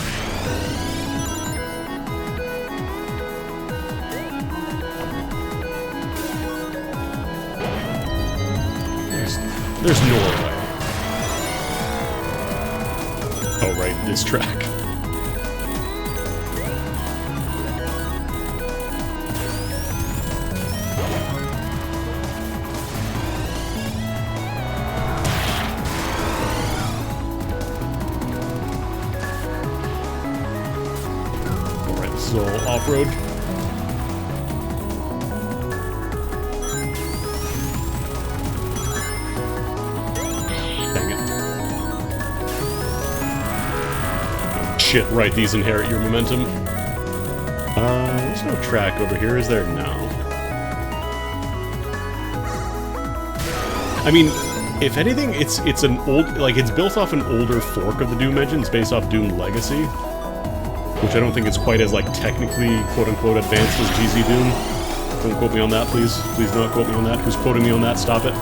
There's no way. Oh, right, this track. Alright, this is all off-road. Shit, right, these inherit your momentum. There's no track over here, is there? No. I mean, if anything, it's an old, like, it's built off an older fork of the Doom engine. It's based off Doom Legacy, which I don't think is quite as, like, technically, quote-unquote, advanced as GZ Doom. Don't quote me on that, please. Please do not quote me on that. Who's quoting me on that? Stop it.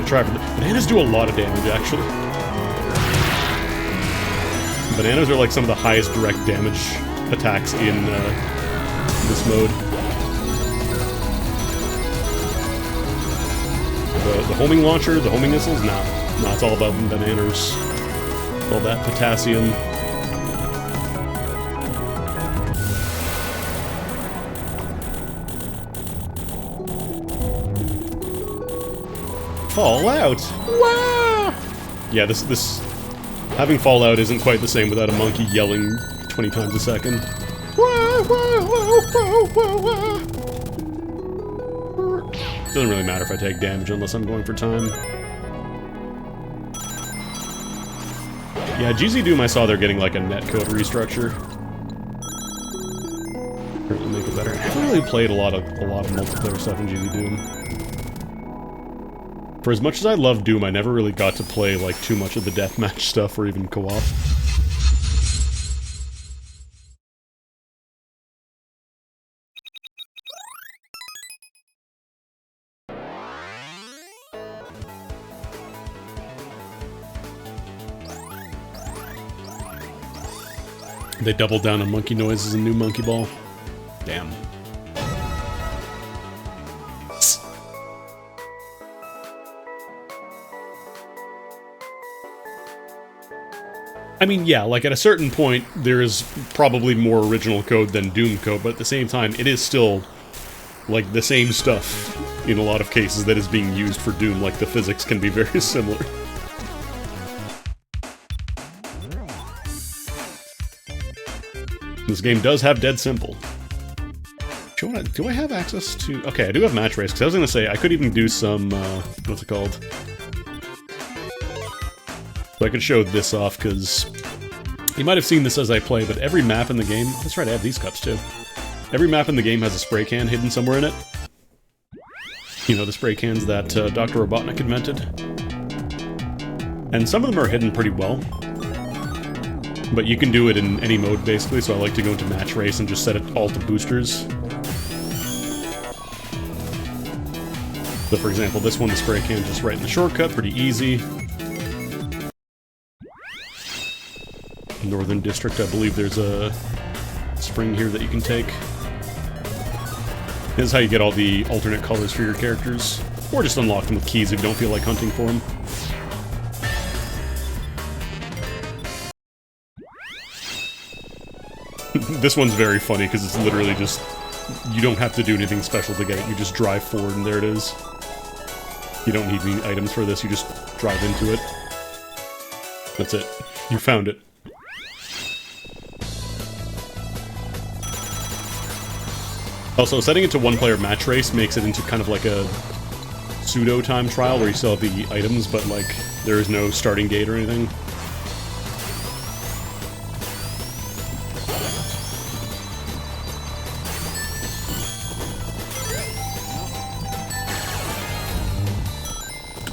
Try for the bananas do a lot of damage, actually. Bananas are like some of the highest direct damage attacks in this mode. The homing launcher, the homing missiles, nah, it's all about bananas. All that potassium. Fallout! Wow! Yeah, this... Having Fallout isn't quite the same without a monkey yelling 20 times a second. Doesn't really matter if I take damage unless I'm going for time. Yeah, GZ Doom I saw they're getting like a netcode restructure. Really make it better. I haven't really played a lot of multiplayer stuff in GZ Doom. For as much as I love Doom, I never really got to play like too much of the deathmatch stuff or even co-op. They doubled down on monkey noises in New Monkey Ball. Damn. I mean, yeah, like at a certain point, there is probably more original code than Doom code, but at the same time, it is still, like, the same stuff in a lot of cases that is being used for Doom. Like, the physics can be very similar. This game does have Dead Simple. Do I have access to... Okay, I do have Match Race, because I was going to say, I could even do some, what's it called? So I could show this off, because you might have seen this as I play, but every map in the game... That's right, I have these cups, too. Every map in the game has a spray can hidden somewhere in it. You know, the spray cans that Dr. Robotnik invented. And some of them are hidden pretty well. But you can do it in any mode, basically, so I like to go into Match Race and just set it all to boosters. So, for example, this one, the spray can just right in the shortcut, pretty easy. Northern District, I believe there's a spring here that you can take. This is how you get all the alternate colors for your characters. Or just unlock them with keys if you don't feel like hunting for them. This one's very funny because it's literally just... You don't have to do anything special to get it, you just drive forward and there it is. You don't need any items for this, you just drive into it. That's it. You found it. Also, setting it to one-player match race makes it into kind of like a pseudo-time trial where you still have the items, but like, there is no starting gate or anything.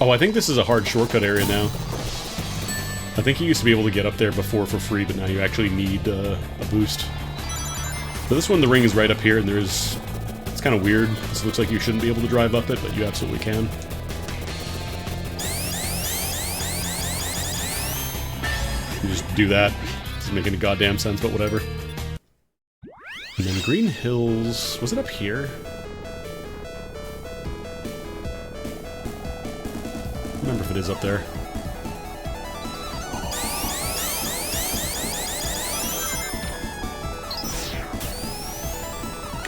Oh, I think this is a hard shortcut area now. I think you used to be able to get up there before for free, but now you actually need a boost. So this one, the ring is right up here, and there's... It's kind of weird. This looks like you shouldn't be able to drive up it, but you absolutely can. You just do that. Doesn't make any goddamn sense, but whatever. And then Green Hills... Was it up here? I don't remember if it is up there.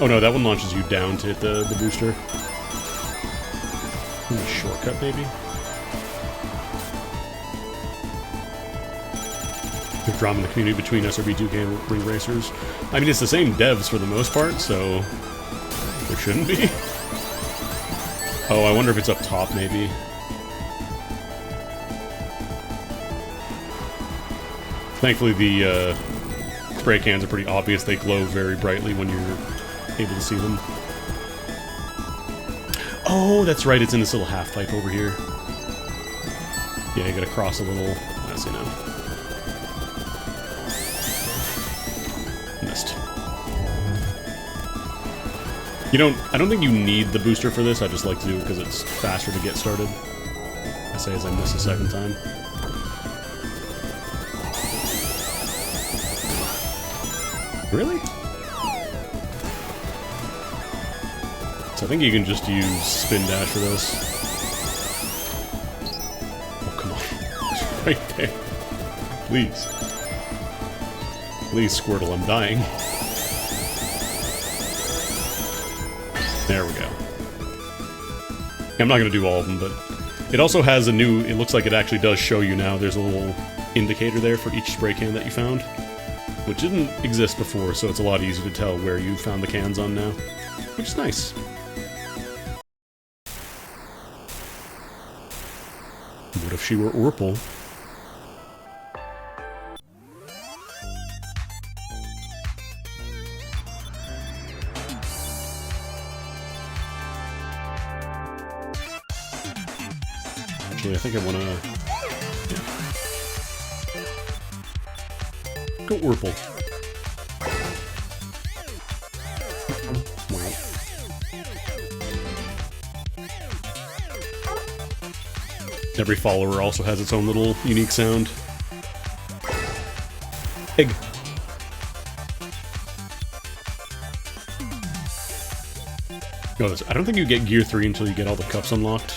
Oh no, that one launches you down to hit the booster. Shortcut, maybe? The drama in the community between SRB2K and Ring Racers. I mean, it's the same devs for the most part, so... There shouldn't be. Oh, I wonder if it's up top, maybe. Thankfully, the spray cans are pretty obvious. They glow very brightly when you're able to see them. Oh, that's right. It's in this little half pipe over here. Yeah, you gotta cross a little... I see now. Missed. You don't... I don't think you need the booster for this. I just like to do it because it's faster to get started. I say as I miss a second time. Really? So I think you can just use spin dash for this. Oh, come on. It's right there. Please. Please, Squirtle, I'm dying. There we go. I'm not going to do all of them, but It also has a new, it looks like it actually does show you now, there's a little indicator there for each spray can that you found, which didn't exist before, so it's a lot easier to tell where you found the cans on now, which is nice. What if she were Orpal? Actually, I think I want to... Yeah. Go Orpal. Wow. Every follower also has its own little unique sound. Egg. Oh, I don't think you get Gear 3 until you get all the cups unlocked.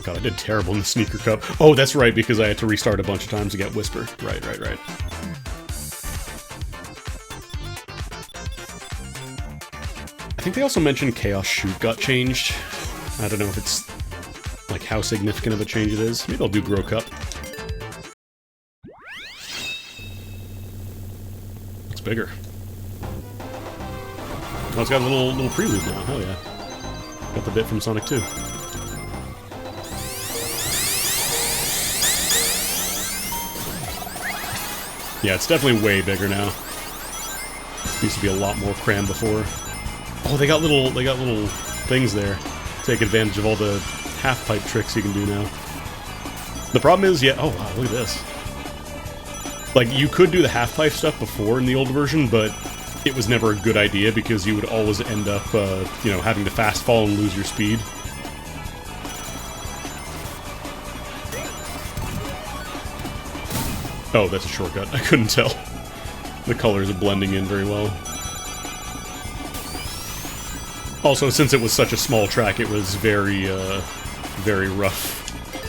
God, I did terrible in the sneaker cup. Oh, that's right, because I had to restart a bunch of times to get Whisper. Right. I think they also mentioned Chaos Shoot got changed. I don't know if it's, like, how significant of a change it is. Maybe I'll do Grow Cup. It's bigger. Oh, it's got a little prelude now. Hell yeah. Got the bit from Sonic 2. Yeah, it's definitely way bigger now. Used to be a lot more crammed before. Oh, they got little things there. Take advantage of all the half-pipe tricks you can do now. The problem is, yeah, oh wow, look at this. Like, you could do the half-pipe stuff before in the old version, but it was never a good idea because you would always end up, you know, having to fast fall and lose your speed. Oh, that's a shortcut. I couldn't tell. The colors are blending in very well. Also, since it was such a small track, it was very, very rough.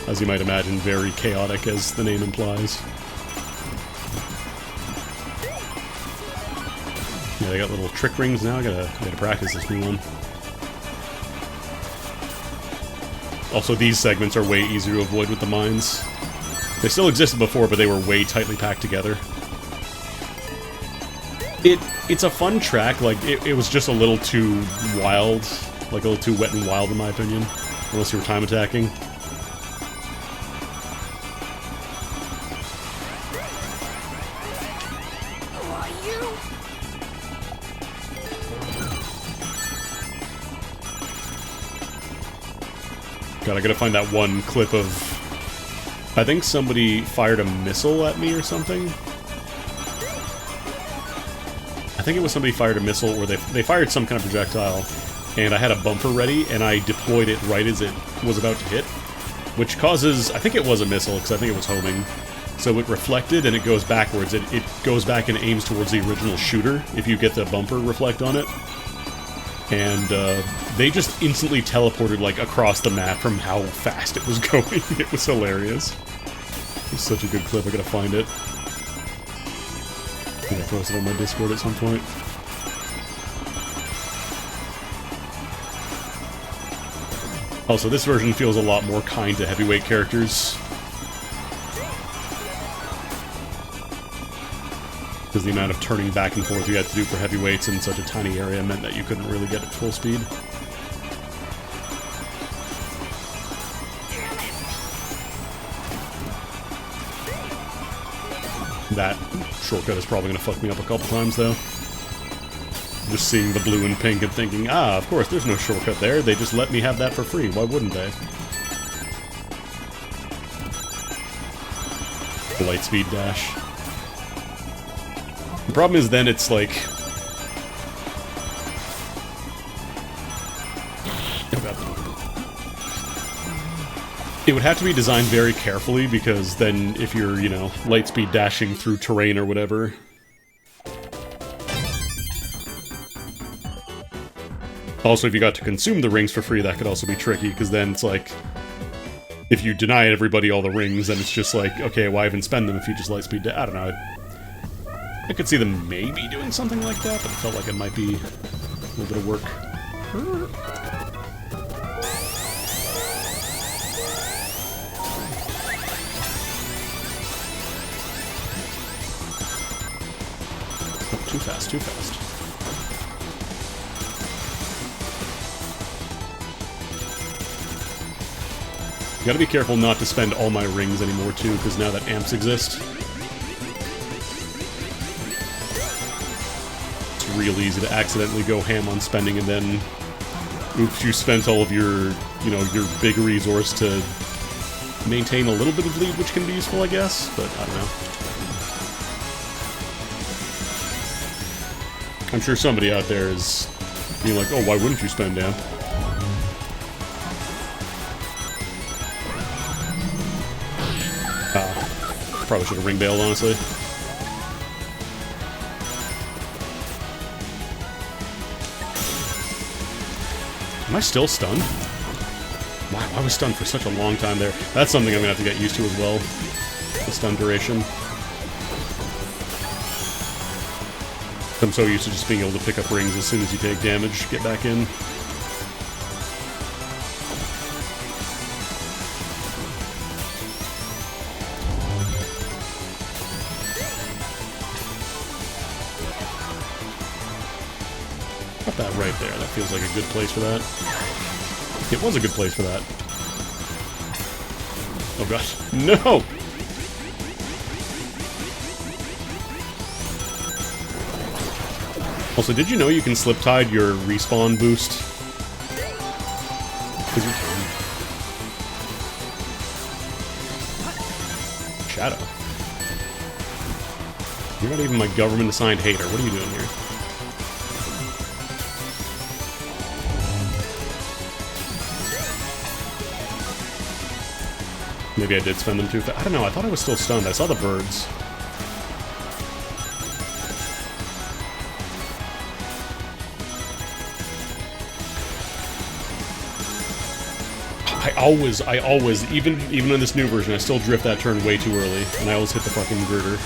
As you might imagine, very chaotic, as the name implies. Yeah, they got little trick rings now. I gotta practice this new one. Also, these segments are way easier to avoid with the mines. They still existed before, but they were way tightly packed together. It's a fun track, like, it was just a little too wild, like a little too wet and wild in my opinion, unless you were time attacking. Who are you? God, I gotta find that one clip of... I think somebody fired a missile at me or something. I think it was somebody fired a missile, or they fired some kind of projectile, and I had a bumper ready, and I deployed it right as it was about to hit, which causes... I think it was a missile, because I think it was homing. So it reflected, and it goes backwards. It goes back and aims towards the original shooter, if you get the bumper reflect on it. And they just instantly teleported, like, across the map from how fast it was going. It was hilarious. It was such a good clip, I gotta find it. I'm gonna post it on my Discord at some point. Also, this version feels a lot more kind to heavyweight characters. Because the amount of turning back and forth you had to do for heavyweights in such a tiny area meant that you couldn't really get at full speed. That shortcut is probably going to fuck me up a couple times, though. Just seeing the blue and pink and thinking, ah, of course, there's no shortcut there. They just let me have that for free. Why wouldn't they? Lightspeed dash. The problem is then it's like... It would have to be designed very carefully, because then if you're, you know, lightspeed dashing through terrain or whatever... Also, if you got to consume the rings for free, that could also be tricky, because then it's like... If you deny everybody all the rings, then it's just like, okay, why even spend them if you just lightspeed I don't know. I could see them maybe doing something like that, but it felt like it might be a little bit of work. Oh, too fast, too fast. Gotta be careful not to spend all my rings anymore, too, because now that amps exist, it's real easy to accidentally go ham on spending, and then, oops, you spent all of your, you know, your big resource to maintain a little bit of lead, which can be useful, I guess, but I don't know. I'm sure somebody out there is being like, oh, why wouldn't you spend amp? Probably should have ring bailed, honestly. Am I still stunned? Wow, I was stunned for such a long time there. That's something I'm gonna have to get used to as well. The stun duration. I'm so used to just being able to pick up rings as soon as you take damage, get back in. Got that right there. That feels like a good place for that. It was a good place for that. Oh gosh. No! Also, did you know you can slip-tide your respawn boost? Because you can. Shadow. You're not even my government-assigned hater. What are you doing here? Maybe I did spend them too fast. I don't know, I thought I was still stunned. I saw the birds. I always, even in this new version, I still drift that turn way too early, and I always hit the fucking girder.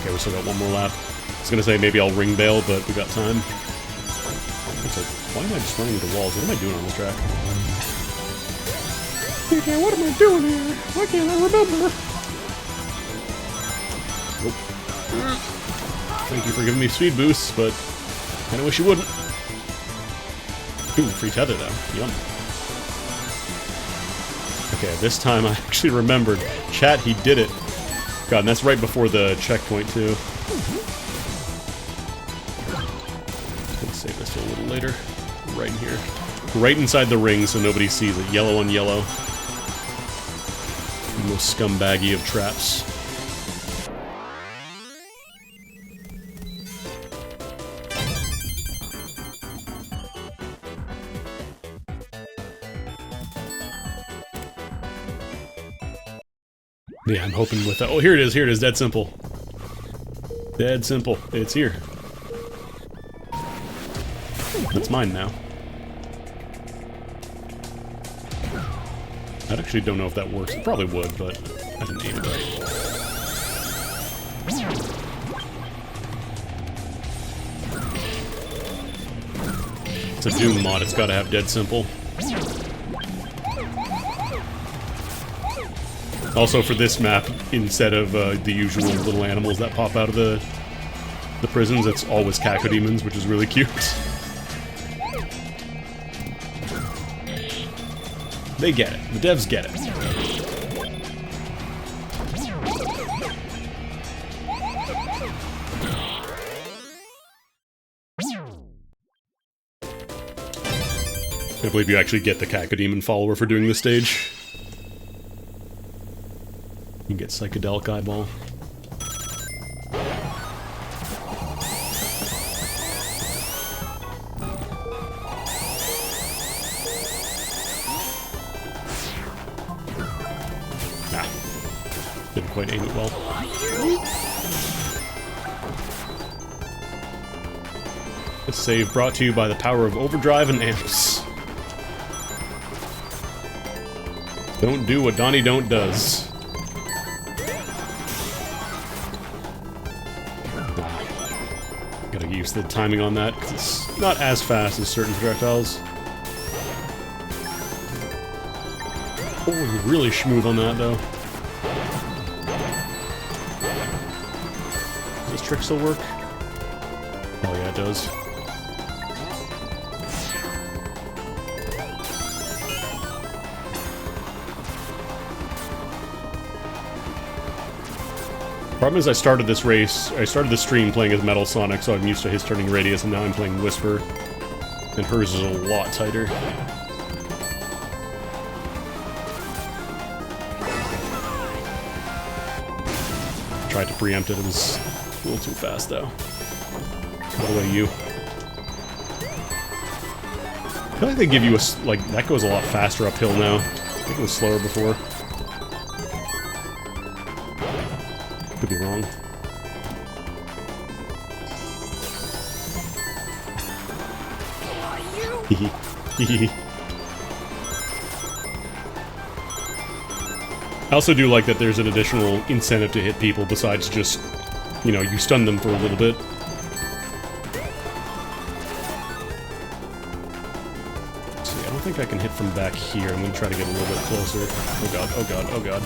Okay, we still got one more lap. I was gonna say maybe I'll ring bail, but we got time. Why am I just running into walls? What am I doing on this track? PJ, what am I doing here? Why can't I remember? Nope. Thank you for giving me speed boosts, but I kinda wish you wouldn't. Ooh, free tether though. Yum. Okay, this time I actually remembered. Chat, he did it. God, and that's right before the checkpoint too. Let's save this till a little later. Right in here. Right inside the ring so nobody sees it. Yellow on yellow. The most scumbaggy of traps. Yeah, I'm hoping with that. Oh, here it is, dead simple. Dead simple. It's here. That's mine now. I actually don't know if that works. It probably would, but I didn't aim it right. It's a Doom mod, it's gotta have dead simple. Also for this map, instead of the usual little animals that pop out of the prisons, it's always cacodemons, which is really cute. They get it. The devs get it. I believe you actually get the cacodemon follower for doing this stage. You can get psychedelic eyeball. Didn't quite aim it well. This save brought to you by the power of overdrive and amps. Don't do what Donnie Don't does. Gotta get used to the timing on that, because it's not as fast as certain projectiles. Oh, you're really smooth on that, though. Does this trick still work? Oh yeah, it does. Problem is I started this stream playing as Metal Sonic, so I'm used to his turning radius, and now I'm playing Whisper. And hers is a lot tighter. Tried to preempt it, it was a little too fast though. What about you? I feel like they give you a, like, that goes a lot faster uphill now. I think it was slower before. Could be wrong. Hehe. I also do like that there's an additional incentive to hit people besides just, you know, you stun them for a little bit. See, I don't think I can hit from back here. I'm gonna try to get a little bit closer. Oh god, oh god, oh god.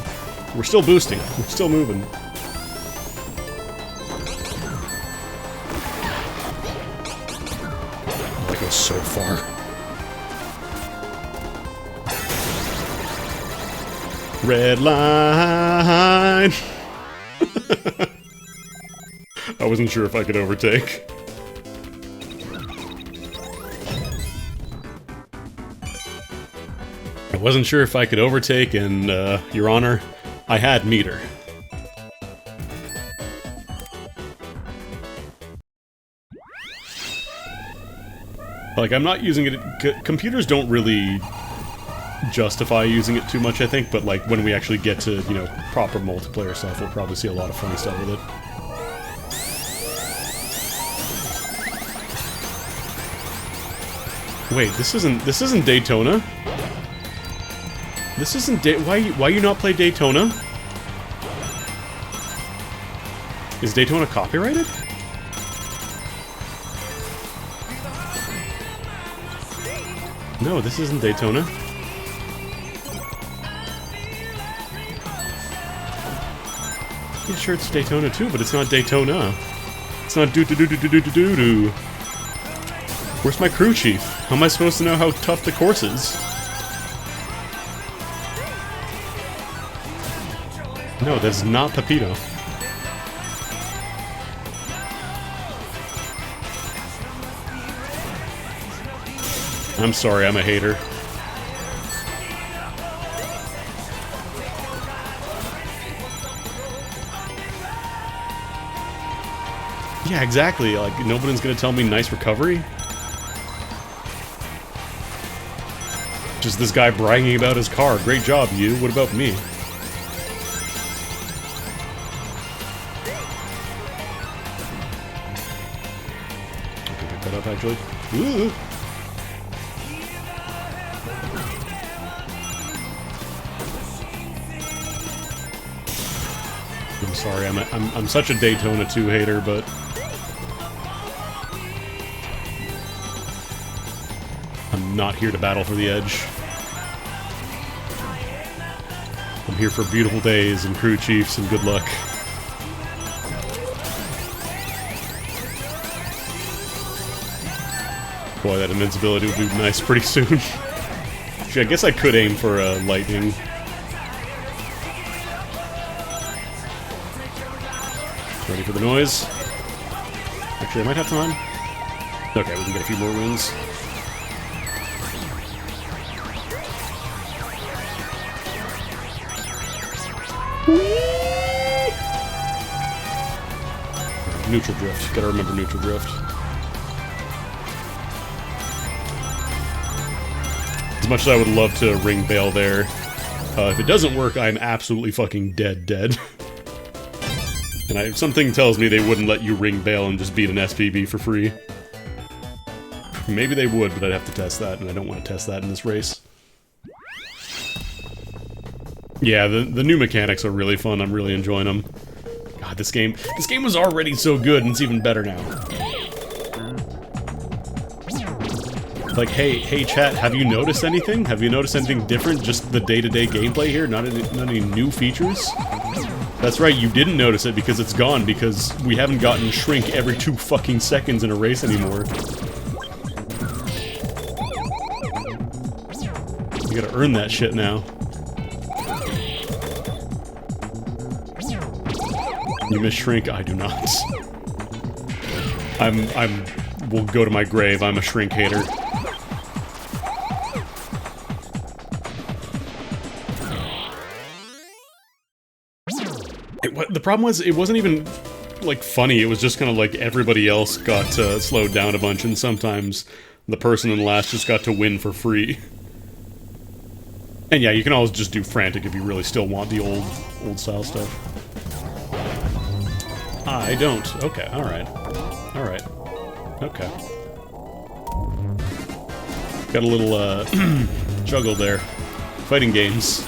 We're still boosting. We're still moving. Oh, that goes so far. Red line! I wasn't sure if I could overtake. I wasn't sure if I could overtake, and, Your Honor, I had meter. Like, I'm not using it... Computers don't really justify using it too much, I think, but like when we actually get to, you know, proper multiplayer stuff, we'll probably see a lot of funny stuff with it. Wait, this isn't Daytona? This isn't why you not play Daytona? Is Daytona copyrighted? No, this isn't Daytona. Yeah, sure, it's Daytona too, but it's not Daytona. It's not do-do-do-do-do-do-do-do. Where's my crew chief? How am I supposed to know how tough the course is? No, that's not Pepito. I'm sorry, I'm a hater. Yeah, exactly. Like, nobody's gonna tell me nice recovery. Just this guy bragging about his car. Great job, you. What about me? I can pick that up, actually. Ooh. I'm sorry, I'm such a Daytona 2 hater, but... I'm not here to battle for the edge. I'm here for beautiful days and crew chiefs and good luck. Boy, that invincibility would be nice pretty soon. Actually, I guess I could aim for a lightning. Ready for the noise? Actually, I might have time. Okay, we can get a few more wins. Neutral drift. Gotta remember neutral drift. As much as I would love to ring bail there, if it doesn't work, I'm absolutely fucking dead. And something tells me they wouldn't let you ring bail and just beat an SPB for free. Maybe they would, but I'd have to test that, and I don't want to test that in this race. Yeah, the new mechanics are really fun. I'm really enjoying them. God, this game was already so good, and it's even better now. Like, hey, chat, have you noticed anything? Have you noticed anything different? Just the day-to-day gameplay here? Not any new features? That's right, you didn't notice it because it's gone, because we haven't gotten shrink every 2 fucking seconds in a race anymore. You gotta earn that shit now. You miss shrink? I do not. Will go to my grave, I'm a shrink hater. The problem was, it wasn't even, like, funny, it was just kind of like everybody else got slowed down a bunch, and sometimes the person in last just got to win for free. And yeah, you can always just do frantic if you really still want the old style stuff. I don't. Okay, alright. Alright. Okay. Got a little, juggle there. Fighting games.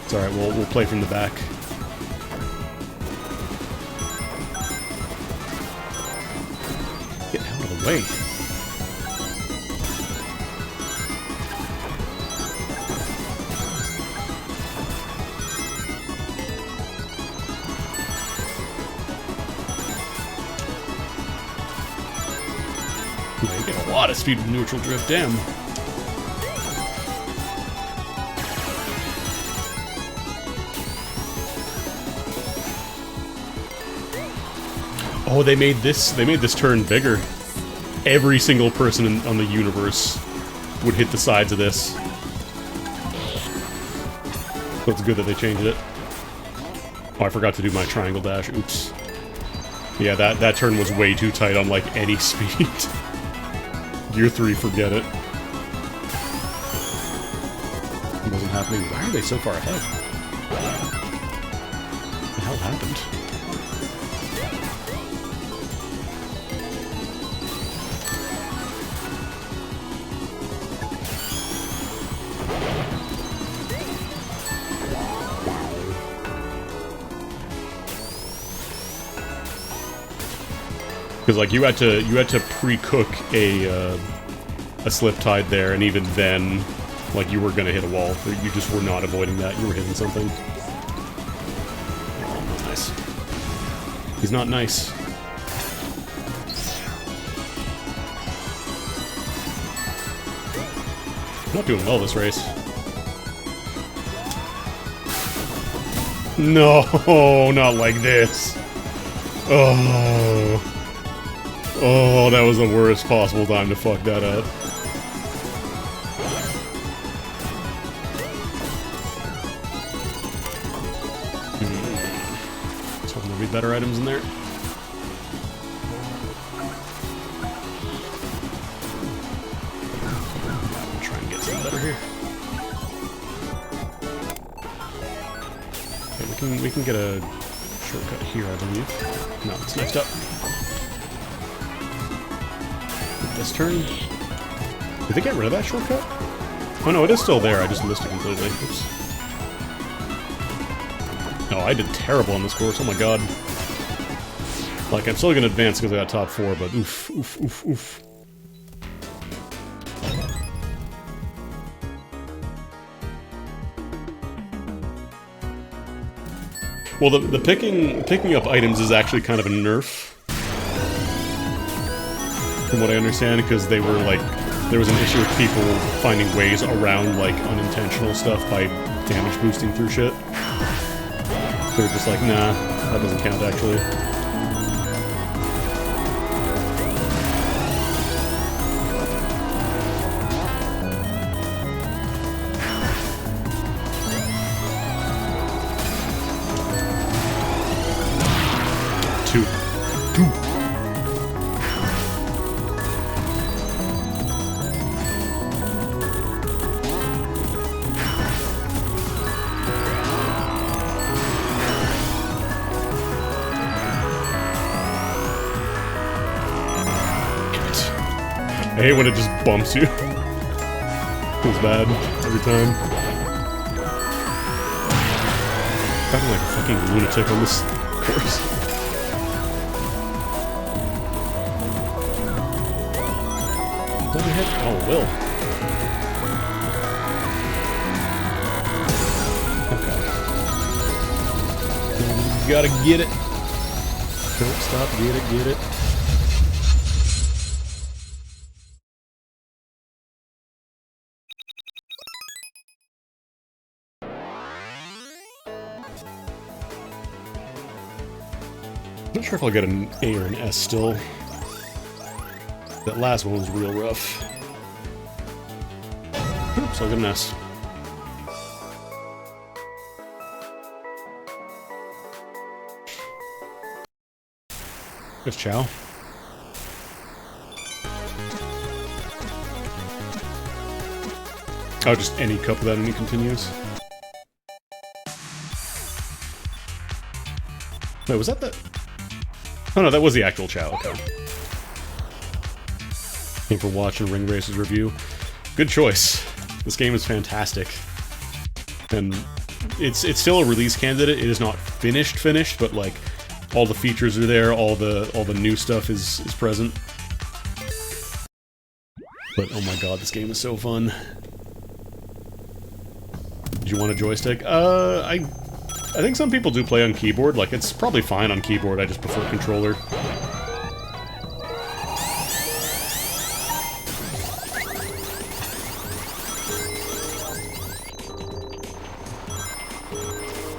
It's alright, we'll play from the back. Get out of the way. Yeah, you get a lot of speed with neutral drift, damn. Oh, they made this turn bigger. Every single person on the universe would hit the sides of this. So it's good that they changed it. Oh, I forgot to do my triangle dash. Oops. Yeah, that turn was way too tight on, like, any speed. Gear 3, forget it. It wasn't happening. Why are they so far ahead? What the hell happened? Because like you had to pre-cook a slip tide there, and even then, like you were gonna hit a wall. You just were not avoiding that. You were hitting something. Oh, not nice. He's not nice. I'm not doing well this race. No, not like this. Oh. Oh, that was the worst possible time to fuck that up. Let's hope there'll be better items in there. I'll try and get something better here. Okay, we can get a shortcut here, I believe. No, it's next up. This turn. Did they get rid of that shortcut? Oh no, it is still there. I just missed it completely. Oops. Oh, I did terrible on this course. Oh my god. Like, I'm still gonna advance because I got top 4, but oof, oof, oof, oof. Well, the picking up items is actually kind of a nerf. From what I understand, because they were like, there was an issue with people finding ways around like unintentional stuff by damage boosting through shit. They're just like, nah, that doesn't count actually. Two. I hate when it just bumps you. Feels bad every time. Driving like a fucking lunatic on this course. Let me hit. Oh, Will. Okay. You gotta get it. Don't stop. Get it. Get it. I'm not sure if I'll get an A or an S still. That last one was real rough. Oops, I'll get an S. There's Chow. Oh, just any cup without any continues. Wait, was that the... Oh no, that was the actual Chow, okay. Came for Watch and Ring Race's review. Good choice. This game is fantastic. And it's still a release candidate. It is not finished, but like all the features are there, all the new stuff is present. But oh my god, this game is so fun. Did you want a joystick? I think some people do play on keyboard. Like, it's probably fine on keyboard, I just prefer controller.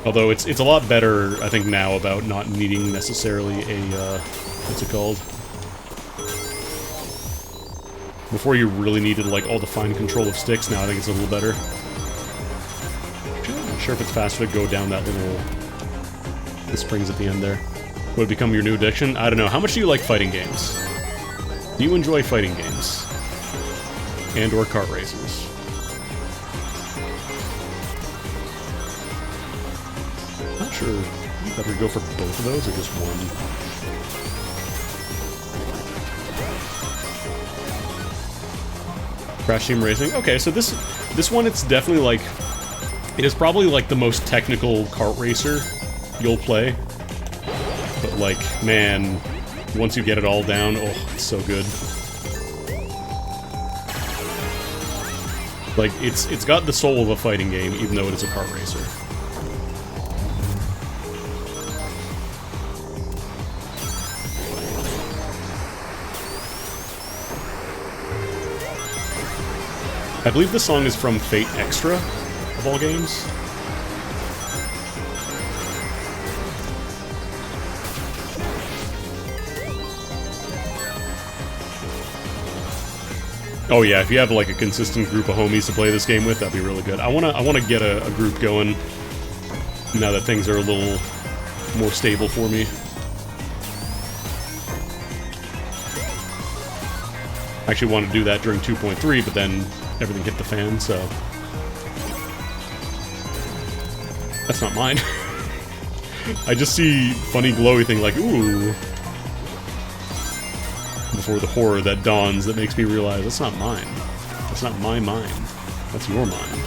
Although it's a lot better, I think, now about not needing necessarily a, what's it called? Before you really needed, like, all the fine control of sticks, now I think it's a little better. I'm not sure if it's faster to go down that little... the springs at the end there. Would it become your new addiction? I don't know. How much do you like fighting games? Do you enjoy fighting games? And or kart races? Not sure. You better go for both of those or just one. Crash Team Racing. Okay, so this one, it's definitely like... It is probably like the most technical kart racer you'll play. But like, man, once you get it all down, oh, it's so good. Like, it's got the soul of a fighting game, even though it is a kart racer. I believe the song is from Fate Extra, of all games. Oh yeah, if you have like a consistent group of homies to play this game with, that'd be really good. I wanna get a group going now that things are a little more stable for me. I actually wanted to do that during 2.3, but then everything hit the fan, so... That's not mine. I just see funny glowy thing like, ooh... Before the horror that dawns that makes me realize that's not mine. That's not my mind. That's your mind.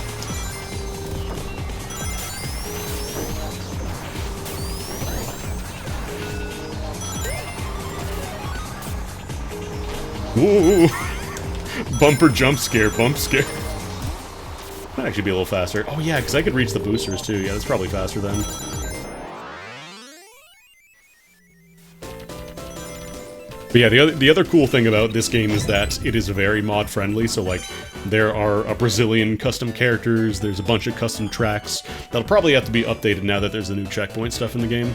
Ooh! Bumper jump scare, bump scare. Might actually be a little faster. Oh yeah, because I could reach the boosters too. Yeah, that's probably faster then. But yeah, the other cool thing about this game is that it is very mod friendly. So like, there are a Brazilian custom characters. There's a bunch of custom tracks that'll probably have to be updated now that there's the new checkpoint stuff in the game.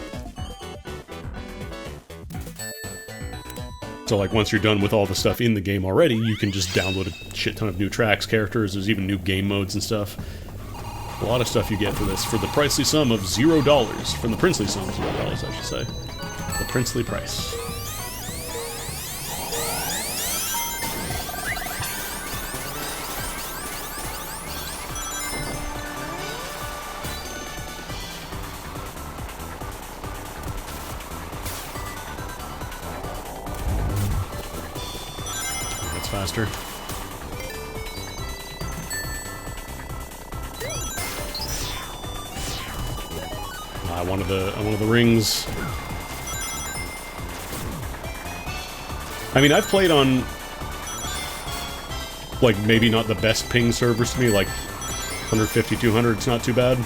So like, once you're done with all the stuff in the game already, you can just download a shit ton of new tracks, characters, there's even new game modes and stuff. A lot of stuff you get for this, for the pricely sum of $0. From the princely sum of $0, I should say. The princely price. Faster. one of the rings. I mean, I've played on, like, maybe not the best ping servers to me, like 150, 200, it's not too bad.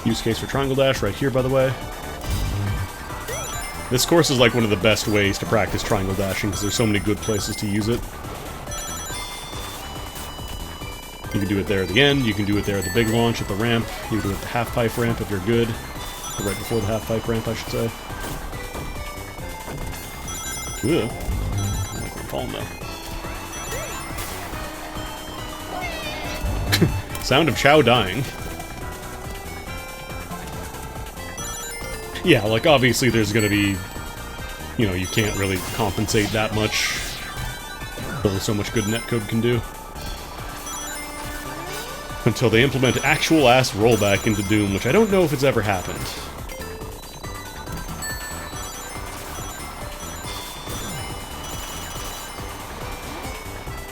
Use case for triangle dash right here, by the way. This course is like one of the best ways to practice triangle dashing because there's so many good places to use it. You can do it there at the end, you can do it there at the big launch, at the ramp, you can do it at the half-pipe ramp if you're good. Or right before the half-pipe ramp, I should say. Ugh. I like where I'm falling, though. Sound of Chow dying. Yeah, like, obviously there's gonna be... You know, you can't really compensate that much. There's only so much good netcode can do. Until they implement actual-ass rollback into Doom, which I don't know if it's ever happened.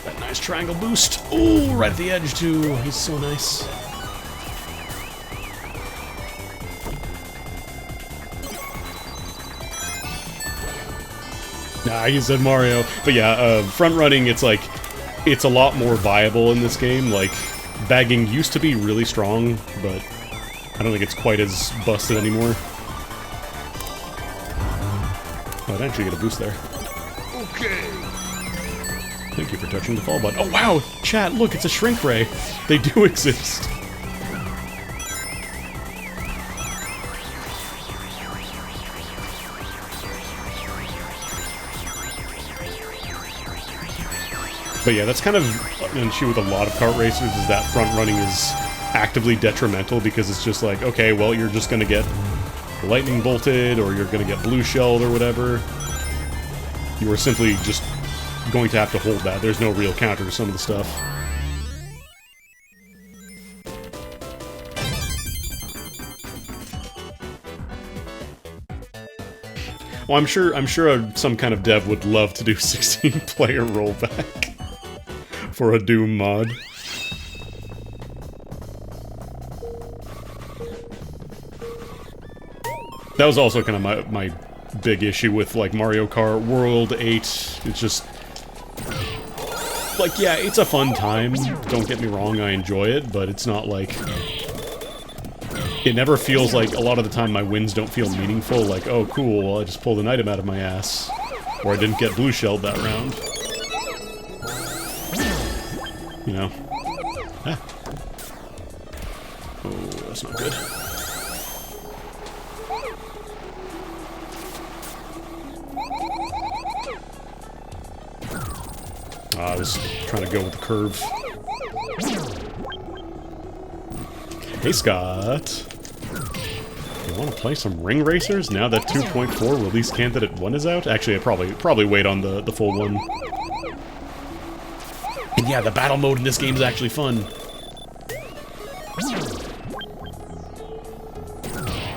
That nice triangle boost. Ooh, right at the edge, too. He's so nice. Nah, you said Mario. But yeah, front-running, it's like... It's a lot more viable in this game. Like, bagging used to be really strong, but I don't think it's quite as busted anymore. Oh, I didn't actually get a boost there. Okay. Thank you for touching the fall button. Oh, wow! Chat, look, it's a shrink ray. They do exist. But yeah, that's kind of an issue with a lot of kart racers, is that front running is actively detrimental because it's just like, okay, well, you're just gonna get lightning bolted or you're gonna get blue shelled or whatever. You are simply just going to have to hold that. There's no real counter to some of the stuff. Well, I'm sure some kind of dev would love to do 16-player rollback for a Doom mod. That was also kind of my big issue with, like, Mario Kart World 8. It's just... Like, yeah, it's a fun time. Don't get me wrong, I enjoy it, but it's not like... It never feels like, a lot of the time, my wins don't feel meaningful. Like, oh, cool, well, I just pulled an item out of my ass. Or I didn't get blue shelled that round. You know? Ah. Oh, that's not good. I was trying to go with the curve. Hey, Scott. You want to play some Ring Racers now that 2.4 release candidate 1 is out? Actually, I'd probably wait on the full one. And yeah, the battle mode in this game is actually fun.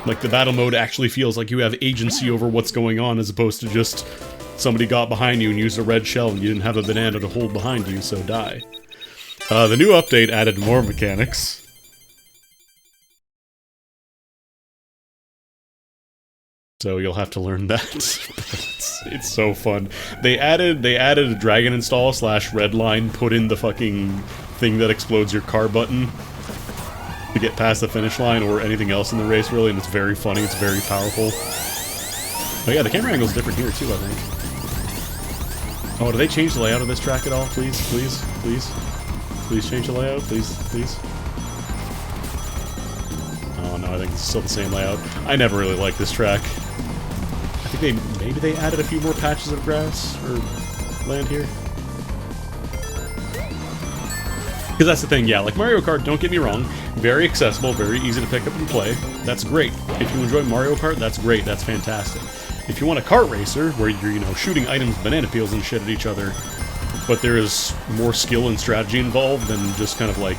Like, the battle mode actually feels like you have agency over what's going on, as opposed to just somebody got behind you and used a red shell and you didn't have a banana to hold behind you, so die. The new update added more mechanics. So you'll have to learn that. It's so fun. They added a dragon install / redline, put in the fucking thing that explodes your car button to get past the finish line or anything else in the race, really, and it's very funny, it's very powerful. Oh yeah, the camera angle's different here too, I think. Oh, do they change the layout of this track at all? Please, please, please. Please change the layout, please, please. Oh no, I think it's still the same layout. I never really liked this track. I think maybe they added a few more patches of grass or land here. Because that's the thing, yeah, like Mario Kart, don't get me wrong, very accessible, very easy to pick up and play. That's great. If you enjoy Mario Kart, that's great, that's fantastic. If you want a kart racer, where you're, you know, shooting items, banana peels and shit at each other, but there is more skill and strategy involved than just kind of like,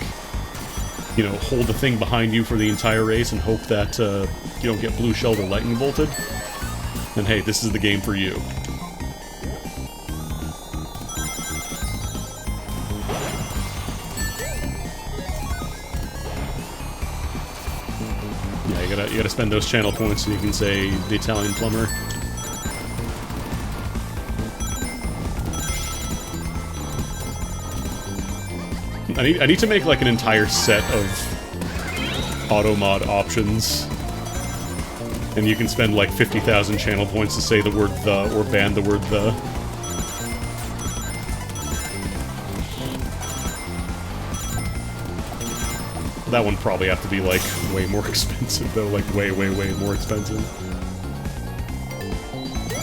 you know, hold the thing behind you for the entire race and hope that you don't get blue shelled or lightning bolted, then hey, this is the game for you. Yeah, you gotta spend those channel points so you can say the Italian plumber. I need to make like an entire set of auto mod options. And you can spend like 50,000 channel points to say the word the or ban the word the. That one probably have to be like way more expensive though, like way more expensive.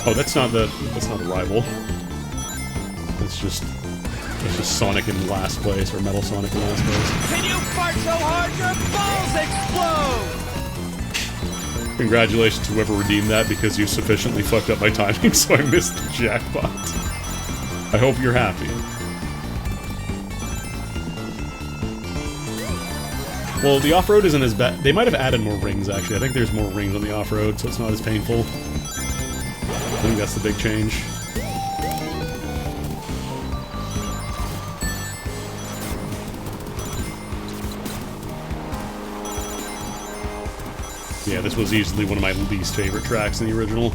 Oh, that's not a rival. That's just Sonic in last place, or Metal Sonic in last place. Can you fart so hard your balls explode? Congratulations to whoever redeemed that, because you sufficiently fucked up my timing, so I missed the jackpot. I hope you're happy. Well, the off-road isn't as bad. They might have added more rings, actually. I think there's more rings on the off-road, so it's not as painful. I think that's the big change. Yeah, this was easily one of my least favorite tracks in the original.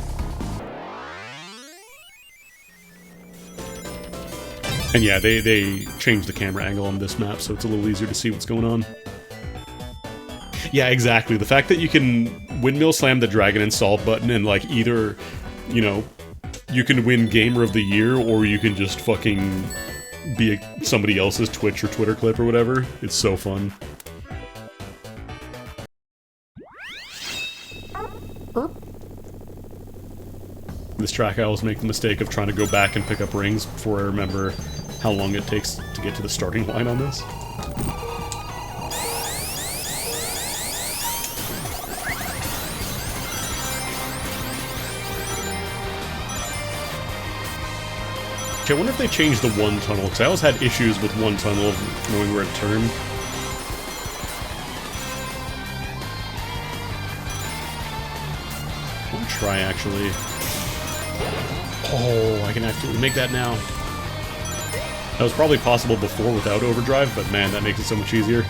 And yeah, they changed the camera angle on this map, so it's a little easier to see what's going on. Yeah, exactly. The fact that you can windmill slam the Dragon and Salt button and, like, either, you know, you can win Gamer of the Year, or you can just fucking be somebody else's Twitch or Twitter clip or whatever. It's so fun. This track, I always make the mistake of trying to go back and pick up rings before I remember how long it takes to get to the starting line on this. Okay, I wonder if they changed the one tunnel, because I always had issues with one tunnel of knowing where to turn. I'll try, actually. Oh, I can actually make that now. That was probably possible before without overdrive, but man, that makes it so much easier.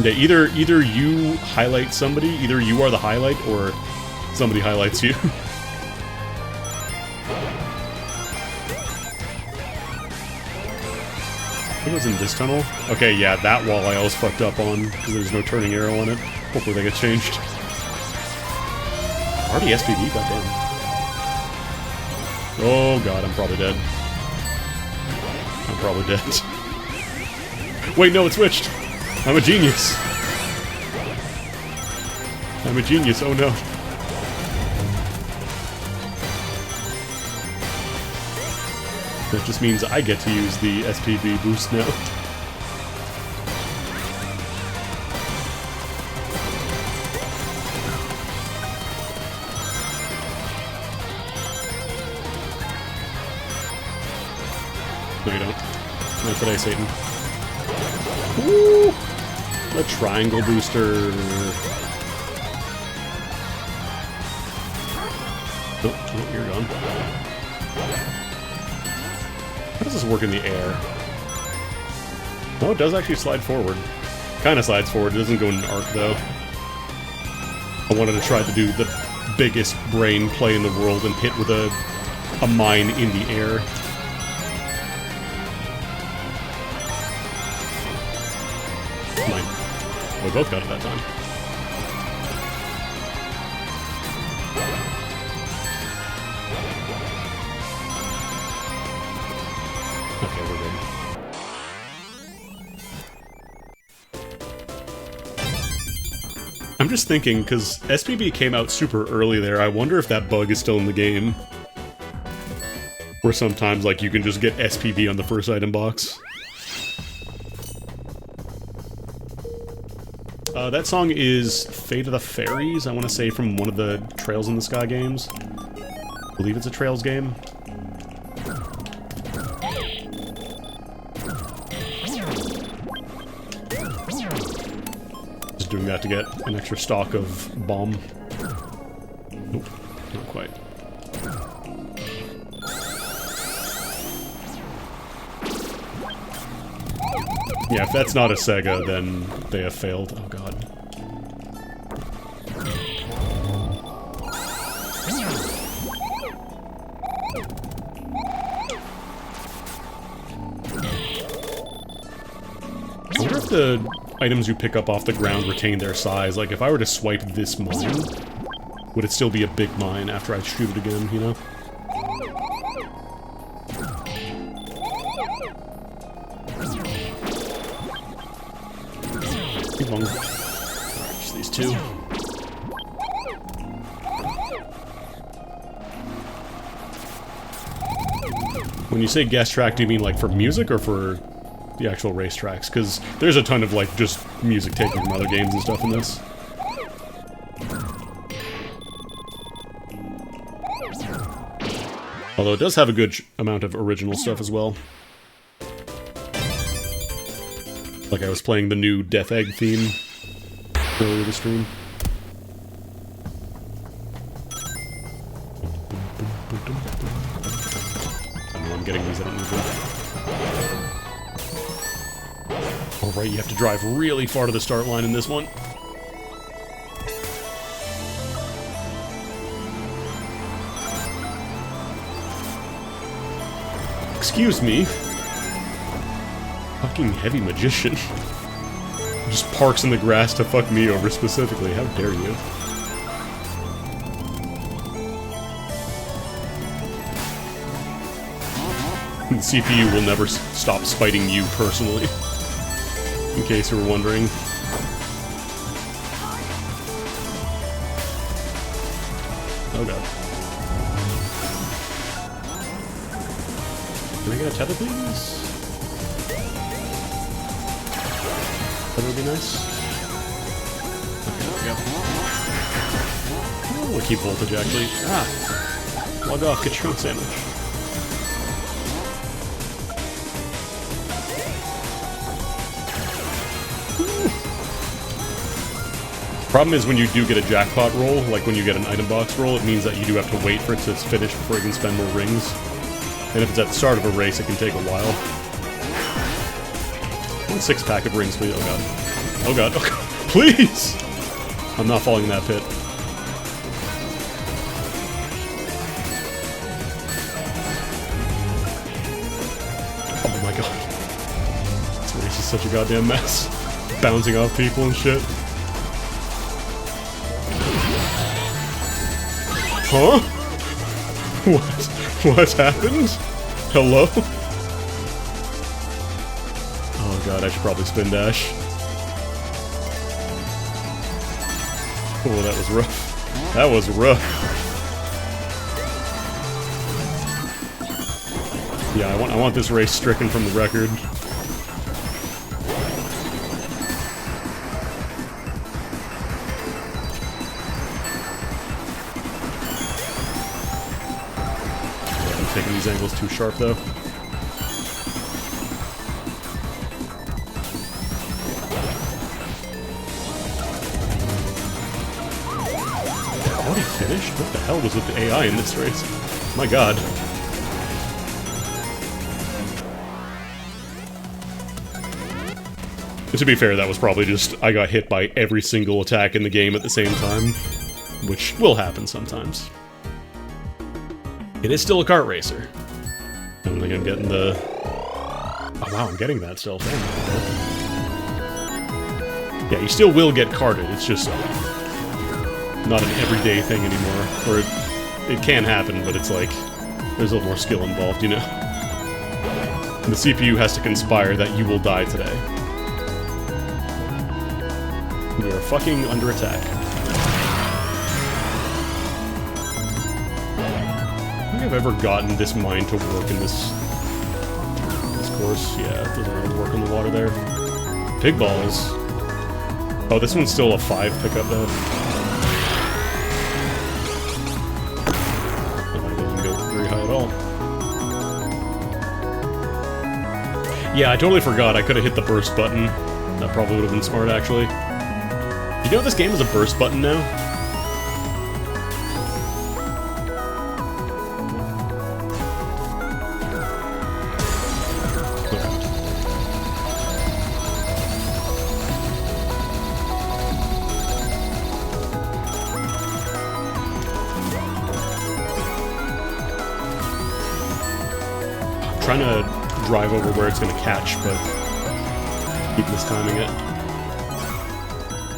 Yeah, either you highlight somebody, either you are the highlight, or somebody highlights you. I think it was in this tunnel. Okay, yeah, that wall I always fucked up on, because there's no turning arrow on it. Hopefully that gets changed. Already SPD? Goddamn. Oh god, I'm probably dead. I'm probably dead. Wait, no, it switched! I'm a genius! I'm a genius, oh no. That just means I get to use the SPB boost now. No, you don't. Not today, Satan. Woo! A triangle booster. Oh, you're gone. How does this work in the air? Oh, it does actually slide forward. Kind of slides forward. It doesn't go in an arc, though. I wanted to try to do the biggest brain play in the world and hit with a mine in the air. Mine. We both got it that time. Okay, we're good. I'm just thinking, because SPB came out super early there, I wonder if that bug is still in the game. Where sometimes, like, you can just get SPB on the first item box. That song is Fate of the Fairies, I want to say, from one of the Trails in the Sky games. I believe it's a Trails game. Just doing that to get an extra stock of bomb. Nope, not quite. Yeah, if that's not a Sega, then they have failed. Oh god. I wonder if the items you pick up off the ground retain their size. Like, if I were to swipe this mine, would it still be a big mine after I shoot it again, you know? Keep on. Just these two. When you say guest track, do you mean like for music or for the actual race tracks? Because there's a ton of like just music taken from other games and stuff in this. Although it does have a good amount of original stuff as well. Like I was playing the new Death Egg theme earlier this stream. I know I'm getting these, I don't need them. Alright, you have to drive really far to the start line in this one. Excuse me. Fucking heavy magician. Just parks in the grass to fuck me over specifically. How dare you? The CPU will never stop spiting you personally. In case you were wondering. Oh god. Can I get a tether, please? That would be nice. Okay, there we go. Oh, we'll keep voltage, actually. Ah! Log off, get your own sandwich. Problem is when you do get a jackpot roll, like when you get an item box roll, it means that you do have to wait for it to finish before you can spend more rings. And if it's at the start of a race, it can take a while. 1 6-pack of rings, please. Oh god. Oh god. Oh god. Please! I'm not falling in that pit. Oh my god. This race is such a goddamn mess. Bouncing off people and shit. Huh? What happened? Hello? Oh god, I should probably spin dash. Oh, that was rough. That was rough. Yeah, I want this race stricken from the record. Taking these angles too sharp, though. Already finished? What the hell was with the AI in this race? My god. To be fair, that was probably just I got hit by every single attack in the game at the same time, which will happen sometimes. It is still a kart racer. I don't think I'm getting the... Oh wow, I'm getting that still. Damn. Yeah, you still will get karted, it's just not an everyday thing anymore. Or it can happen, but it's like, there's a little more skill involved, you know? And the CPU has to conspire that you will die today. You are fucking under attack. I've ever gotten this mine to work in this course. Yeah, it doesn't really work on the water there. Pig balls. Oh, this one's still a 5 pickup though. Oh, it doesn't go very high at all. Yeah, I totally forgot. I could have hit the burst button. That probably would have been smart, actually. You know this game has a burst button now? trying to drive over where it's going to catch, but keep mistiming it.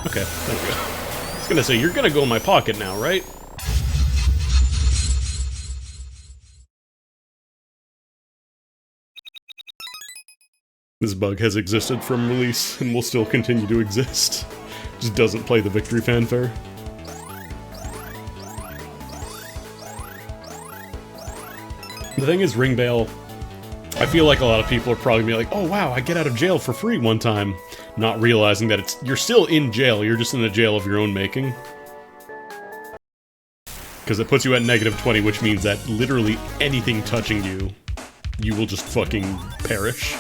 Okay, there we go. I was going to say, you're going to go in my pocket now, right? This bug has existed from release and will still continue to exist. Just doesn't play the victory fanfare. The thing is, Ring Bail, I feel like a lot of people are probably gonna be like, oh wow, I get out of jail for free one time, not realizing that you're still in jail, you're just in a jail of your own making. Because it puts you at -20, which means that literally anything touching you, you will just fucking perish.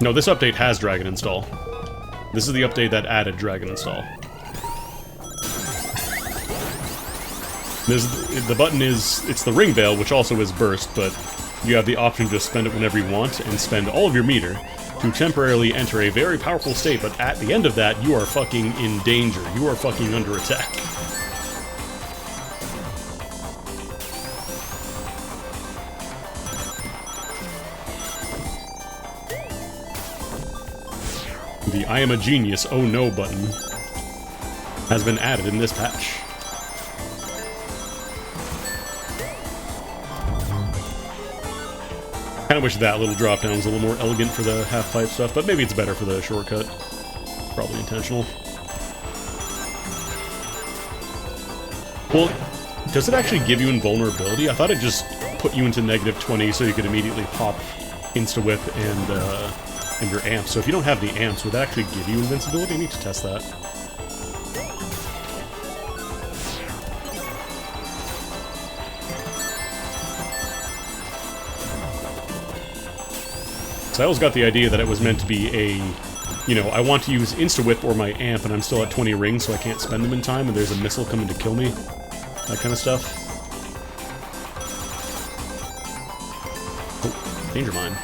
No, this update has Dragon Install. This is the update that added Dragon Install. The button is... it's the Ring Bail, which also is Burst, but you have the option to spend it whenever you want, and spend all of your meter to temporarily enter a very powerful state, but at the end of that, you are fucking in danger. You are fucking under attack. The I am a genius, oh no button has been added in this patch. Kinda wish that little drop down was a little more elegant for the half-pipe stuff, but maybe it's better for the shortcut. Probably intentional. Well, does it actually give you invulnerability? I thought it just put you into -20 so you could immediately pop Insta-Whip and your amps. So if you don't have the amps, would that actually give you invincibility? I need to test that. So I always got the idea that it was meant to be a, you know, I want to use Insta-Whip or my amp and I'm still at 20 rings so I can't spend them in time and there's a missile coming to kill me. That kind of stuff. Oh, danger mine.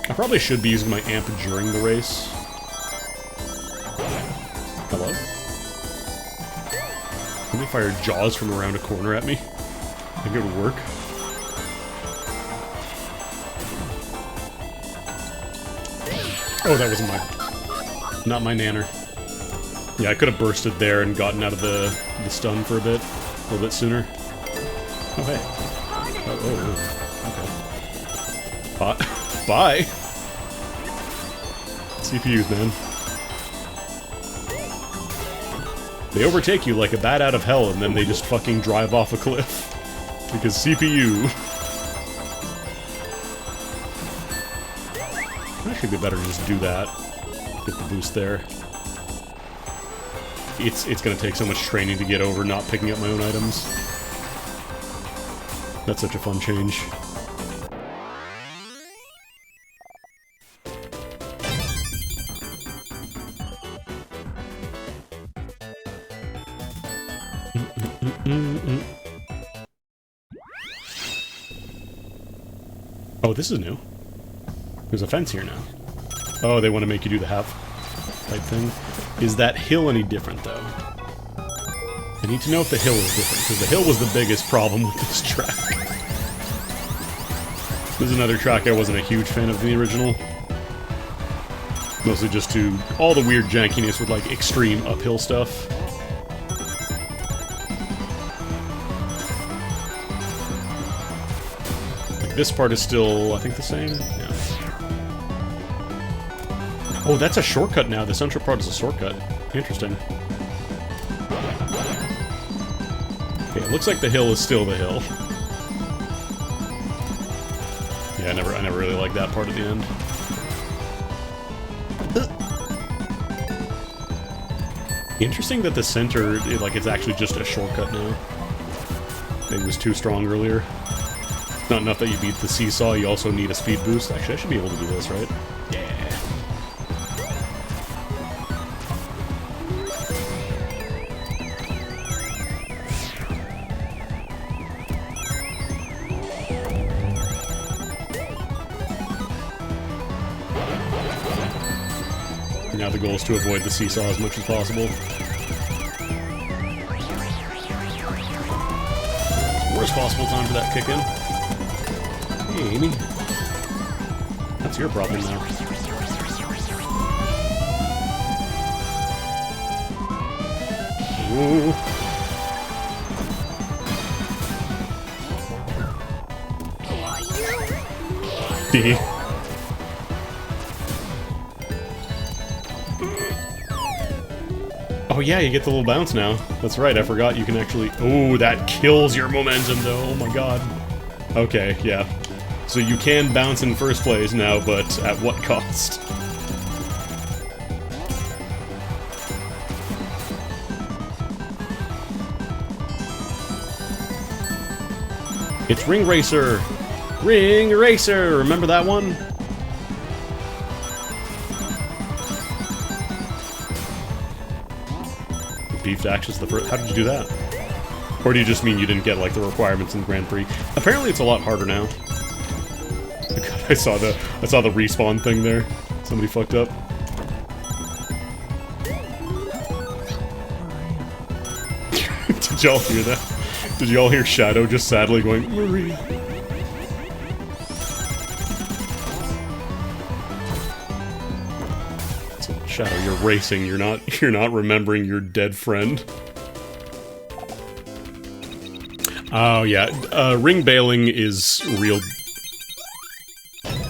I probably should be using my amp during the race. Hello? Let me fire Jaws from around a corner at me. I think it would work. Oh, that wasn't not my nanner. Yeah, I could have bursted there and gotten out of the stun for a bit. A little bit sooner. Oh, hey. Oh, okay. Bye! CPUs, man. They overtake you like a bat out of hell, and then they just fucking drive off a cliff. Because CPU... Actually, it'd be better to just do that. Get the boost there. It's gonna take so much training to get over not picking up my own items. That's such a fun change. Oh, this is new. There's a fence here now. Oh, they want to make you do the half type thing. Is that hill any different, though? I need to know if the hill is different, because the hill was the biggest problem with this track. This is another track I wasn't a huge fan of the original. Mostly just to all the weird jankiness with, like, extreme uphill stuff. This part is still, I think, the same? Yeah. Oh, that's a shortcut now. The central part is a shortcut. Interesting. Okay, it looks like the hill is still the hill. Yeah, I never really liked that part at the end. Interesting that the center, it's actually just a shortcut now. Maybe it was too strong earlier. Not enough that you beat the seesaw, you also need a speed boost. Actually, I should be able to do this, right? Yeah. Now the goal is to avoid the seesaw as much as possible. Worst possible time for that kick in. Hey, Amy. That's your problem now. Ooh. D. Oh yeah, you get the little bounce now. That's right, I forgot you can actually... Oh, that kills your momentum though, oh my god. Okay, yeah. So you can bounce in first place now, but at what cost? It's Ring Racer! Ring Racer! Remember that one? Beefed Axis the first. How did you do that? Or do you just mean you didn't get like the requirements in Grand Prix? Apparently it's a lot harder now. God, I saw the respawn thing there. Somebody fucked up. Did y'all hear that? Did y'all hear Shadow just sadly going, Marie? Shadow, you're racing. You're not remembering your dead friend. Oh yeah, ring bailing is real.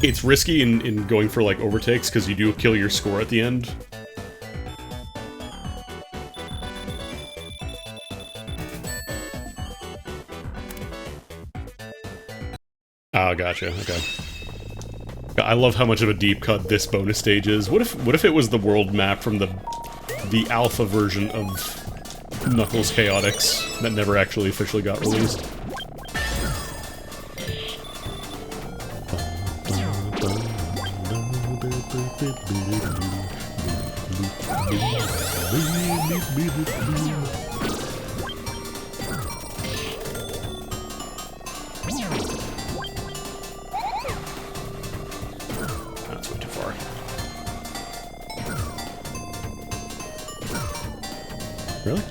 It's risky in going for like overtakes because you do kill your score at the end. Oh, gotcha. Okay. I love how much of a deep cut this bonus stage is. What if it was the world map from the alpha version of Knuckles Chaotix that never actually officially got released? That's way too far. Really?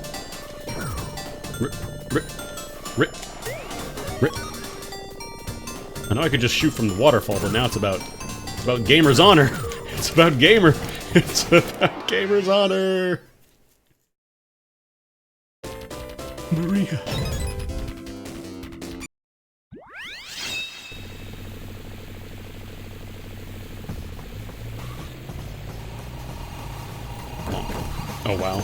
I know I could just shoot from the waterfall, but now it's about Gamer's honor. It's about Gamer. It's about Gamer's honor. Maria. Oh wow.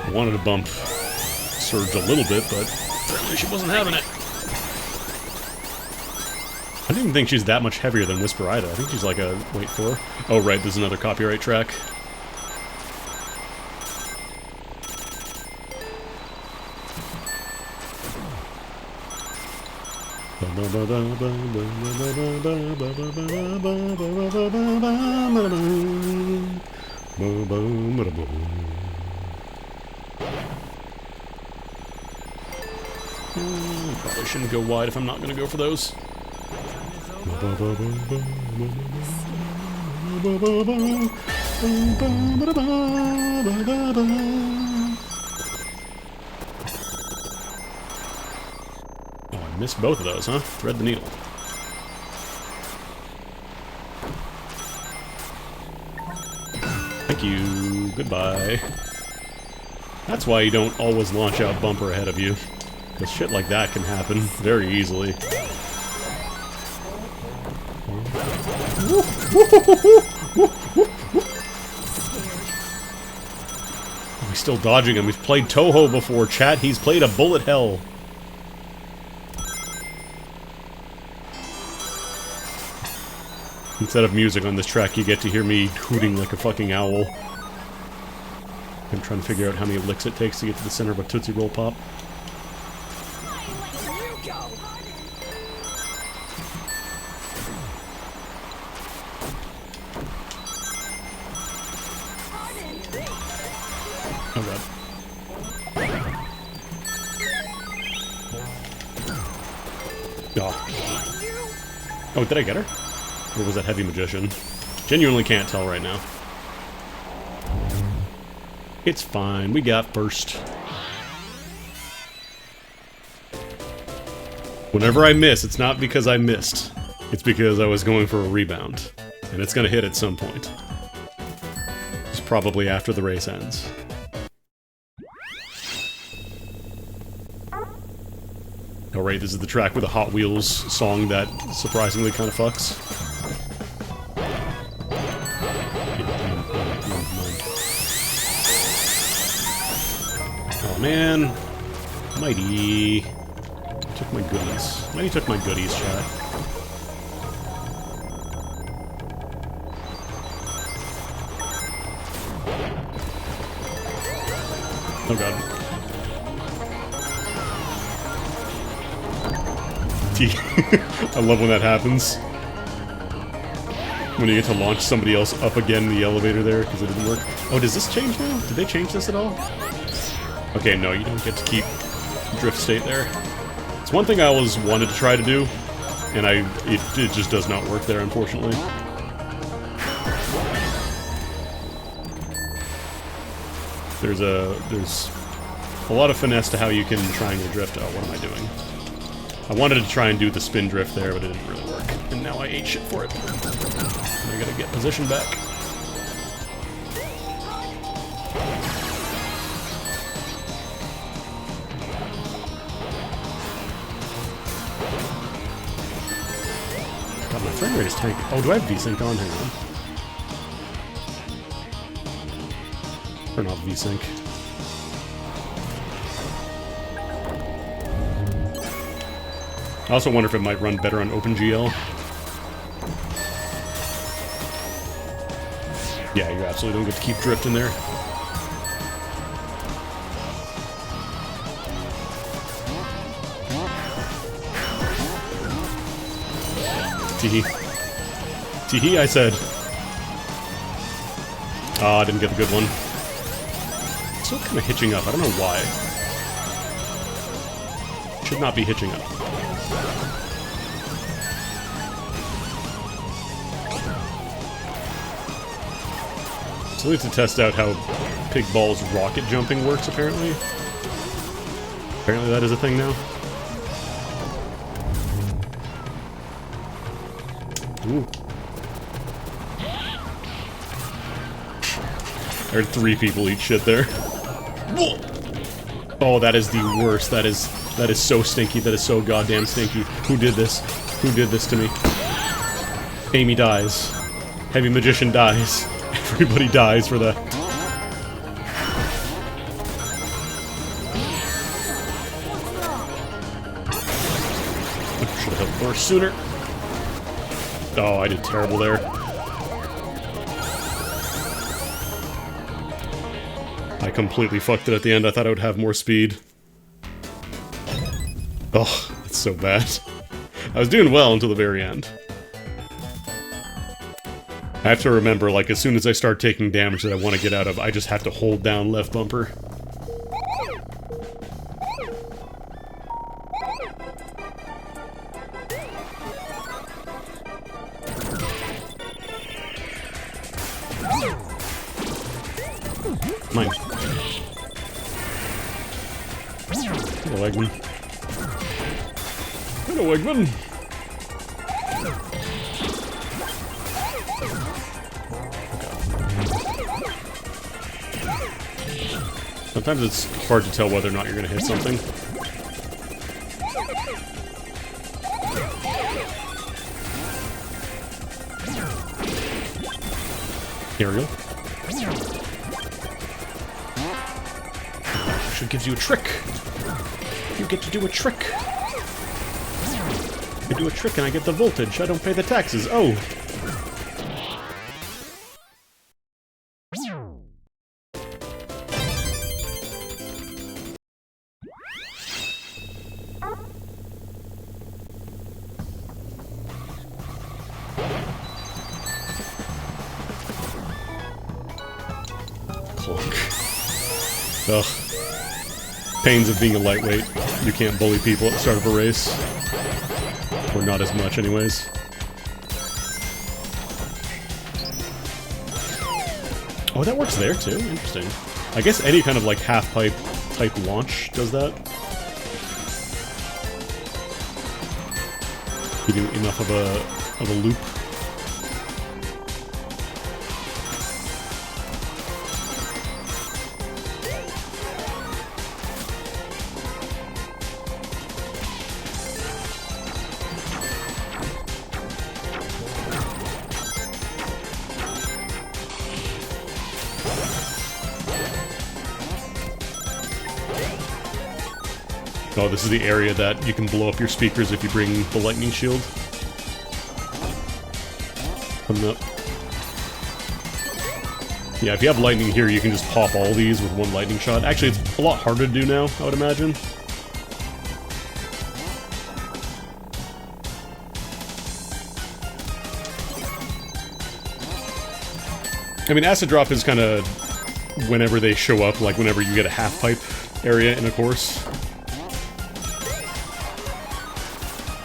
I wanted to bump Surge a little bit, but apparently she wasn't having it. I don't even think she's that much heavier than Whisperida. I think she's like a... Wait for her. Oh right, there's another copyright track. Probably shouldn't go wide if I'm not going to go for those. Oh, I missed both of those, huh? Thread the needle. Thank you. Goodbye. That's why you don't always launch out Bumper ahead of you. Because shit like that can happen very easily. Oh, he's still dodging him. He's played Toho before, chat. He's played a bullet hell. Instead of music on this track, you get to hear me hooting like a fucking owl. I'm trying to figure out how many licks it takes to get to the center of a Tootsie Roll Pop. Oh god. Oh. Oh, did I get her? Or was that Heavy Magician? Genuinely can't tell right now. It's fine. We got first. Whenever I miss, it's not because I missed. It's because I was going for a rebound. And it's gonna hit at some point. It's probably after the race ends. Oh right, this is the track with the Hot Wheels song that surprisingly kind of fucks. Oh man. Mighty. Took my goodies. Mighty took my goodies, chat. Oh god. I love when that happens. When you get to launch somebody else up again in the elevator there, because it didn't work. Oh, does this change now? Did they change this at all? Okay, no, you don't get to keep drift state there. It's one thing I always wanted to try to do, and it just does not work there, unfortunately. There's a lot of finesse to how you can triangle drift. Oh, what am I doing? I wanted to try and do the spin drift there, but it didn't really work. And now I ate shit for it. I gotta get position back. God, my frame rate is tanking. Oh, do I have VSync on? Hang on. Turn off VSync. I also wonder if it might run better on OpenGL. Yeah, you absolutely don't get to keep drifting there. Teehee. Teehee, I said. Ah, I didn't get the good one. It's still kind of hitching up. I don't know why. Should not be hitching up. So we have to test out how Pig Ball's rocket jumping works, apparently. Apparently that is a thing now. Ooh. There are 3 people eat shit there. Oh, that is the worst. That is so stinky. That is so goddamn stinky. Who did this? Who did this to me? Amy dies. Heavy Magician dies. Everybody dies for that. Should have helped more sooner. Oh, I did terrible there. I completely fucked it at the end. I thought I would have more speed. Oh, it's so bad. I was doing well until the very end. I have to remember, like, as soon as I start taking damage that I want to get out of, I just have to hold down left bumper. Mine. Hello, Eggman. Hello, Eggman. Sometimes it's hard to tell whether or not you're going to hit something. Aerial. Actually gives you a trick. You get to do a trick. I do a trick and I get the voltage. I don't pay the taxes. Oh! Ugh. Pains of being a lightweight. You can't bully people at the start of a race. Or not as much, anyways. Oh, that works there too? Interesting. I guess any kind of like half-pipe type launch does that. You do enough of a loop. Oh, this is the area that you can blow up your speakers if you bring the lightning shield. Coming up. Yeah, if you have lightning here, you can just pop all these with one lightning shot. Actually, it's a lot harder to do now, I would imagine. I mean, acid drop is kind of whenever they show up, like whenever you get a half-pipe area in a course.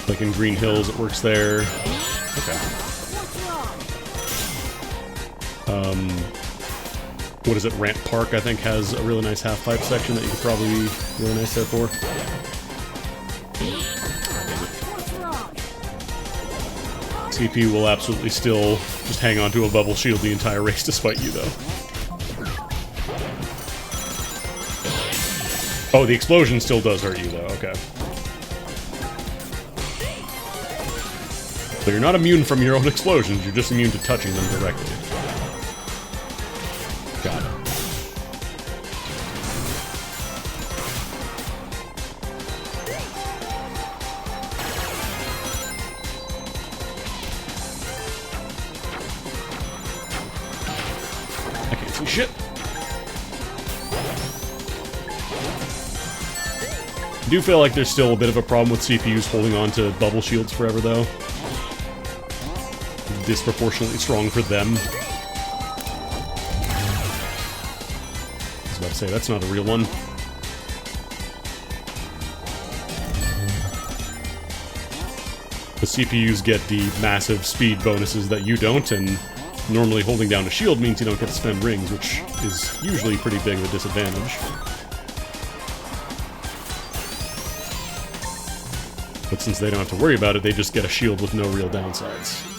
Like in Green Hills, it works there. Okay. What is it? Ramp Park, I think, has a really nice half-pipe section that you could probably be really nice there for. CP will absolutely still just hang on to a bubble shield the entire race despite you, though. Oh, the explosion still does hurt you, though. Okay. So you're not immune from your own explosions, you're just immune to touching them directly. Got it. I can't see shit. I do feel like there's still a bit of a problem with CPUs holding on to bubble shields forever, though. Disproportionately strong for them. I was about to say, that's not a real one. The CPUs get the massive speed bonuses that you don't, and normally holding down a shield means you don't get to spend rings, which is usually pretty big of a disadvantage. But since they don't have to worry about it, they just get a shield with no real downsides.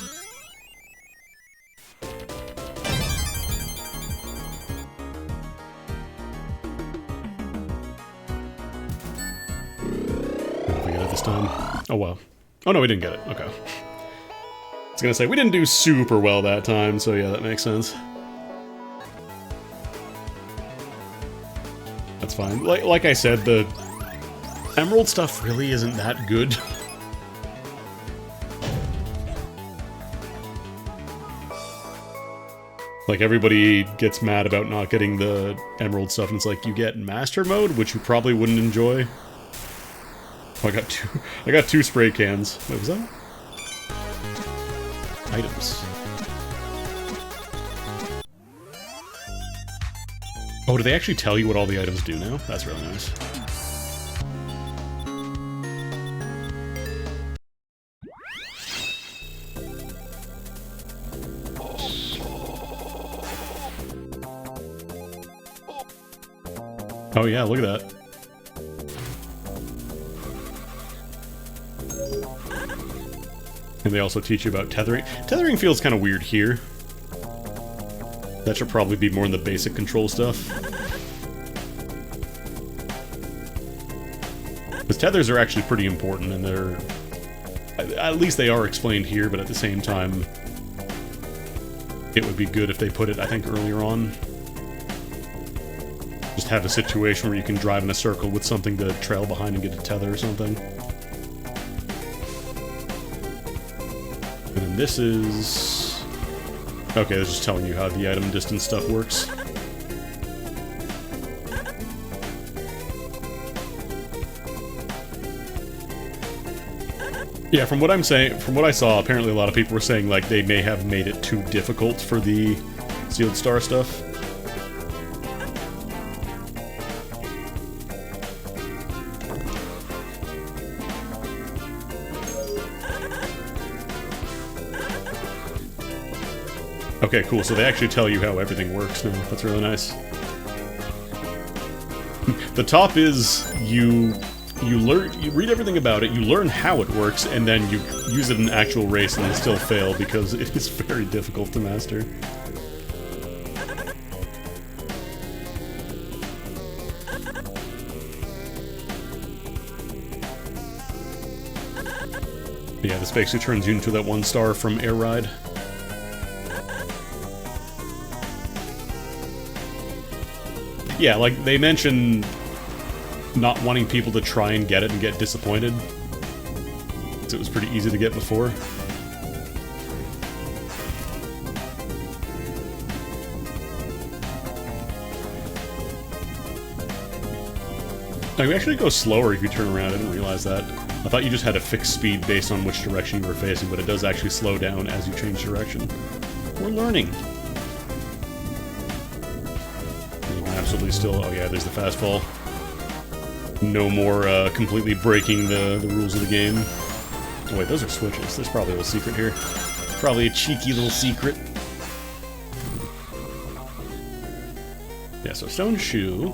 Oh, well. Oh, no, we didn't get it. Okay. I was gonna say, we didn't do super well that time, so yeah, that makes sense. That's fine. Like I said, the emerald stuff really isn't that good. Like, everybody gets mad about not getting the emerald stuff, and it's like, you get master mode, which you probably wouldn't enjoy. Oh, I got two spray cans. What was that? Items. Oh, do they actually tell you what all the items do now? That's really nice. Oh yeah, look at that. And they also teach you about tethering. Tethering feels kind of weird here. That should probably be more in the basic control stuff. Because tethers are actually pretty important, and they're... At least they are explained here, but at the same time... It would be good if they put it, I think, earlier on. Just have a situation where you can drive in a circle with something to trail behind and get a tether or something. And then this is... Okay, this is telling you how the item distance stuff works. Yeah, from what I'm saying, from what I saw, apparently a lot of people were saying, like, they may have made it too difficult for the Sealed Star stuff. Okay, cool. So they actually tell you how everything works now. That's really nice. The top is you read everything about it, you learn how it works, and then you use it in an actual race and then still fail because it is very difficult to master. But yeah, this basically turns you into that 1-star from Air Ride. Yeah, like, they mention not wanting people to try and get it and get disappointed. So it was pretty easy to get before. Now, you actually go slower if you turn around. I didn't realize that. I thought you just had a fixed speed based on which direction you were facing, but it does actually slow down as you change direction. We're learning. Absolutely still... Oh yeah, there's the fast fall. No more completely breaking the rules of the game. Oh wait, those are switches. There's probably a little secret here. Probably a cheeky little secret. Yeah, so Stone Shoe.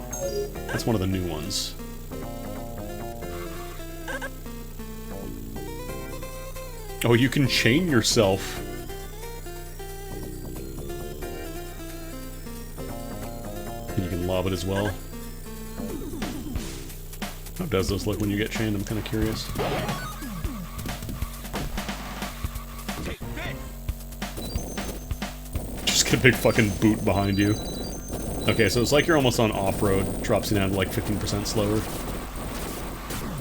That's one of the new ones. Oh, you can chain yourself. And you can lob it as well. How does those look when you get chained? I'm kind of curious. Just get a big fucking boot behind you. Okay, so it's like you're almost on off-road. Drops you down to like 15% slower.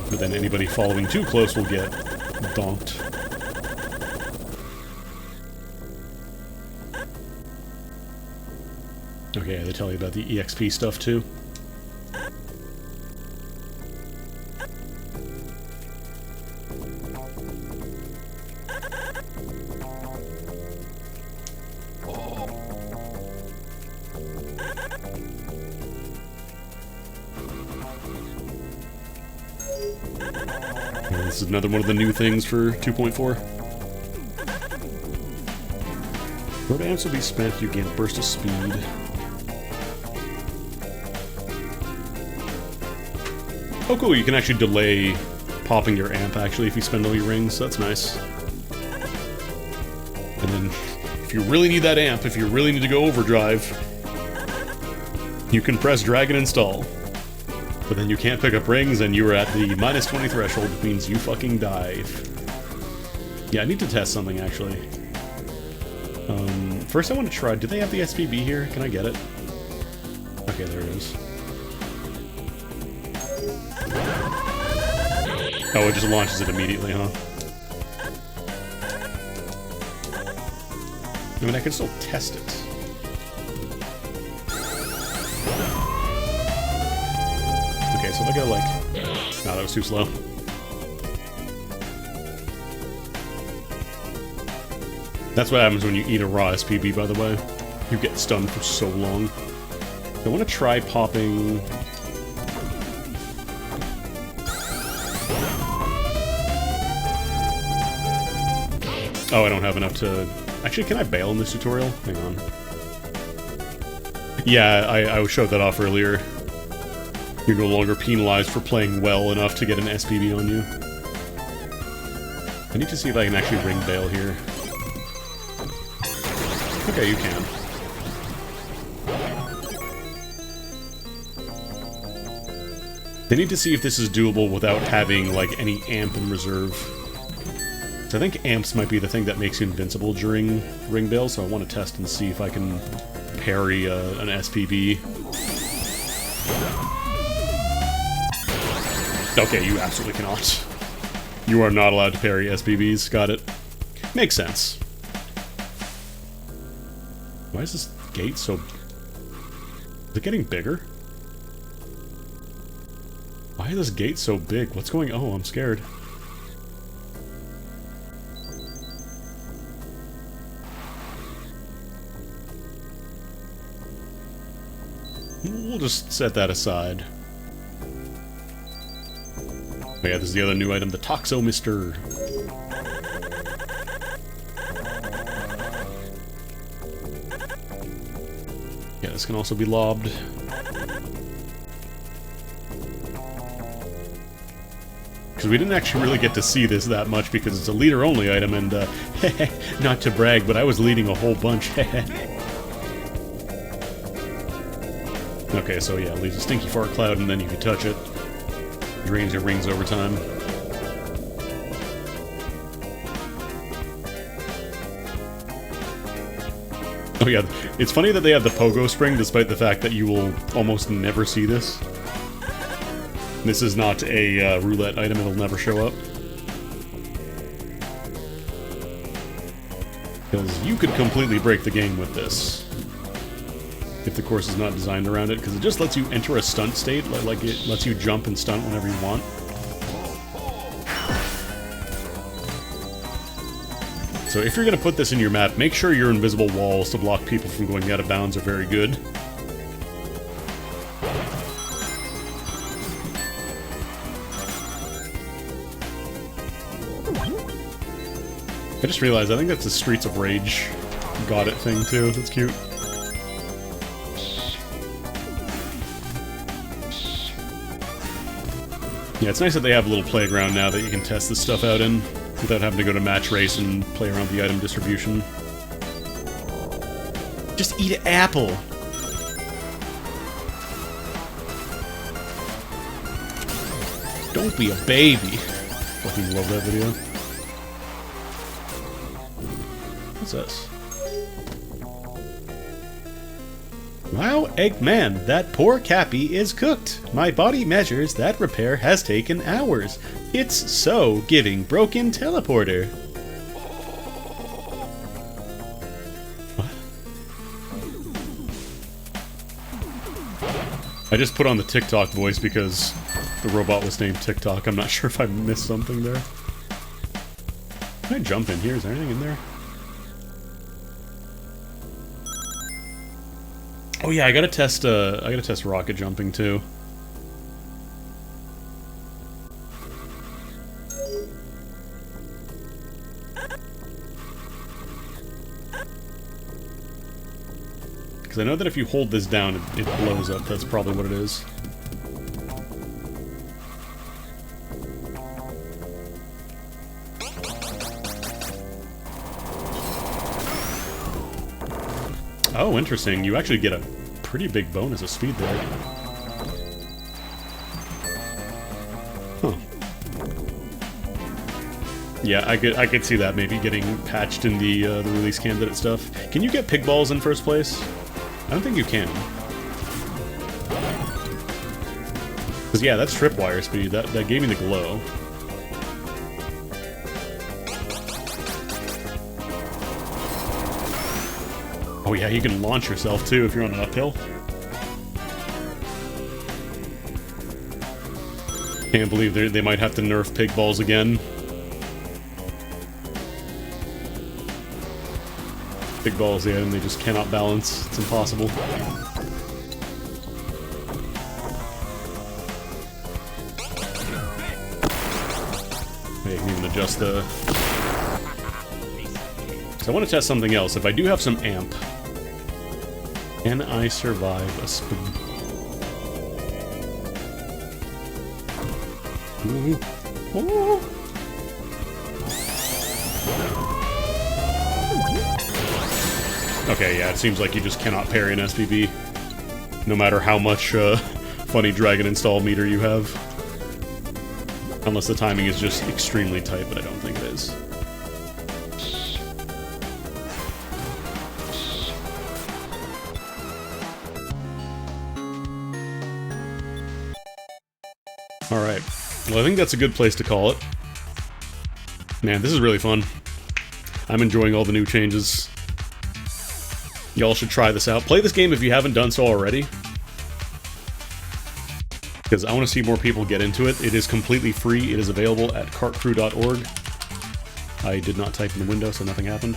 But then anybody following too close will get donked. Okay, they tell you about the EXP stuff too. And this is another one of the new things for 2.4. Road amps will be spent, you gain a burst of speed. Oh cool, you can actually delay popping your amp actually if you spend all your rings, so that's nice. And then, if you really need that amp, if you really need to go overdrive, you can press drag and install. But then you can't pick up rings and you're at the minus 20 threshold, which means you fucking die. Yeah, I need to test something actually. First I want to try, do they have the SPB here? Can I get it? Okay, there it is. Oh, it just launches it immediately, huh? I mean, I can still test it. Okay, so if I go like... No, that was too slow. That's what happens when you eat a raw SPB, by the way. You get stunned for so long. I want to try popping... Oh, I don't have enough to... Actually, can I bail in this tutorial? Hang on. Yeah, I showed that off earlier. You're no longer penalized for playing well enough to get an SPB on you. I need to see if I can actually ring bail here. Okay, you can. They need to see if this is doable without having, like, any amp in reserve. So I think amps might be the thing that makes you invincible during ring bail, so I want to test and see if I can parry an SPB. Okay, you absolutely cannot. You are not allowed to parry SPBs, got it. Makes sense. Why is this gate so... Is it getting bigger? Why is this gate so big? What's going on? Oh, I'm scared. We'll just set that aside. Oh yeah, this is the other new item, the Toxomister. Yeah, this can also be lobbed. Because we didn't actually really get to see this that much because it's a leader-only item, and, not to brag, but I was leading a whole bunch. Okay, so yeah, it leaves a stinky fart cloud, and then you can touch it. Drains your rings over time. Oh yeah, it's funny that they have the pogo spring, despite the fact that you will almost never see this. This is not a roulette item, it'll never show up. Because you could completely break the game with this. If the course is not designed around it, because it just lets you enter a stunt state, like it lets you jump and stunt whenever you want. So if you're going to put this in your map, make sure your invisible walls to block people from going out of bounds are very good. I just realized, I think that's the Streets of Rage got it thing too, that's cute. Yeah, it's nice that they have a little playground now that you can test this stuff out in, without having to go to match race and play around with the item distribution. Just eat an apple! Don't be a baby! Fucking love that video. What's this? Wow, Eggman, that poor Cappy is cooked. My body measures that repair has taken hours. It's so giving broken teleporter. What? I just put on the TikTok voice because the robot was named TikTok. I'm not sure if I missed something there. Can I jump in here? Is there anything in there? Oh yeah, I gotta test rocket jumping too. Because I know that if you hold this down, it blows up. That's probably what it is. Oh, interesting. You actually get a pretty big bonus of speed there. Huh. Yeah, I could see that maybe getting patched in the release candidate stuff. Can you get pig balls in first place? I don't think you can. Because yeah, that's tripwire speed. That gave me the glow. Oh yeah, you can launch yourself too if you're on an uphill. Can't believe they might have to nerf pig balls again. Pig balls, yeah, and they just cannot balance. It's impossible. Yeah, you can even adjust the... So I want to test something else. If I do have some amp, can I survive a spin? Oh. Okay, yeah, it seems like you just cannot parry an SPB, no matter how much funny dragon install meter you have. Unless the timing is just extremely tight, but I don't think it is. Alright, well I think that's a good place to call it. Man, this is really fun. I'm enjoying all the new changes. Y'all should try this out. Play this game if you haven't done so already. Because I want to see more people get into it. It is completely free. It is available at kartcrew.org. I did not type in the window, so nothing happened.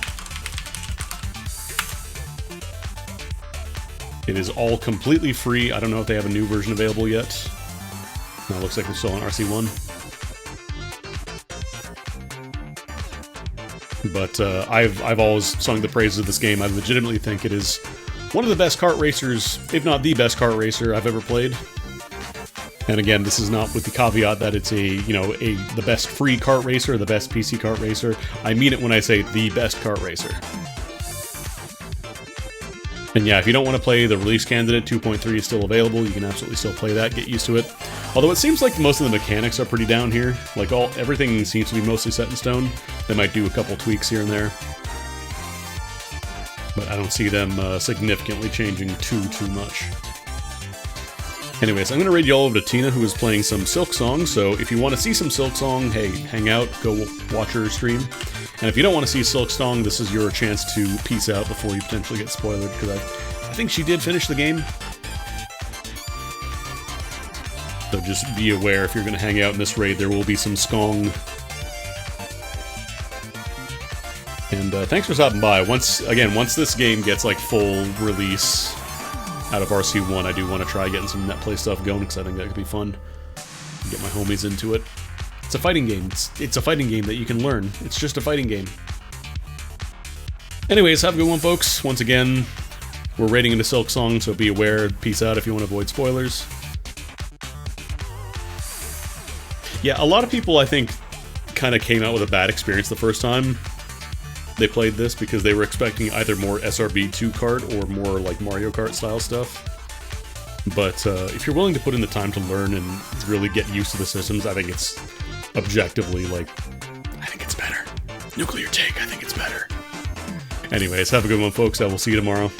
It is all completely free. I don't know if they have a new version available yet. No, it looks like they're still on RC1. But I've always sung the praises of this game. I legitimately think it is One of the best kart racers, if not the best kart racer I've ever played. And again, this is not with the caveat that it's the best free kart racer, the best PC kart racer. I mean it when I say the best kart racer. And yeah, if you don't want to play the release candidate, 2.3 is still available. You can absolutely still play that, get used to it. Although it seems like most of the mechanics are pretty down here. Like everything seems to be mostly set in stone. They might do a couple tweaks here and there. But I don't see them significantly changing too much. Anyways, I'm going to raid you all over to Tina, who is playing some Silksong, so if you want to see some Silksong, hey, hang out, go watch her stream. And if you don't want to see Silksong, this is your chance to peace out before you potentially get spoiled, because I think she did finish the game. So just be aware, if you're going to hang out in this raid, there will be some Skong. And thanks for stopping by. Once this game gets like full release out of RC1, I do want to try getting some net play stuff going, because I think that could be fun. Get my homies into it. It's a fighting game. It's a fighting game that you can learn. It's just a fighting game. Anyways, have a good one, folks. Once again, we're raiding into Silksong, so be aware. Peace out if you want to avoid spoilers. Yeah, a lot of people, I think, kind of came out with a bad experience the first time they played this, because they were expecting either more SRB2 kart or more like Mario Kart style stuff. But if you're willing to put in the time to learn and really get used to the systems, I think it's objectively, I think it's better. Nuclear take, I think it's better. Anyways, have a good one, folks. I will see you tomorrow.